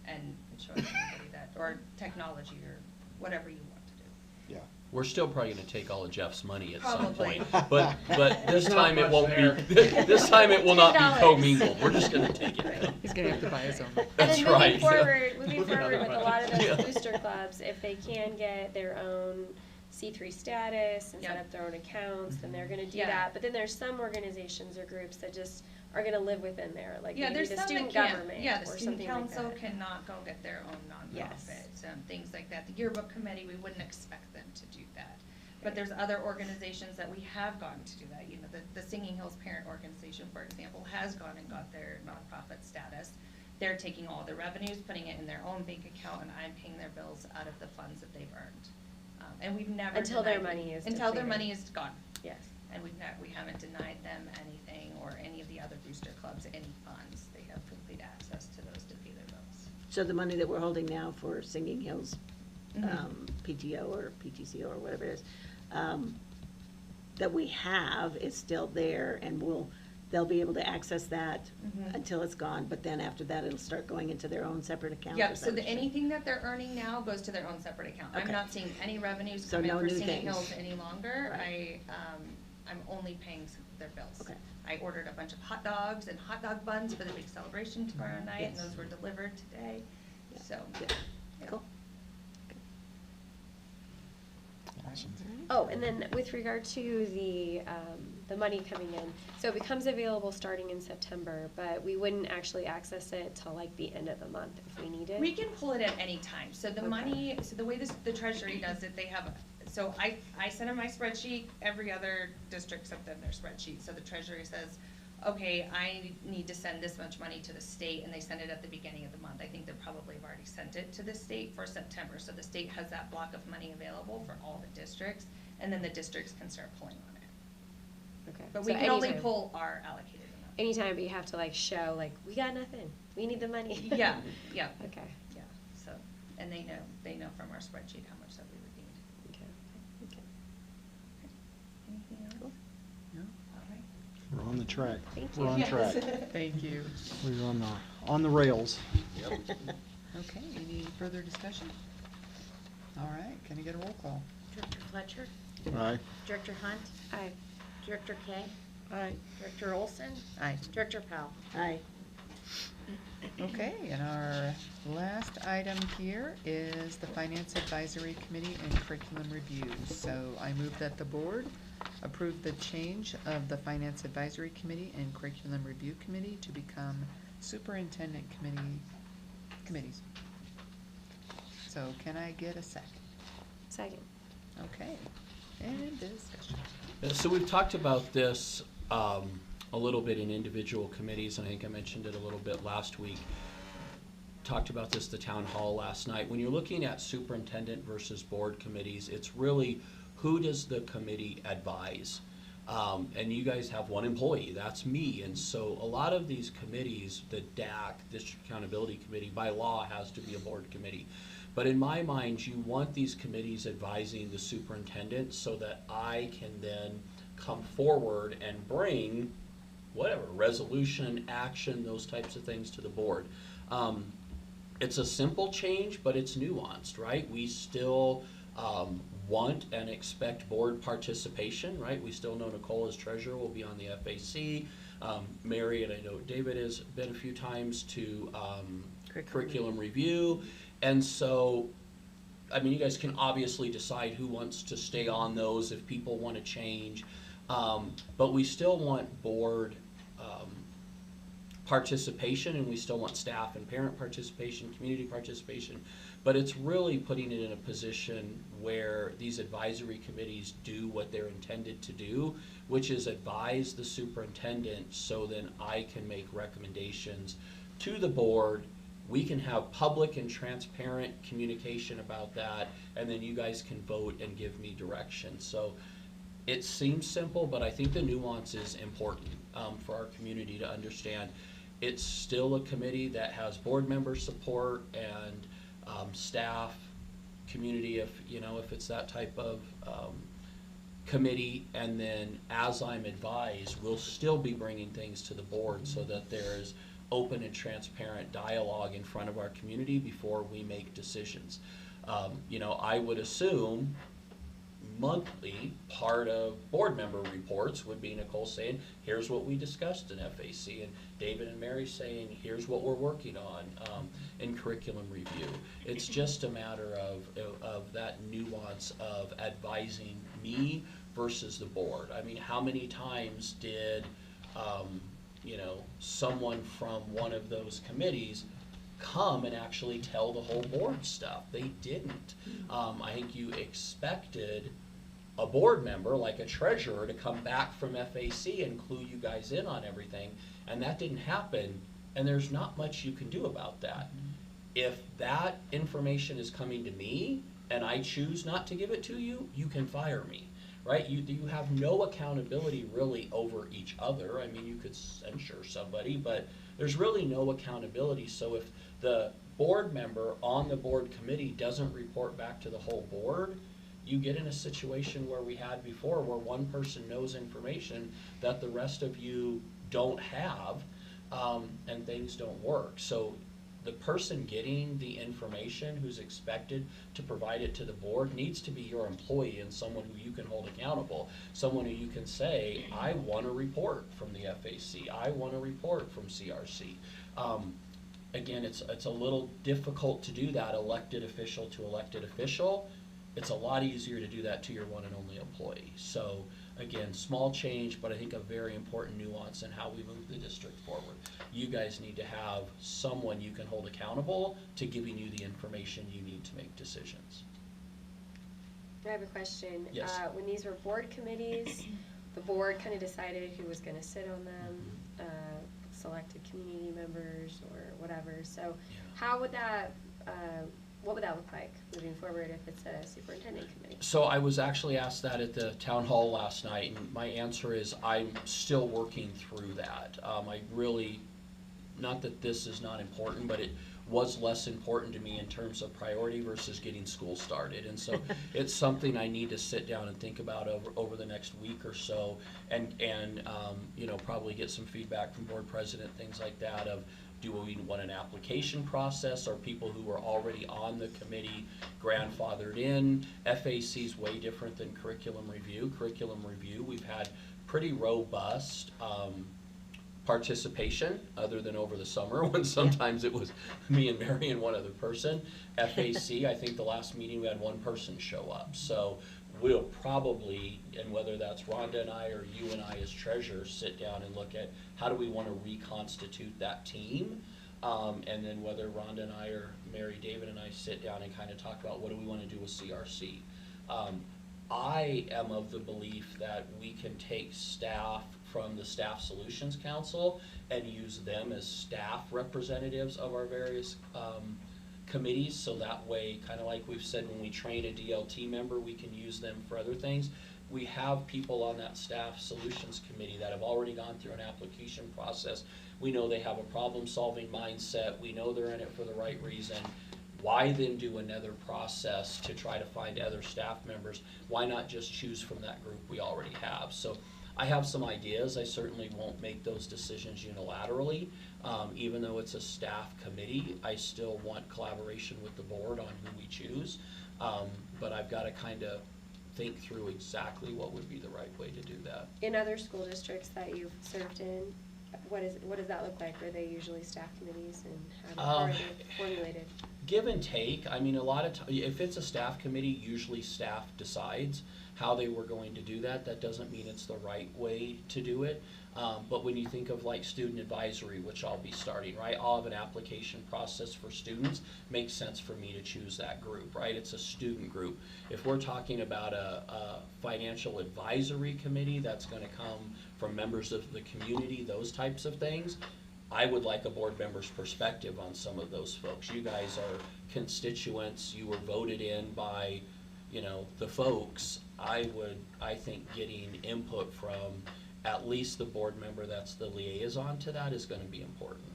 Speaker 14: and it shows anybody that, or technology, or whatever you want to do.
Speaker 3: Yeah.
Speaker 6: We're still probably gonna take all of Jeff's money at some
Speaker 14: Probably.
Speaker 6: point, but this
Speaker 7: Not
Speaker 6: time it
Speaker 7: much
Speaker 6: won't
Speaker 7: there.
Speaker 6: be, this time it will not be
Speaker 2: $10.
Speaker 6: commingled, we're just gonna take it.
Speaker 1: He's gonna have to buy his own.
Speaker 14: And
Speaker 6: That's
Speaker 14: then
Speaker 6: right.
Speaker 14: moving forward with a lot of
Speaker 6: Yeah.
Speaker 14: those booster clubs, if they can get their own C3 status and set
Speaker 2: Yep.
Speaker 14: up their own accounts, then they're gonna do
Speaker 2: Yeah.
Speaker 14: that. But then there's some organizations or groups that just are gonna live within there, like
Speaker 2: Yeah,
Speaker 14: maybe
Speaker 2: there's
Speaker 14: the
Speaker 2: some that
Speaker 14: student
Speaker 2: can't.
Speaker 14: government
Speaker 2: Yeah, the
Speaker 14: or
Speaker 2: student
Speaker 14: something like
Speaker 2: council
Speaker 14: that.
Speaker 2: cannot
Speaker 14: go get their own
Speaker 2: Yes.
Speaker 14: nonprofits and things like that. The yearbook committee, we wouldn't expect them to do that. But there's other organizations that we have gotten to do that. The Singing Hills Parent Organization, for example, has gone and got their nonprofit status. They're taking all the revenues, putting it in their own bank account, and I'm paying their bills out of the funds that they've earned. And we've never
Speaker 2: Until their
Speaker 14: denied-
Speaker 2: money is
Speaker 14: Until their
Speaker 2: depleted.
Speaker 14: money is gone.
Speaker 2: Yes.
Speaker 14: And we haven't denied them anything, or any of the other booster clubs, any funds. They have complete access to those to pay their bills.
Speaker 8: So the money that we're holding now for Singing Hills,
Speaker 14: Mhm.
Speaker 8: PTO or PTCO or whatever it is, that we have is still there, and they'll be able to access that
Speaker 14: Mhm.
Speaker 8: until it's gone, but then after that, it'll start going into their own separate account.
Speaker 14: Yep,
Speaker 8: is
Speaker 14: so
Speaker 8: that what you're saying?
Speaker 14: anything that they're earning now goes to their own separate account. I'm
Speaker 8: Okay.
Speaker 14: not seeing any revenues
Speaker 8: So
Speaker 14: come in
Speaker 8: no
Speaker 14: for
Speaker 8: new
Speaker 14: Singing
Speaker 8: things.
Speaker 14: Hills any longer.
Speaker 8: Right.
Speaker 14: I'm only paying their bills.
Speaker 8: Okay.
Speaker 14: I ordered a bunch of hot dogs and hot dog buns for the big celebration tomorrow night, and
Speaker 8: Yes.
Speaker 14: those were delivered today,
Speaker 8: Yeah.
Speaker 14: so.
Speaker 8: Yeah.
Speaker 14: yeah.
Speaker 8: Cool.
Speaker 3: Awesome.
Speaker 2: Oh, and then with regard to the money coming in, so it becomes available starting in September, but we wouldn't actually access it till like the end of the month if we need it.
Speaker 14: We can pull it at any time, so the
Speaker 2: Okay.
Speaker 14: money, so the way the treasury does it, they have, so I send them my spreadsheet, every other district sent them their spreadsheet, so the treasury says, okay, I need to send this much money to the state, and they send it at the beginning of the month. I think they probably have already sent it to the state for September, so the state has that block of money available for all the districts, and then the districts can start pulling on it.
Speaker 2: Okay.
Speaker 14: But
Speaker 2: So
Speaker 14: we can only
Speaker 2: anytime-
Speaker 14: pull our allocated amount.
Speaker 2: Anytime you have to like show, like, we got nothing, we need the money.
Speaker 14: Yeah, yeah.
Speaker 2: Okay.
Speaker 14: Yeah, so, and they know from our spreadsheet how much that we would need.
Speaker 2: Okay.
Speaker 8: Okay.
Speaker 14: Anything else?
Speaker 8: Cool.
Speaker 1: No?
Speaker 14: All right.
Speaker 3: We're on the track.
Speaker 2: Thank
Speaker 3: We're
Speaker 2: you.
Speaker 3: on
Speaker 2: Yes.
Speaker 3: track.
Speaker 1: Thank you.
Speaker 3: We're on the rails.
Speaker 1: Okay, any further discussion? All right, can I get a roll call?
Speaker 4: Director Fletcher?
Speaker 3: Aye.
Speaker 4: Director Hunt?
Speaker 2: Aye.
Speaker 4: Director Kay?
Speaker 10: Aye.
Speaker 4: Director Olson?
Speaker 1: Aye.
Speaker 4: Director Powell?
Speaker 8: Aye.
Speaker 1: Okay, and our last item here is the Finance Advisory Committee and Curriculum Review. So I move that the board approve the change of the Finance Advisory Committee and Curriculum Review Committee to become Superintendent committees. So can I get a second?
Speaker 2: Second.
Speaker 1: Okay, and discussion.
Speaker 6: So we've talked about this a little bit in individual committees, and I think I mentioned it a little bit last week. Talked about this at the town hall last night. When you're looking at superintendent versus board committees, it's really who does the committee advise? And you guys have one employee, that's me. And so a lot of these committees, the DAC, District Accountability Committee, by law has to be a board committee. But in my mind, you want these committees advising the superintendent so that I can then come forward and bring whatever, resolution, action, those types of things to the board. it's a simple change, but it's nuanced, right? We still want and expect board participation, right? We still know Nicole as treasurer will be on the FAC. Mary, and I know David has been a few times to curriculum review. And so, I mean, you guys can obviously decide who wants to stay on those if people want to change. But we still want board participation, and we still want staff and parent participation, community participation. But it's really putting it in a position where these advisory committees do what they're intended to do, which is advise the superintendent so then I can make recommendations to the board. We can have public and transparent communication about that, and then you guys can vote and give me direction. So it seems simple, but I think the nuance is important for our community to understand. It's still a committee that has board member support and staff, community, if it's that type of committee. And then as I'm advised, we'll still be bringing things to the board so that there's open and transparent dialogue in front of our community before we make decisions. I would assume monthly part of board member reports would be Nicole saying, here's what we discussed in FAC, and David and Mary saying, here's what we're working on in curriculum review. It's just a matter of that nuance of advising me versus the board. I mean, how many times did someone from one of those committees come and actually tell the whole board stuff? They didn't. I think you expected a board member, like a treasurer, to come back from FAC and clue you guys in on everything, and that didn't happen, and there's not much you can do about that. If that information is coming to me and I choose not to give it to you, you can fire me, right? You have no accountability really over each other. I mean, you could censure somebody, but there's really no accountability. So if the board member on the board committee doesn't report back to the whole board, you get in a situation where we had before, where one person knows information that the rest of you don't have, and things don't work. So the person getting the information who's expected to provide it to the board needs to be your employee and someone who you can hold accountable, someone who you can say, I want a report from the FAC, I want a report from CRC. Again, it's a little difficult to do that elected official to elected official. It's a lot easier to do that to your one and only employee. So again, small change, but I think a very important nuance in how we move the district forward. You guys need to have someone you can hold accountable to giving you the information you need to make decisions.
Speaker 2: I have a question.
Speaker 6: Yes.
Speaker 2: When these were board committees, the board kind of decided who was going to sit on them, selected community members or whatever. So how would that, what would that look like moving forward if it's a superintendent committee?
Speaker 6: So I was actually asked that at the town hall last night, and my answer is I'm still working through that. I really, not that this is not important, but it was less important to me in terms of priority versus getting school started. And so it's something I need to sit down and think about over the next week or so, and probably get some feedback from board president, things like that, of do we want an application process, or people who are already on the committee grandfathered in? FAC is way different than curriculum review. Curriculum review, we've had pretty robust participation, other than over the summer when sometimes it was me and Mary and one other person. FAC, I think the last meeting we had one person show up. So we'll probably, and whether that's Rhonda and I or you and I as treasurers, sit down and look at how do we want to reconstitute that team, and then whether Rhonda and I or Mary, David and I sit down and kind of talk about what do we want to do with CRC. I am of the belief that we can take staff from the Staff Solutions Council and use them as staff representatives of our various committees, so that way, kind of like we've said, when we train a DLT member, we can use them for other things. We have people on that Staff Solutions Committee that have already gone through an application process. We know they have a problem-solving mindset. We know they're in it for the right reason. Why then do another process to try to find other staff members? Why not just choose from that group we already have? So I have some ideas. I certainly won't make those decisions unilaterally. Even though it's a staff committee, I still want collaboration with the board on who we choose. But I've got to kind of think through exactly what would be the right way to do that.
Speaker 2: In other school districts that you've served in, what does that look like? Are they usually staff committees, and how are they formulated?
Speaker 6: Give and take. I mean, a lot of if it's a staff committee, usually staff decides how they were going to do that. That doesn't mean it's the right way to do it. But when you think of like student advisory, which I'll be starting, right? I'll have an application process for students. Makes sense for me to choose that group, right? It's a student group. If we're talking about a financial advisory committee, that's going to come from members of the community, those types of things. I would like a board member's perspective on some of those folks. You guys are constituents. You were voted in by, you know, the folks. I think getting input from at least the board member that's the liaison to that is going to be important.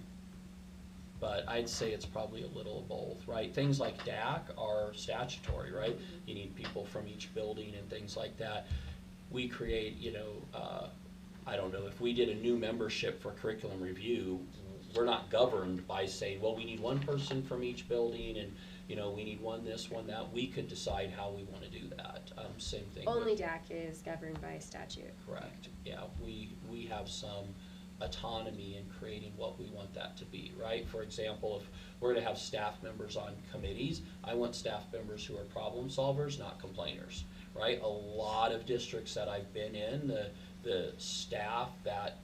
Speaker 6: But I'd say it's probably a little of both, right? Things like DAC are statutory, right? You need people from each building and things like that. We create, you know, I don't know, if we did a new membership for curriculum review, we're not governed by saying, well, we need one person from each building and, you know, we need one this, one that. We could decide how we want to do that. Same thing.
Speaker 2: Only DAC is governed by statute.
Speaker 6: Correct. Yeah, we have some autonomy in creating what we want that to be, right? For example, if we're going to have staff members on committees, I want staff members who are problem solvers, not complainers, right? A lot of districts that I've been in, the staff that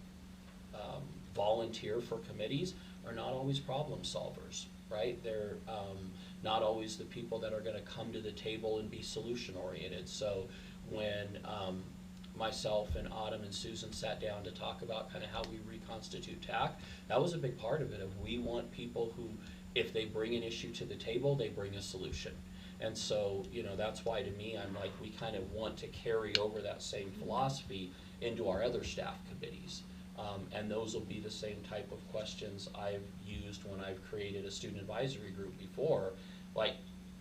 Speaker 6: volunteer for committees are not always problem solvers, right? They're not always the people that are going to come to the table and be solution oriented. So when myself and Autumn and Susan sat down to talk about kind of how we reconstitute TAC, that was a big part of it. We want people who, if they bring an issue to the table, they bring a solution. And so, you know, that's why to me, I'm like, we kind of want to carry over that same philosophy into our other staff committees. And those will be the same type of questions I've used when I've created a student advisory group before. Like,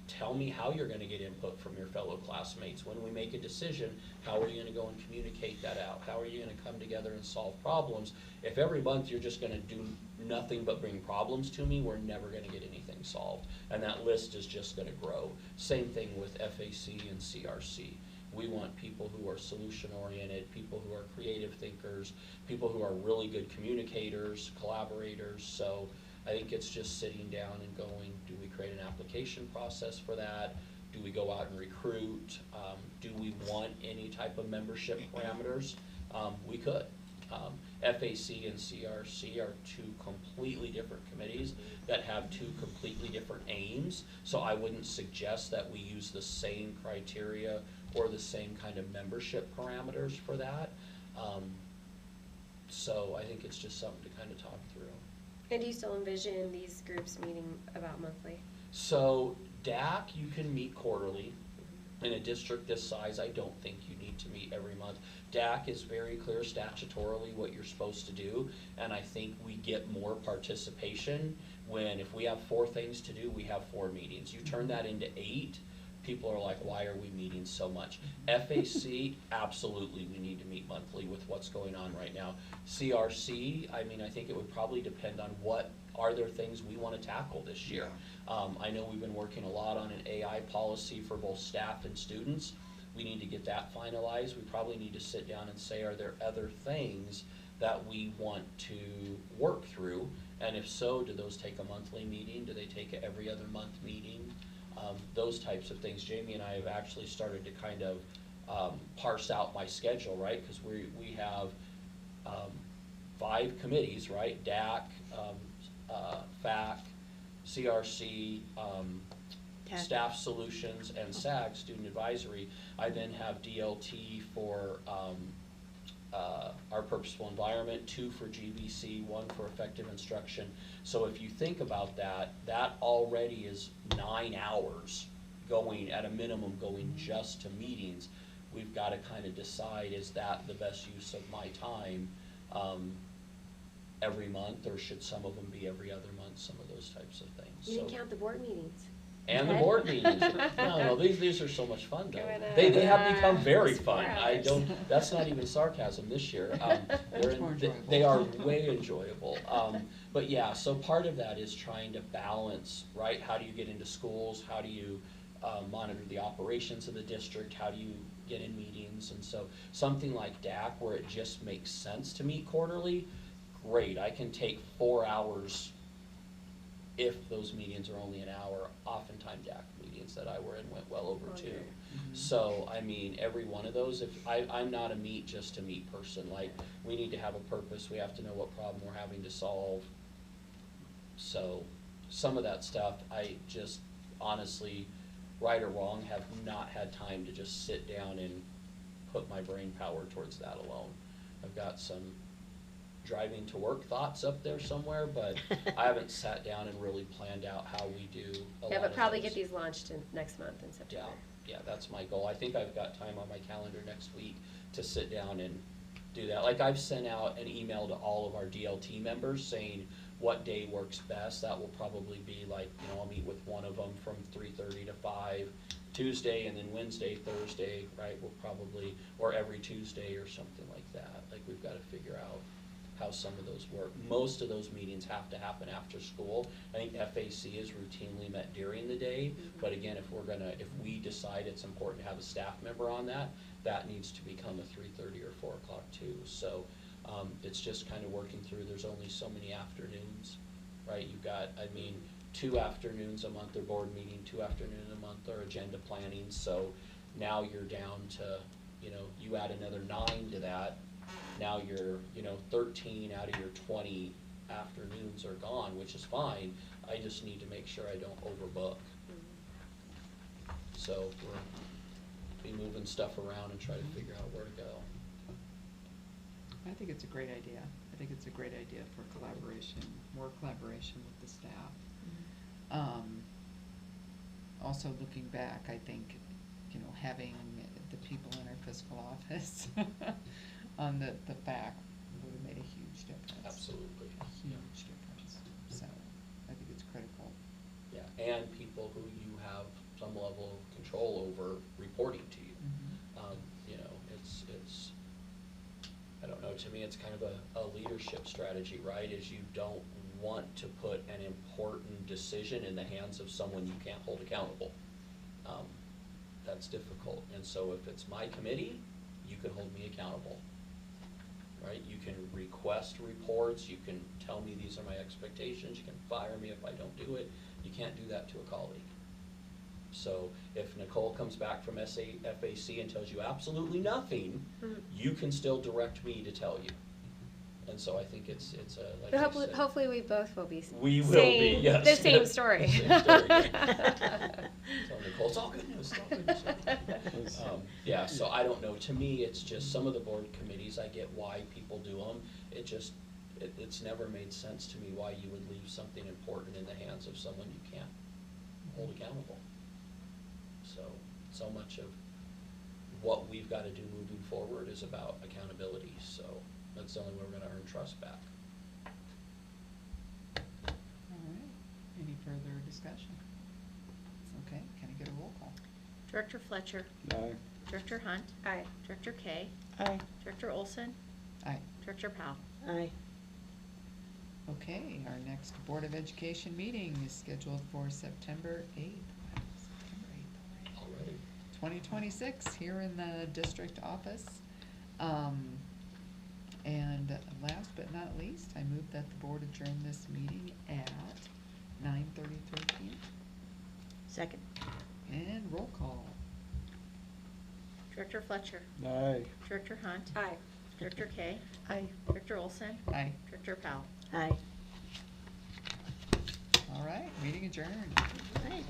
Speaker 6: tell me how you're going to get input from your fellow classmates. When we make a decision, how are you going to go and communicate that out? How are you going to come together and solve problems? If every month you're just going to do nothing but bring problems to me, we're never going to get anything solved. And that list is just going to grow. Same thing with FAC and CRC. We want people who are solution-oriented, people who are creative thinkers, people who are really good communicators, collaborators. So I think it's just sitting down and going, do we create an application process for that? Do we go out and recruit? Do we want any type of membership parameters? We could. FAC and CRC are two completely different committees that have two completely different aims. So I wouldn't suggest that we use the same criteria or the same kind of membership parameters for that. So I think it's just something to kind of talk through.
Speaker 2: And do you still envision these groups meeting about monthly?
Speaker 6: So DAC, you can meet quarterly. In a district this size, I don't think you need to meet every month. DAC is very clear statutorily what you're supposed to do, and I think we get more participation when, if we have 4 things to do, we have 4 meetings. You turn that into 8, people are like, why are we meeting so much? FAC, absolutely, we need to meet monthly with what's going on right now. CRC, I mean, I think it would probably depend on what are there things we want to tackle this year. I know we've been working a lot on an AI policy for both staff and students. We need to get that finalized. We probably need to sit down and say, are there other things that we want to work through? And if so, do those take a monthly meeting? Do they take a every other month meeting? Those types of things. Jamie and I have actually started to kind of parse out my schedule, right? Because we have 5 committees, right? DAC, FAC, CRC, Staff Solutions, and SAG, Student Advisory. I then have DLT for our Purposeful Environment, 2 for GBC, 1 for Effective Instruction. So if you think about that, that already is 9 hours going, at a minimum, going just to meetings. We've got to kind of decide, is that the best use of my time every month, or should some of them be every other month, some of those types of things.
Speaker 2: You didn't count the board meetings.
Speaker 6: And the board meetings. No, these are so much fun though.
Speaker 2: Going,
Speaker 6: They have become very
Speaker 2: almost 4
Speaker 6: fun. I
Speaker 2: hours.
Speaker 6: don't, that's not even sarcasm this year.
Speaker 1: Much more enjoyable.
Speaker 6: They are way enjoyable. But yeah, so part of that is trying to balance, right? How do you get into schools? How do you monitor the operations of the district? How do you get in meetings? And so something like DAC where it just makes sense to meet quarterly, great. I can take 4 hours if those meetings are only an hour. Oftentimes DAC meetings that I were in went well over 2. So, I mean, every one of those, if I'm not a meet just to meet person, like, we need to have a purpose, we have to know what problem we're having to solve. So, some of that stuff, I just honestly, right or wrong, have not had time to just sit down and put my brain power towards that alone. I've got some driving to work thoughts up there somewhere, but I haven't sat down and really planned out how we do a lot
Speaker 2: Yeah,
Speaker 6: of
Speaker 2: but probably
Speaker 6: those.
Speaker 2: get these launched in next month in September.
Speaker 6: Yeah, that's my goal. I think I've got time on my calendar next week to sit down and do that. Like, I've sent out an email to all of our DLT members saying what day works best. That will probably be like, I'll meet with one of them from 3:30 to 5 Tuesday, and then Wednesday, Thursday, right? We'll probably, or every Tuesday or something like that. Like, we've got to figure out how some of those work. Most of those meetings have to happen after school. I think FAC is routinely met during the day, but again, if we decide it's important to have a staff member on that, that needs to become a 3:30 or 4 o'clock too. So it's just kind of working through, there's only so many afternoons, right? You've got, 2 afternoons a month are board meeting, 2 afternoons a month are agenda planning, so now you're down to, you add another 9 to that, now you're, 13 out of your 20 afternoons are gone, which is fine. I just need to make sure I don't overbook. So we'll be moving stuff around and try to figure out where to go.
Speaker 1: I think it's a great idea. I think it's a great idea for collaboration, more collaboration with the staff. Also looking back, I think, having the people in our fiscal office on the back would have made a huge difference.
Speaker 6: Absolutely.
Speaker 1: A huge difference. So I think it's critical.
Speaker 6: Yeah, and people who you have some level of control over reporting to you. It's I don't know, to me it's kind of a leadership strategy, right? Is you don't want to put an important decision in the hands of someone you can't hold accountable. That's difficult. And so if it's my committee, you can hold me accountable. Right? You can request reports, you can tell me these are my expectations, you can fire me if I don't do it. You can't do that to a colleague. So if Nicole comes back from FAC and tells you absolutely nothing, you can still direct me to tell you. And so I think it's like
Speaker 2: But
Speaker 6: I said,
Speaker 2: hopefully we both will be
Speaker 6: we will
Speaker 2: saying
Speaker 6: be, yes.
Speaker 2: the same story.
Speaker 6: Same story, yeah. Tell Nicole, it's all good news, it's all good news. Yeah, so I don't know, to me, it's just some of the board committees, I get why people do them. It's never made sense to me why you would leave something important in the hands of someone you can't hold accountable. So much of what we've got to do moving forward is about accountability, so that's the only way we're going to earn trust back.
Speaker 1: All right. Any further discussion? Okay, can I get a roll call?
Speaker 8: Director Fletcher.
Speaker 3: Aye.
Speaker 8: Director Hunt.
Speaker 2: Aye.
Speaker 8: Director Kay.
Speaker 10: Aye.
Speaker 8: Director Olson.
Speaker 1: Aye.
Speaker 8: Director Powell.
Speaker 10: Aye.
Speaker 1: Okay, our next Board of Education meeting is scheduled for September 8th.
Speaker 6: Already.
Speaker 1: 2026 here in the district office. And last but not least, I move that the board adjourn this meeting at 9:33 p.m.
Speaker 8: Second.
Speaker 1: And roll call.
Speaker 8: Director Fletcher.
Speaker 3: Aye.
Speaker 8: Director Hunt.
Speaker 2: Aye.
Speaker 8: Director Kay.
Speaker 10: Aye.
Speaker 8: Director Olson.
Speaker 1: Aye.
Speaker 8: Director Powell.
Speaker 10: Aye.
Speaker 1: All right, meeting adjourned.
Speaker 8: Aye.